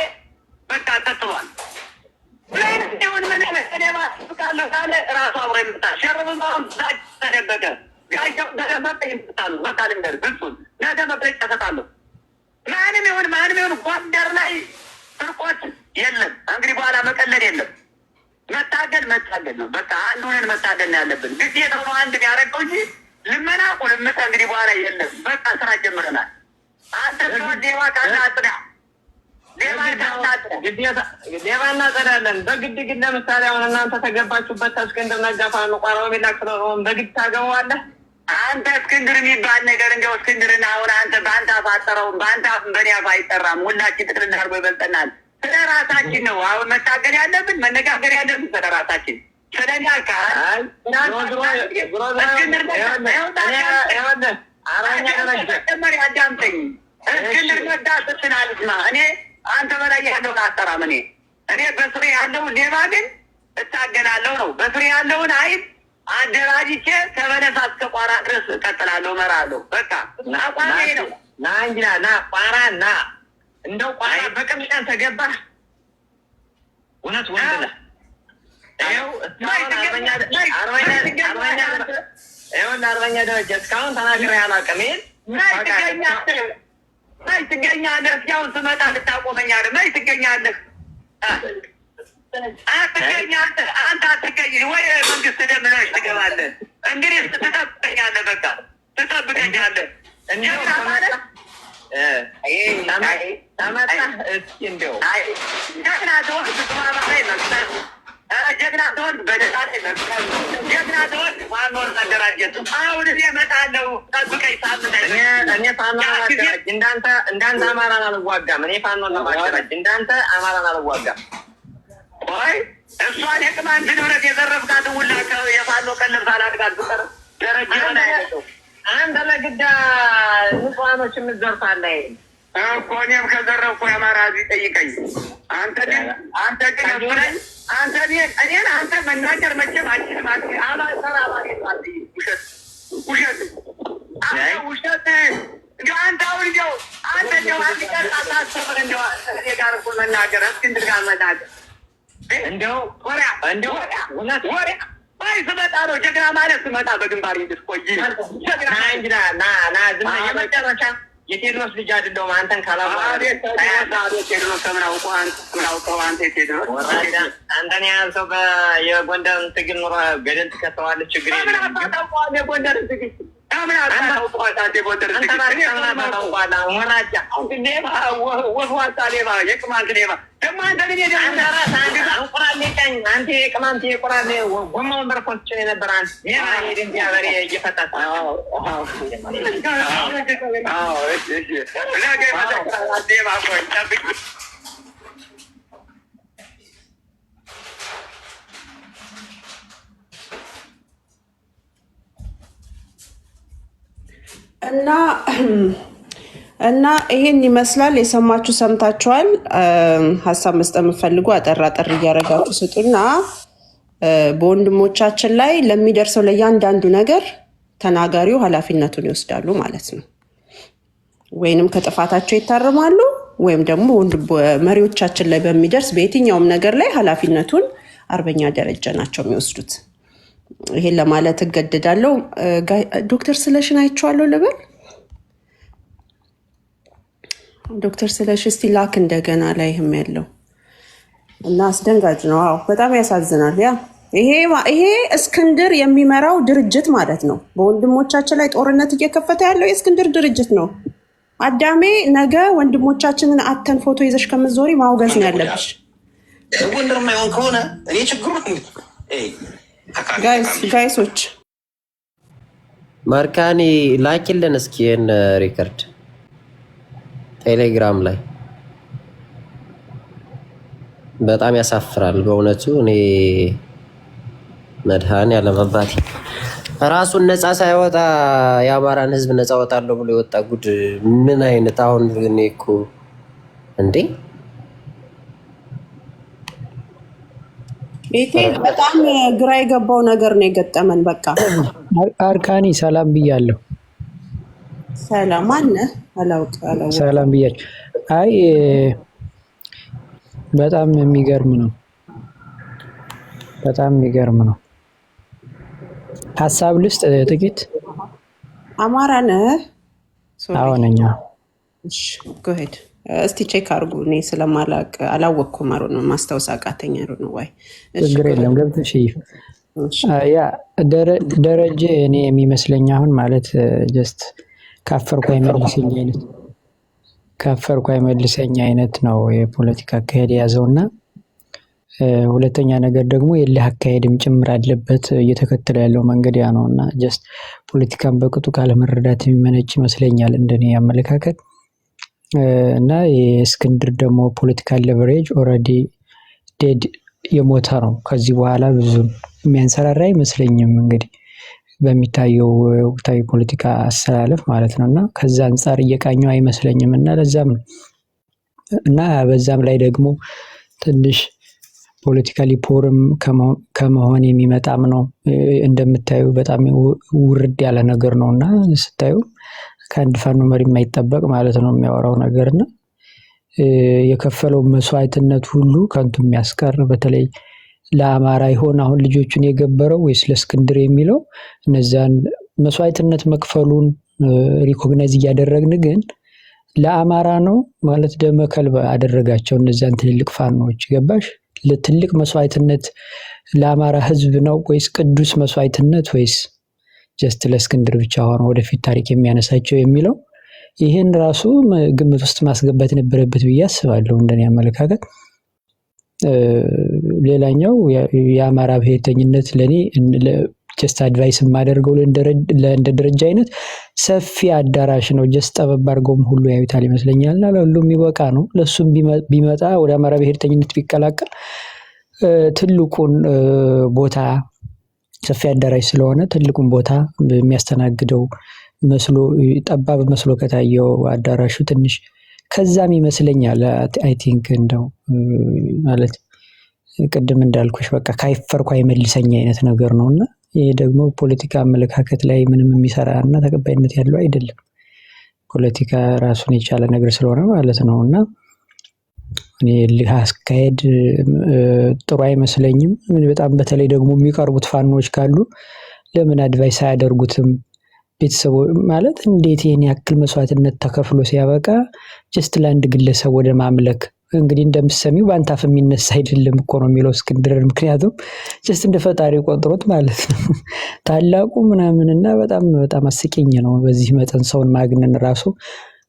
በቃ ተጥሏል ምን ምን ፍቃለሁ ካለ ራሱ አብሮ ይምጣል ሸርብም አሁን ተደበቀ ጋሻው ተደበቀ ይምጣሉ በቃ ልንገር ብሱን ነገ መብረጫ ተሰጣለሁ ማንም ይሁን ጎንደር ላይ ስርቆት የለም እንግዲህ በኋላ መቀለድ የለም መታገል ነው በቃ አንዱንን መታገል ነው ያለብን ግዴታ ነው አንድ ያደረገው እንጂ ልመና ቁልምት እንግዲህ በኋላ የለም በቃ ስራ ጀምረናል አንተ ነው ዴዋ ካለ አጥዳ ሌባ እናጸዳለን በግድ ግን ለምሳሌ አሁን እናንተ ተገባችሁበት እስክንድር ነጋ ፋኖ ቋራው ቢላክ ስለሆነ በግድ ታገባዋለህ አንተ እስክንድር የሚባል ነገር እንደው እስክንድርና አሁን አንተ በአንተ አፋጠረው በአንተ በእኔ አፍ አይጠራም ሁላችን ጥቅል አድርጎ ይበልጠናል ስለ ራሳችን ነው አሁን መታገል ያለብን መነጋገር ያለብን ስለ ራሳችን ስለሚያልካ ተጨማሪ አዳምጠኝ። እስክንድር ነጋ ስትል አልስማ። እኔ አንተ በላይ ያለውን አጠራም። እኔ በስሬ ያለውን ሌባ ግን እታገላለሁ ነው። በስሬ ያለውን ኃይል አደራጅቼ ከበለሳ እስከ ቋራ ድረስ እቀጥላለሁ፣ እመራለሁ። በቃ አቋሜ ነው። ና እንጂ ና ቋራ ና። እንደው ቋራ በቀምጫን ተገባህ። እውነት ወንድ ነህ። አርበኛ ደረጃ እስካሁን ተናግሬ አላውቅም። መች ትገኛለህ? እስኪ ስመጣ ልታቆመኛለህ? መች ትገኛለህ? አትገኛለህ። አንተ አትገኝ ወይ መንግስት ደምነሽ ትገባለህ። እንግዲህ ትጠብቀኛለህ። በቃ ትጠብቀኛለህ። ተመጣህ እስኪ እንደው ጀግና ትሆን ስትማማ ላይ መቅጠር፣ ጀግና ትሆን በደሳ ላይ መቅጠር፣ ጀግና ትሆን ፋኖን አደራጀት። አሁን እኔ እመጣለሁ። ጠብቀኝ። እኔ ፋኖን አደራጅ እንዳንተ አማራን አልዋጋም። እኔ ፋኖን ነው ማደራጅ፣ እንዳንተ አማራን አልዋጋም። ወይ እሷን የቅማንት ንብረት የዘረፍካት ሁላ የፋኖ ቀለብ ሳላድጋት ብቀር ደረጃ ሆነ አይደለም። አንተ ለግዳ ንጹሃኖች የምትዘርፋለህ እኮ። እኔም ከዘረፍኩ የአማራ ህዝብ ይጠይቀኝ። አንተ ግን እኔን አንተ መናገር መቼም አችልም። ውሸት አንተ አሁን እንዲያው አንተ እንዲያው አንድ ቀን አታስተምር። እንዲያው እኔ ጋር እኩል መናገር እስክንድር ጋር መናገር እንደው ወሪያ ስመጣ ነው ጀግና ማለት። ስመጣ በግንባር እንድትቆይ ጀግና ና ዝም የመጨረሻ የቴድሮስ ልጅ አይደለሁም። አንተን ቴድሮስ ከምን አውቀው አንተ ቴድሮስ አንተን ያንሰው የጎንደር ትግል ኑሮ ገደል ትከተዋለች። ችግር የለም። የጎንደር ትግል ወስዋሳ ሌባ፣ የቅማንት ሌባ ደግሞ አንተ የቅማንት የቁራሌ ጎማውን በረኮችን የነበረ ድንጋይ በሬ እየፈታ እና ይሄን ይመስላል። የሰማችሁ ሰምታችኋል። ሀሳብ መስጠት የምትፈልጉ አጠር እያደረጋችሁ ስጡና በወንድሞቻችን ላይ ለሚደርሰው ለእያንዳንዱ ነገር ተናጋሪው ኃላፊነቱን ይወስዳሉ ማለት ነው። ወይንም ከጥፋታቸው ይታረማሉ፣ ወይም ደግሞ መሪዎቻችን ላይ በሚደርስ በየትኛውም ነገር ላይ ኃላፊነቱን አርበኛ ደረጃ ናቸው የሚወስዱት። ይሄን ለማለት እገደዳለሁ። ዶክተር ስለሽን አይቼዋለሁ ልበል። ዶክተር ስለሽ እስቲ ላክ እንደገና ላይ ያለው እና አስደንጋጭ ነው። አዎ በጣም ያሳዝናል። ይሄ እስክንድር የሚመራው ድርጅት ማለት ነው። በወንድሞቻችን ላይ ጦርነት እየከፈተ ያለው የእስክንድር ድርጅት ነው። አዳሜ ነገ ወንድሞቻችንን አተን ፎቶ ይዘሽ ከምትዞሪ ማውገዝ ነው ያለብሽ። ጎንደር የማይሆን ከሆነ እኔ ችግሩ ጋይሶች ማርካኒ ላኪልን እስኪ ይህን ሪከርድ ቴሌግራም ላይ። በጣም ያሳፍራል በእውነቱ። እኔ መድኃኔዓለም አባቴ ራሱን ነፃ ሳይወጣ የአማራን ሕዝብ ነፃ ወጣለሁ ብሎ የወጣ ጉድ ምን አይነት! አሁን ግን እኮ እንዴ ቤቴ በጣም ግራ የገባው ነገር ነው የገጠመን። በቃ አርካኒ ሰላም ብያለሁ። ሰላም አለ አላውቅም። ሰላም ብያለሁ። አይ በጣም የሚገርም ነው። በጣም የሚገርም ነው። ሀሳብ ልስጥ ጥቂት። አማራ ነህ? አዎ ነኝ። እሺ ጎሄድ እስቲ ቼክ አድርጉ። እኔ ስለማላቅ አላወቅኩም። አሩ ነው ማስታወስ አቃተኛ ነው ወይ? ችግር የለም ገብተሽ ያ ደረጀ እኔ የሚመስለኝ አሁን ማለት ጀስት ካፈርኩ አይመልሰኝ አይነት ነው የፖለቲካ አካሄድ የያዘውና ሁለተኛ ነገር ደግሞ የለህ አካሄድም ጭምር አለበት። እየተከተለ ያለው መንገድ ያ ነውና ጀስት ፖለቲካን በቅጡ ካለመረዳት የሚመነጭ ይመስለኛል እንደኔ አመለካከት። እና የእስክንድር ደግሞ ፖለቲካል ሌቨሬጅ ኦልሬዲ ዴድ የሞተ ነው። ከዚህ በኋላ ብዙ የሚያንሰራራ አይመስለኝም እንግዲህ በሚታየው ወቅታዊ ፖለቲካ አሰላለፍ ማለት ነውና ከዛ አንፃር እየቃኘው አይመስለኝም እና ለዛም እና በዛም ላይ ደግሞ ትንሽ ፖለቲካሊ ፖርም ከመሆን የሚመጣም ነው እንደምታዩ በጣም ውርድ ያለ ነገር ነውና ስታዩ ከአንድ ፋኖ መሪ የማይጠበቅ ማለት ነው የሚያወራው ነገርና የከፈለው መስዋዕትነት ሁሉ ከንቱ የሚያስቀር በተለይ ለአማራ ይሆን አሁን ልጆቹን የገበረው ወይስ ለእስክንድር የሚለው እነዛን መስዋዕትነት መክፈሉን ሪኮግናይዝ እያደረግን ግን ለአማራ ነው ማለት ደመከልብ አደረጋቸው እነዛን ትልልቅ ፋኖች ገባሽ ለትልቅ መስዋዕትነት ለአማራ ህዝብ ነው ወይስ ቅዱስ መስዋዕትነት ወይስ ጀስት ለእስክንድር ብቻ ሆኖ ወደፊት ታሪክ የሚያነሳቸው የሚለው ይሄን ራሱ ግምት ውስጥ ማስገባት ነበረበት ብዬ አስባለሁ እንደኔ አመለካከት ሌላኛው የአማራ ብሔርተኝነት ለኔ ጀስት አድቫይስ የማደርገው ለእንደ ደረጃ አይነት ሰፊ አዳራሽ ነው ጀስት ጠበብ አድርገውም ሁሉ ያዩታል ይመስለኛልና ለሁሉም የሚበቃ ነው ለሱም ቢመጣ ወደ አማራ ብሔርተኝነት ቢቀላቀል ትልቁን ቦታ ሰፊ አዳራሽ ስለሆነ ትልቁን ቦታ የሚያስተናግደው መስሎ ጠባብ መስሎ ከታየው አዳራሹ ትንሽ ከዛም ይመስለኛል አይ ቲንክ እንደው ማለት ቅድም እንዳልኩሽ በቃ ካይፈርኩ አይመልሰኝ አይነት ነገር ነውና ይሄ ደግሞ ፖለቲካ አመለካከት ላይ ምንም የሚሰራና ተቀባይነት ያለው አይደለም ፖለቲካ ራሱን የቻለ ነገር ስለሆነ ማለት ነውና እኔ አስካሄድ ጥሩ አይመስለኝም በጣም በተለይ ደግሞ የሚቀርቡት ፋኖች ካሉ ለምን አድቫይስ አያደርጉትም ቤተሰቡ ማለት እንዴት ይሄን ያክል መስዋዕትነት ተከፍሎ ሲያበቃ ጀስት ላንድ ግለሰብ ወደ ማምለክ እንግዲህ እንደምትሰሚው ባንታፍ የሚነሳ አይደለም እኮ ነው የሚለው እስክንድር ምክንያቱም ጀስት እንደ ፈጣሪ ቆጥሮት ማለት ነው ታላቁ ምናምንና በጣም አስቂኝ ነው በዚህ መጠን ሰውን ማግነን ራሱ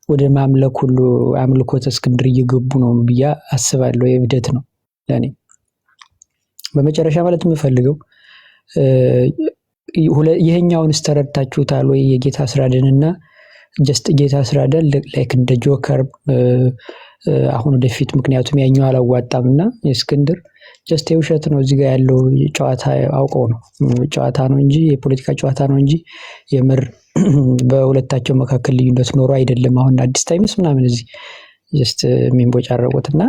ወደ ማምለክ ሁሉ አምልኮት እስክንድር እየገቡ ነው ብዬ አስባለሁ የብደት ነው ለኔ በመጨረሻ ማለት የምፈልገው ይሄኛውን ተረድታችሁታል ወይ የጌታ አስራደንና ጀስት ጌታ አስራደን ላይክ እንደ ጆከር አሁን ወደፊት ምክንያቱም ያኛው አላዋጣምና የእስክንድር ጀስት የውሸት ነው እዚህ ጋር ያለው ጨዋታ አውቀው ነው ጨዋታ ነው እንጂ የፖለቲካ ጨዋታ ነው እንጂ የምር በሁለታቸው መካከል ልዩነት ኖሮ አይደለም አሁን አዲስ ታይምስ ምናምን እዚህ ጀስት የሚንቦጫረቁትና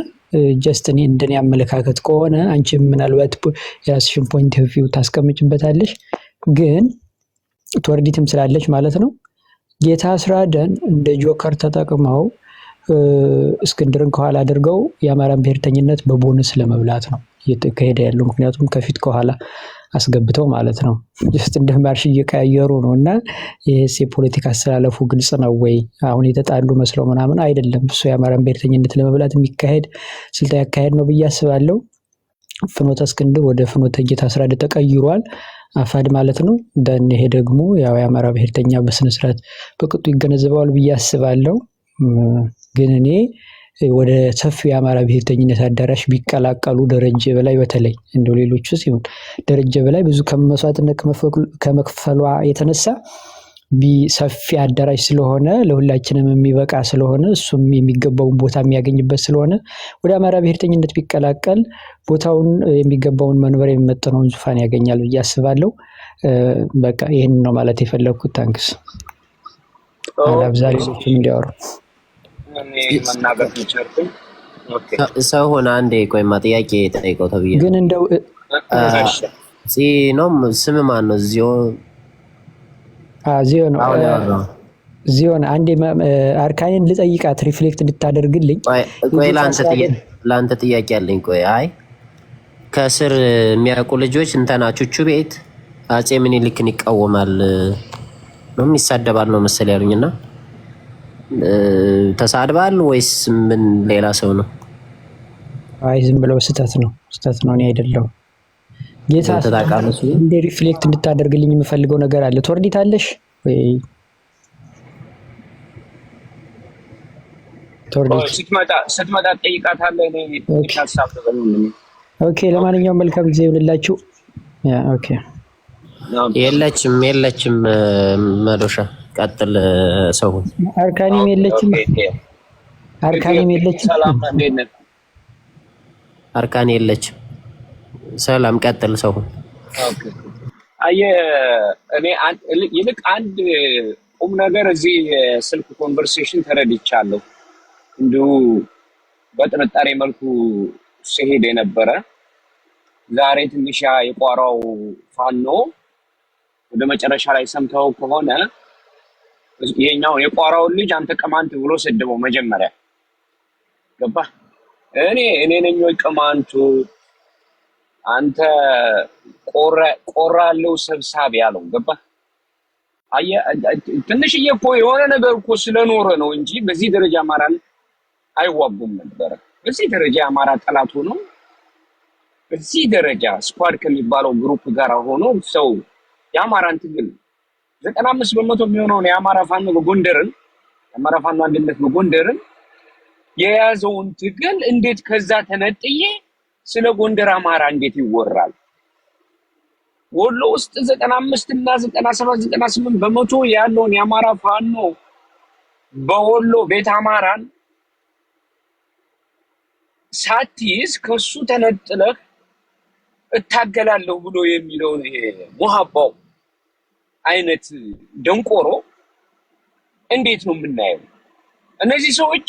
ጀስት እኔ እንደኔ አመለካከት ከሆነ አንቺ ምናልባት የራስሽን ፖይንት ኦፍ ቪው ታስቀምጭበታለሽ ግን ቶርዲትም ስላለች ማለት ነው ጌታ አስራደን እንደ ጆከር ተጠቅመው እስክንድርን ከኋላ አድርገው የአማራን ብሔርተኝነት በቦነስ ለመብላት ነው እየተካሄደ ያለው ምክንያቱም ከፊት ከኋላ አስገብተው ማለት ነው ጀስት እንደ ማርሽ እየቀያየሩ ነውና ይሄስ የፖለቲካ አስተላለፉ ግልጽ ነው ወይ አሁን የተጣሉ መስለው ምናምን አይደለም እሱ የአማራን ብሔርተኝነት ለመብላት የሚካሄድ ስልጣን ያካሄድ ነው ብዬ አስባለሁ ፍኖተ እስክንድር ወደ ፍኖተ ጌታ አስራደ ተቀይሯል አፋድ ማለት ነው ደን ይሄ ደግሞ ያው የአማራ ብሔርተኛ በስነ ስርዓት በቅጡ ይገነዘባል ብዬ አስባለሁ ግን እኔ ወደ ሰፊው የአማራ ብሔርተኝነት አዳራሽ ቢቀላቀሉ ደረጀ በላይ በተለይ እንደው ሌሎቹ ሲሆን ደረጀ በላይ ብዙ ከመስዋዕትነት ከመክፈሏ የተነሳ ሰፊ አዳራሽ ስለሆነ ለሁላችንም የሚበቃ ስለሆነ እሱም የሚገባውን ቦታ የሚያገኝበት ስለሆነ ወደ አማራ ብሔርተኝነት ቢቀላቀል ቦታውን የሚገባውን መንበር የሚመጥነውን ዙፋን ያገኛል ብዬ አስባለሁ በቃ ይሄን ነው ማለት የፈለኩት ታንክስ አላብዛሪ እንዲያወሩ ሰው ሆነ አንዴ ቆይማ ጥያቄ ጠይቀው ተብዬ ግን እንደው ነው ስም ማን ነው ዚዮን አንዴ አርካኔን ልጠይቃት ሪፍሌክት እንድታደርግልኝ ቆይ ላንተ ጥያቄ አለኝ ቆይ አይ ከስር የሚያውቁ ልጆች እንተና ቹቹ ቤት አጼ ምኒልክን ይቃወማል ነው ይሳደባል ነው መሰል ያሉኝና ተሳድባል ወይስ ምን ሌላ ሰው ነው አይ ዝም ብለው ስተት ነው እኔ አይደለም ጌታ ተጣቃለሽ እንደ ሪፍሌክት እንድታደርግልኝ የምፈልገው ነገር አለ ቶርዲት አለሽ ወይ ቶርዲት ስትመጣ ጠይቃታለህ እኔ ሐሳብ ተበሉኝ ኦኬ ለማንኛውም መልካም ጊዜ ይሁንላችሁ ያ ኦኬ የለችም መዶሻ ቀጥል ሰው አርካኒም የለችም ሰላም እንዴት ነህ አርካኒ የለችም ሰላም ቀጥል ሰው ኦኬ እኔ ይልቅ አንድ ቁም ነገር እዚህ ስልክ ኮንቨርሴሽን ተረድቻለሁ። እንዲሁ በጥርጣሬ መልኩ ሲሄድ የነበረ ዛሬ ትንሽ የቋራው ፋኖ ወደ መጨረሻ ላይ ሰምተው ከሆነ ይሄኛው የቋራውን ልጅ አንተ ቅማንት ብሎ ሰደበው መጀመሪያ ገባ። እኔ ነኝ ወይ ቅማንቱ አንተ ቆራለው ሰብሳቢ ያለው ገባ። ትንሽዬ እኮ የሆነ ነገር እኮ ስለኖረ ነው እንጂ በዚህ ደረጃ አማራን አይዋጉም ነበር። በዚህ ደረጃ አማራ ጠላት ሆኖ በዚህ ደረጃ ስኳድ ከሚባለው ግሩፕ ጋር ሆኖ ሰው የአማራን ትግል 95% የሚሆነውን የአማራ ፋኖ በጎንደርን የአማራ ፋኖ አንድነት በጎንደርን የያዘውን ትግል እንዴት ከዛ ተነጥዬ ስለ ጎንደር አማራ እንዴት ይወራል? ወሎ ውስጥ 95 እና 97 98% ያለውን የአማራ ፋኖ በወሎ ቤት አማራን ሳትይዝ ከሱ ተነጥለህ እታገላለሁ ብሎ የሚለውን ይሄ ሙሐባው አይነት ደንቆሮ እንዴት ነው የምናየው? እነዚህ ሰዎች